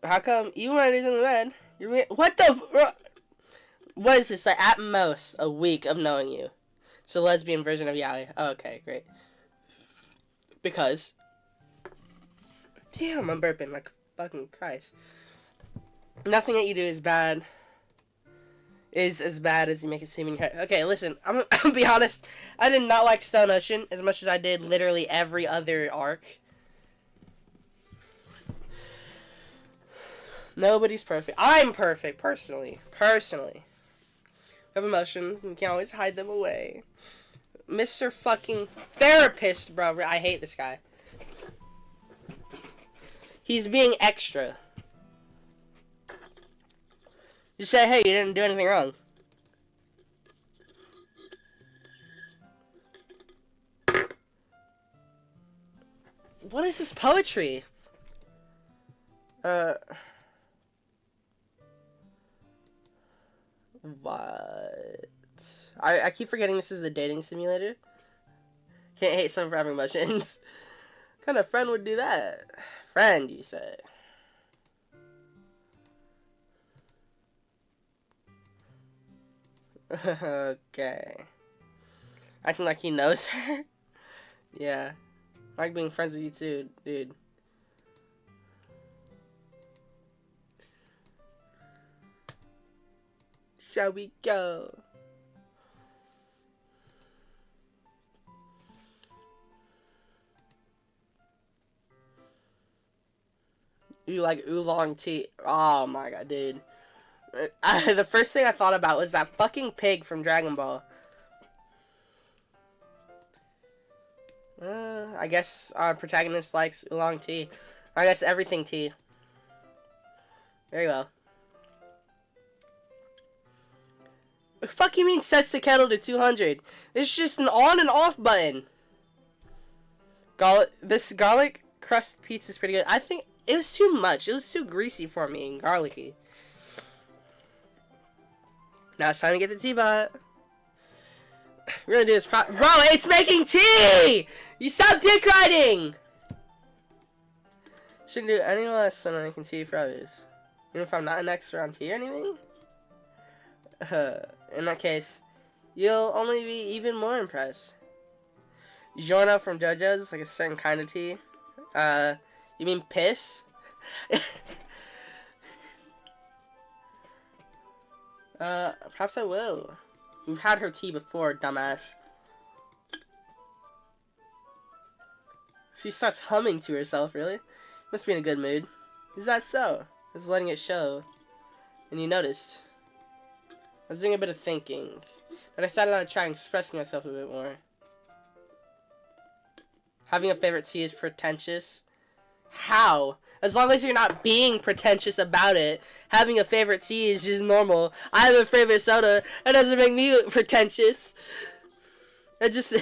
How come, even when I do something bad, what the... What is this? Like, at most, a week of knowing you. It's a lesbian version of yaoi. Oh, okay, great. Because... Damn, I'm burping like fucking Christ. Nothing that you do is bad. Is as bad as you make it seem in your head. Okay, listen, I'm gonna be honest. I did not like Stone Ocean as much as I did literally every other arc. Nobody's perfect. I'm perfect, personally. I have emotions, and you can't always hide them away. Mr. fucking therapist, bro. I hate this guy. He's being extra. You say, hey, you didn't do anything wrong. What is this poetry? What? I keep forgetting this is a dating simulator. Can't hate someone for having emotions. What kind of friend would do that? Friend, you say? Okay. Acting like he knows her? Yeah. I like being friends with you too, dude. Shall we go? You like oolong tea? Oh my god, dude. The first thing I thought about was that fucking pig from Dragon Ball. I guess our protagonist likes oolong tea. I guess everything tea. Very well. What the fuck you mean sets the kettle to 200? It's just an on and off button. This garlic crust pizza is pretty good. I think it was too much. It was too greasy for me and garlicky. Now it's time to get the tea bot. We're gonna do this bro, it's making tea! You stop dick riding! Shouldn't do any less than I can see for others. Even if I'm not an expert on tea or anything? In that case, you'll only be even more impressed. Giorno from JoJo's, like a certain kind of tea. You mean piss? Perhaps I will. We've had her tea before, dumbass. She starts humming to herself, really? Must be in a good mood. Is that so? I was letting it show. And you noticed. I was doing a bit of thinking. But I decided I'd try expressing myself a bit more. Having a favorite tea is pretentious. How? As long as you're not being pretentious about it. Having a favorite tea is just normal. I have a favorite soda. That doesn't make me pretentious. That just...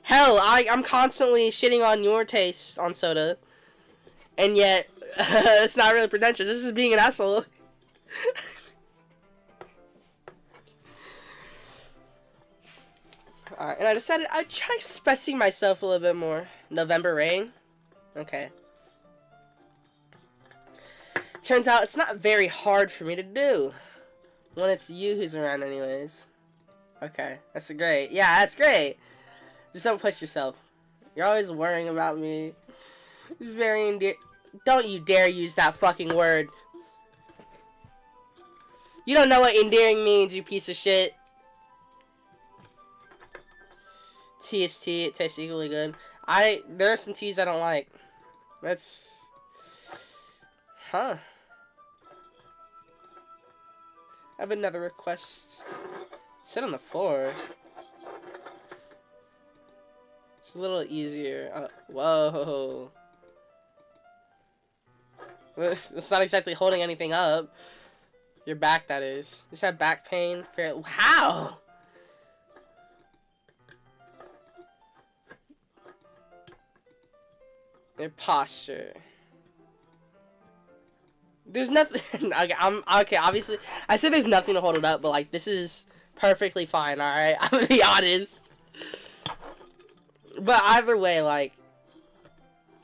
Hell, I'm constantly shitting on your taste on soda. And yet, it's not really pretentious. This is being an asshole. Alright, and I decided I'd try expressing myself a little bit more. November rain? Okay. Turns out it's not very hard for me to do. When it's you who's around anyways. Okay, that's great. Yeah, that's great. Just don't push yourself. You're always worrying about me. It's very endearing. Don't you dare use that fucking word. You don't know what endearing means, you piece of shit. Tea is tea. It tastes equally good. There are some teas I don't like. That's... Huh. I have another request. Sit on the floor. It's a little easier. Whoa. It's not exactly holding anything up. Your back, that is. Just have back pain. How? Their posture. There's nothing. Okay. Obviously, I said there's nothing to hold it up, but like this is perfectly fine. All right, I'm gonna be honest. But either way, like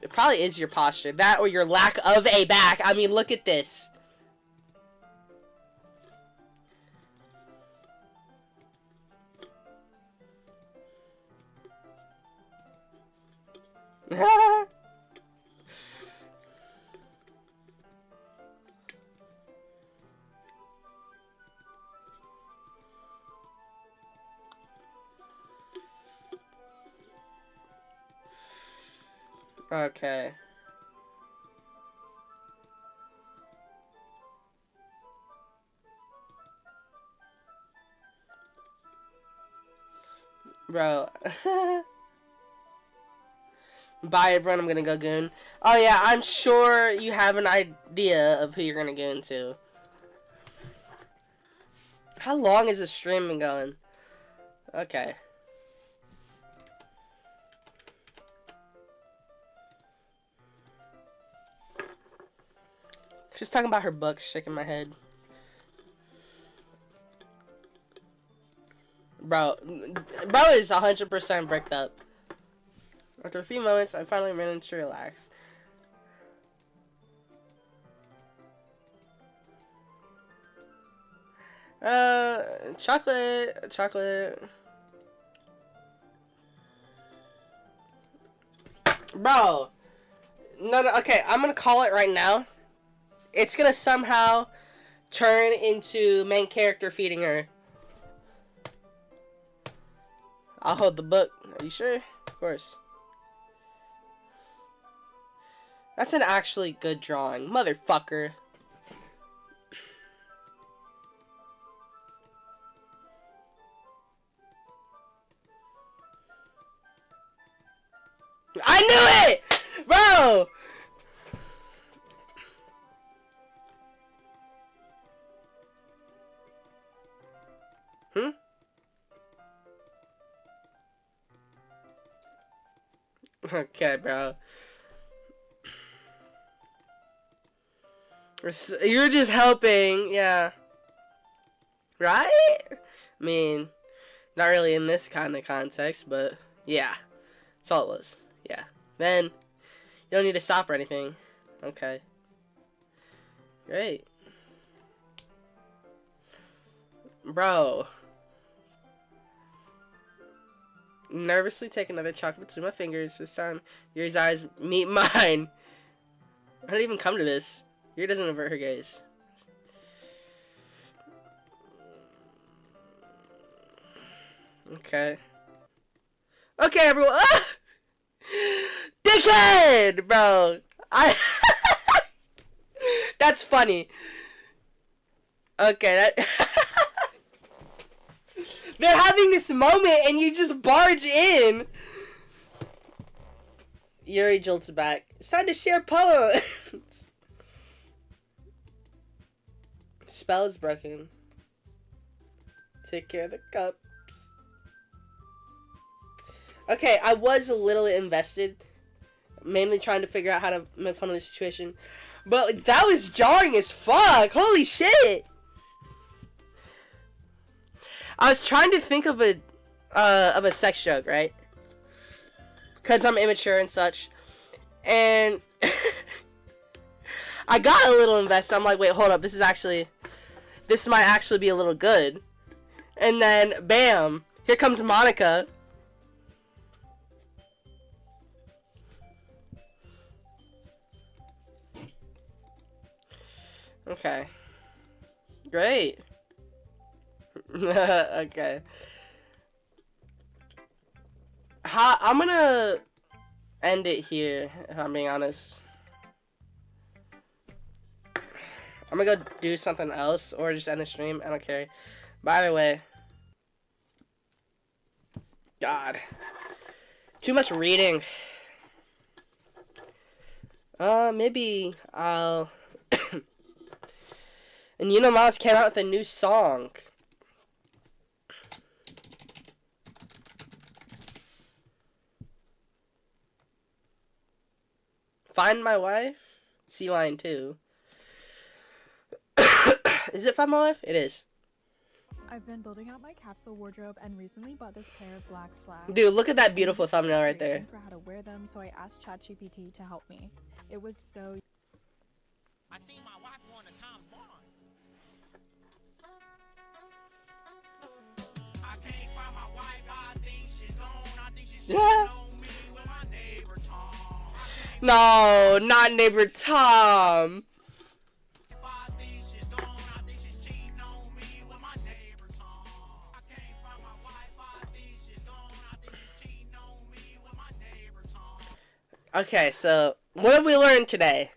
it probably is your posture, that or your lack of a back. I mean, look at this. Okay. Bro. Bye, everyone. I'm gonna go goon. Oh, yeah. I'm sure you have an idea of who you're gonna goon to. How long is this stream been going? Okay. She's talking about her books, shaking my head. Bro is 100% bricked up. After a few moments, I finally managed to relax. Chocolate. Bro. No, okay, I'm gonna call it right now. It's gonna somehow turn into main character feeding her. I'll hold the book. Are you sure? Of course. That's an actually good drawing. Motherfucker. I knew it! Bro! Okay, bro. You're just helping, yeah. Right? I mean, not really in this kind of context, but yeah. That's all it was. Yeah. Then, you don't need to stop or anything. Okay. Great. Bro. Nervously take another chocolate between my fingers. This time, your eyes meet mine. I didn't even come to this. Your doesn't avert her gaze. Okay. Okay, everyone. Ah! Dickhead, bro. That's funny. Okay, that. They're having this moment and you just barge in. Yuri jolts back. It's time to share poems. Spell is broken. Take care of the cups. Okay, I was a little invested. Mainly trying to figure out how to make fun of the situation. But like, that was jarring as fuck. Holy shit. I was trying to think of a sex joke, right? Because I'm immature and such. And I got a little invested. I'm like, wait, hold up. This might actually be a little good. And then, bam, here comes Monica. Okay. Great. Okay. I'm gonna end it here, if I'm being honest. I'm gonna go do something else, or just end the stream. I don't care. By the way. God. Too much reading. Maybe I'll... And you know, Miles came out with a new song. Find My Wife? Sea Lion 2. Is it Find My Wife? It is. I've been building out my capsule wardrobe and recently bought this pair of black slacks. Dude, look at that beautiful thumbnail right there. For how to wear them, so I asked ChatGPT to help me. It was so... I seen my wife going to Tom's Barn. I can't find my wife, I think she's gone. I think she's cheating on me with my neighbor Tom. No, not neighbor Tom. I think she's gone. I think she's cheating on me with my neighbor Tom. I can't find my wife, I think she's gone. I think she's cheating on me with my neighbor Tom. Okay, so what have we learned today?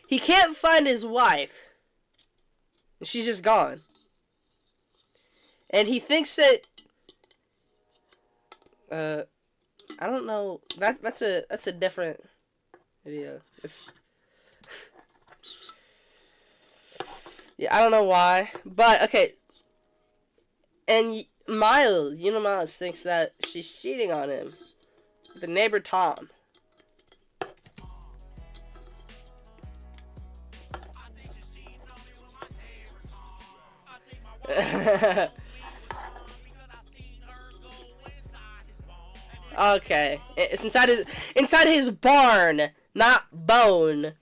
He can't find his wife. She's just gone. And he thinks that I don't know. That's a different video. Yeah, I don't know why, but okay. And Miles, Miles thinks that she's cheating on him. The neighbor Tom. Okay, it's inside his barn, not bone.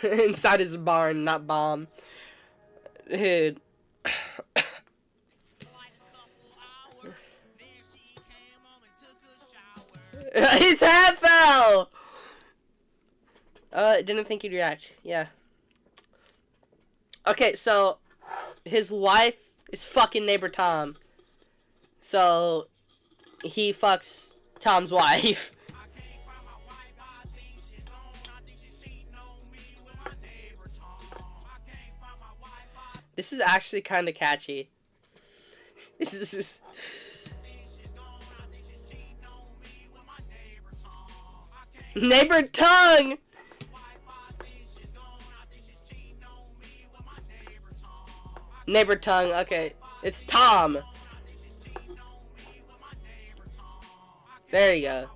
Inside his barn, not bomb. Dude. His hat fell! Didn't think he'd react. Yeah. Okay, so his wife is fucking neighbor Tom. So he fucks Tom's wife. This is actually kind of catchy. This is neighbor tongue. Neighbor tongue. Okay, it's Tom. There you go.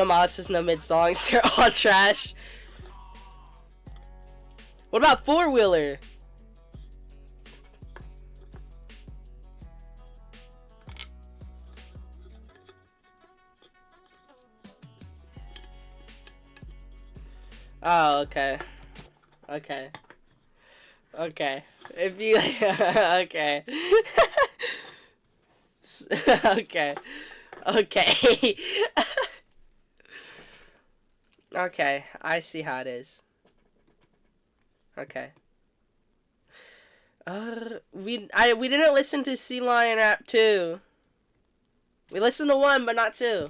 Miles is no mid songs. They're all trash. What about Four Wheeler? Oh, okay. Okay. Okay. If you okay. Okay. Okay. Okay, I see how it is. Okay. We didn't listen to Sea Lion Rap 2. We listened to 1, but not 2. Then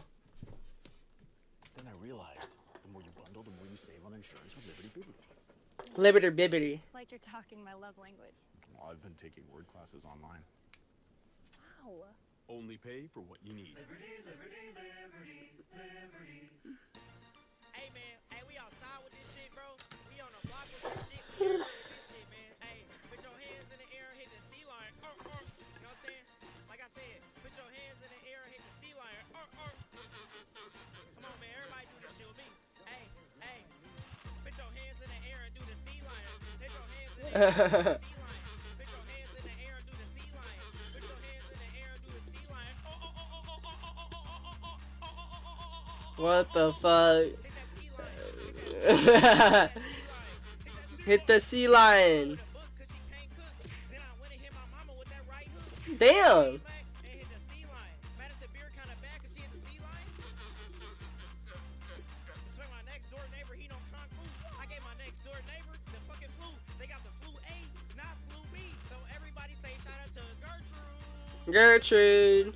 I realized the more you bundle, the more you save on insurance with Liberty Bibbity. Liberty Bibbity. Like you're talking my love language. Well, I've been taking word classes online. Wow. Only pay for what you need. Liberty, liberty, liberty, liberty. Hey man, hey, we outside with this shit, bro. We on the block with this shit. We with this shit, man. Hey, put your hands in the air and hit the sea lion. You know what I'm saying? Like I said, put your hands in the air and hit the sea lion. Come on, man. Everybody do this shit with me. Hey, hey. Put your hands in the air and do the sea lion. Put your hands in the air and do the sea lion. Put your hands in the air and do the sea lion. Put your hands in the air and do the sea lion. What the fuck? Hit the sea lion. Damn. Gertrude.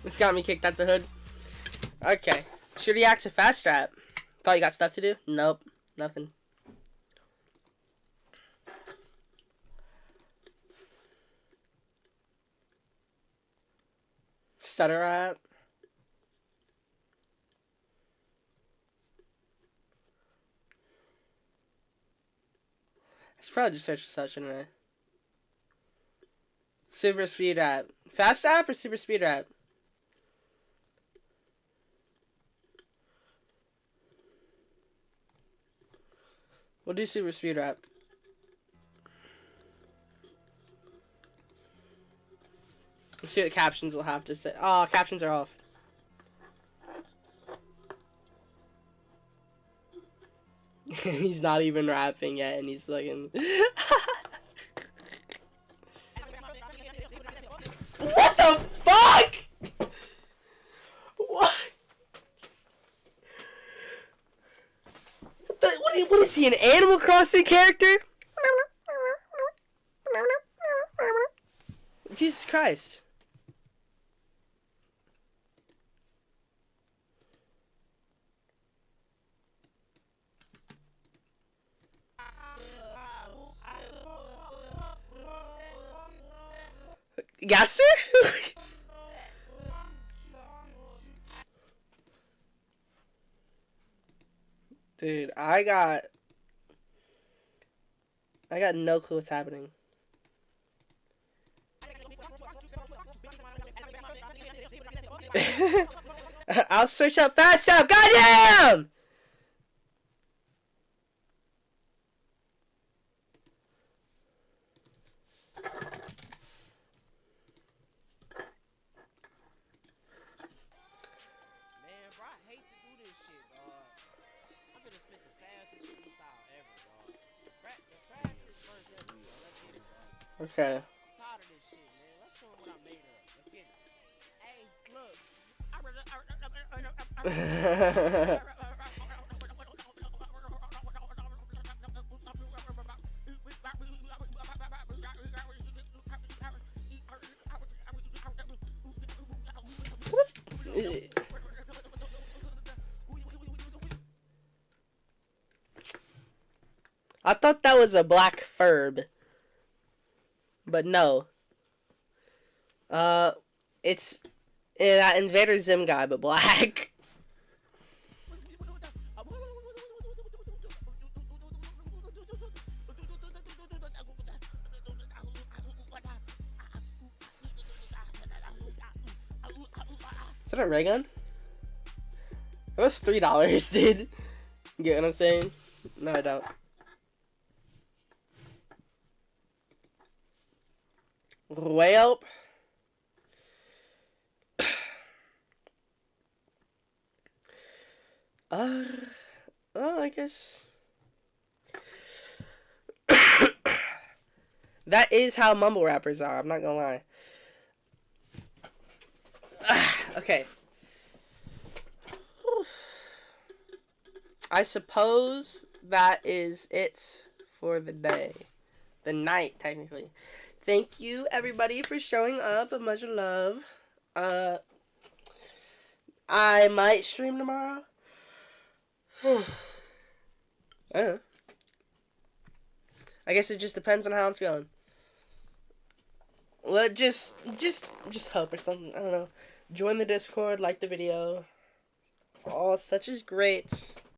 This got me kicked out the hood. Okay. Should react to Fast Rap. Thought you got stuff to do? Nope. Nothing. Stutter Rap. I should probably just search for such anyway. Super Speed Rap. Fast Rap or Super Speed Rap? We'll do Super Speed Rap. Let's see what captions will have to say. Oh, captions are off. He's not even rapping yet, and he's fucking. What the fuck? What? What is he, an Animal Crossing character? Jesus Christ. Gaster? Dude, I got no clue what's happening. I'll search up fast up. Goddamn! Man, bro, I hate to do this shit, dog. I'm gonna spit the fastest freestyle ever, dog. The fastest verse ever, dog. Let's get it, dog. Okay. I'm tired of this shit, man. Let's show them what I made of. Let's get it. Hey, look. I thought that was a black furb. But no. It's that Invader Zim guy, but black. Is that a ray gun? It was $3, dude. You get what I'm saying? No, I don't. Well, well, I guess that is how mumble rappers are. I'm not gonna lie. Okay. I suppose that is it for the day. The night, technically. Thank you, everybody, for showing up. Much love. I might stream tomorrow. I don't know. I guess it just depends on how I'm feeling. Let just hope or something. I don't know. Join the Discord, like the video. All such is great.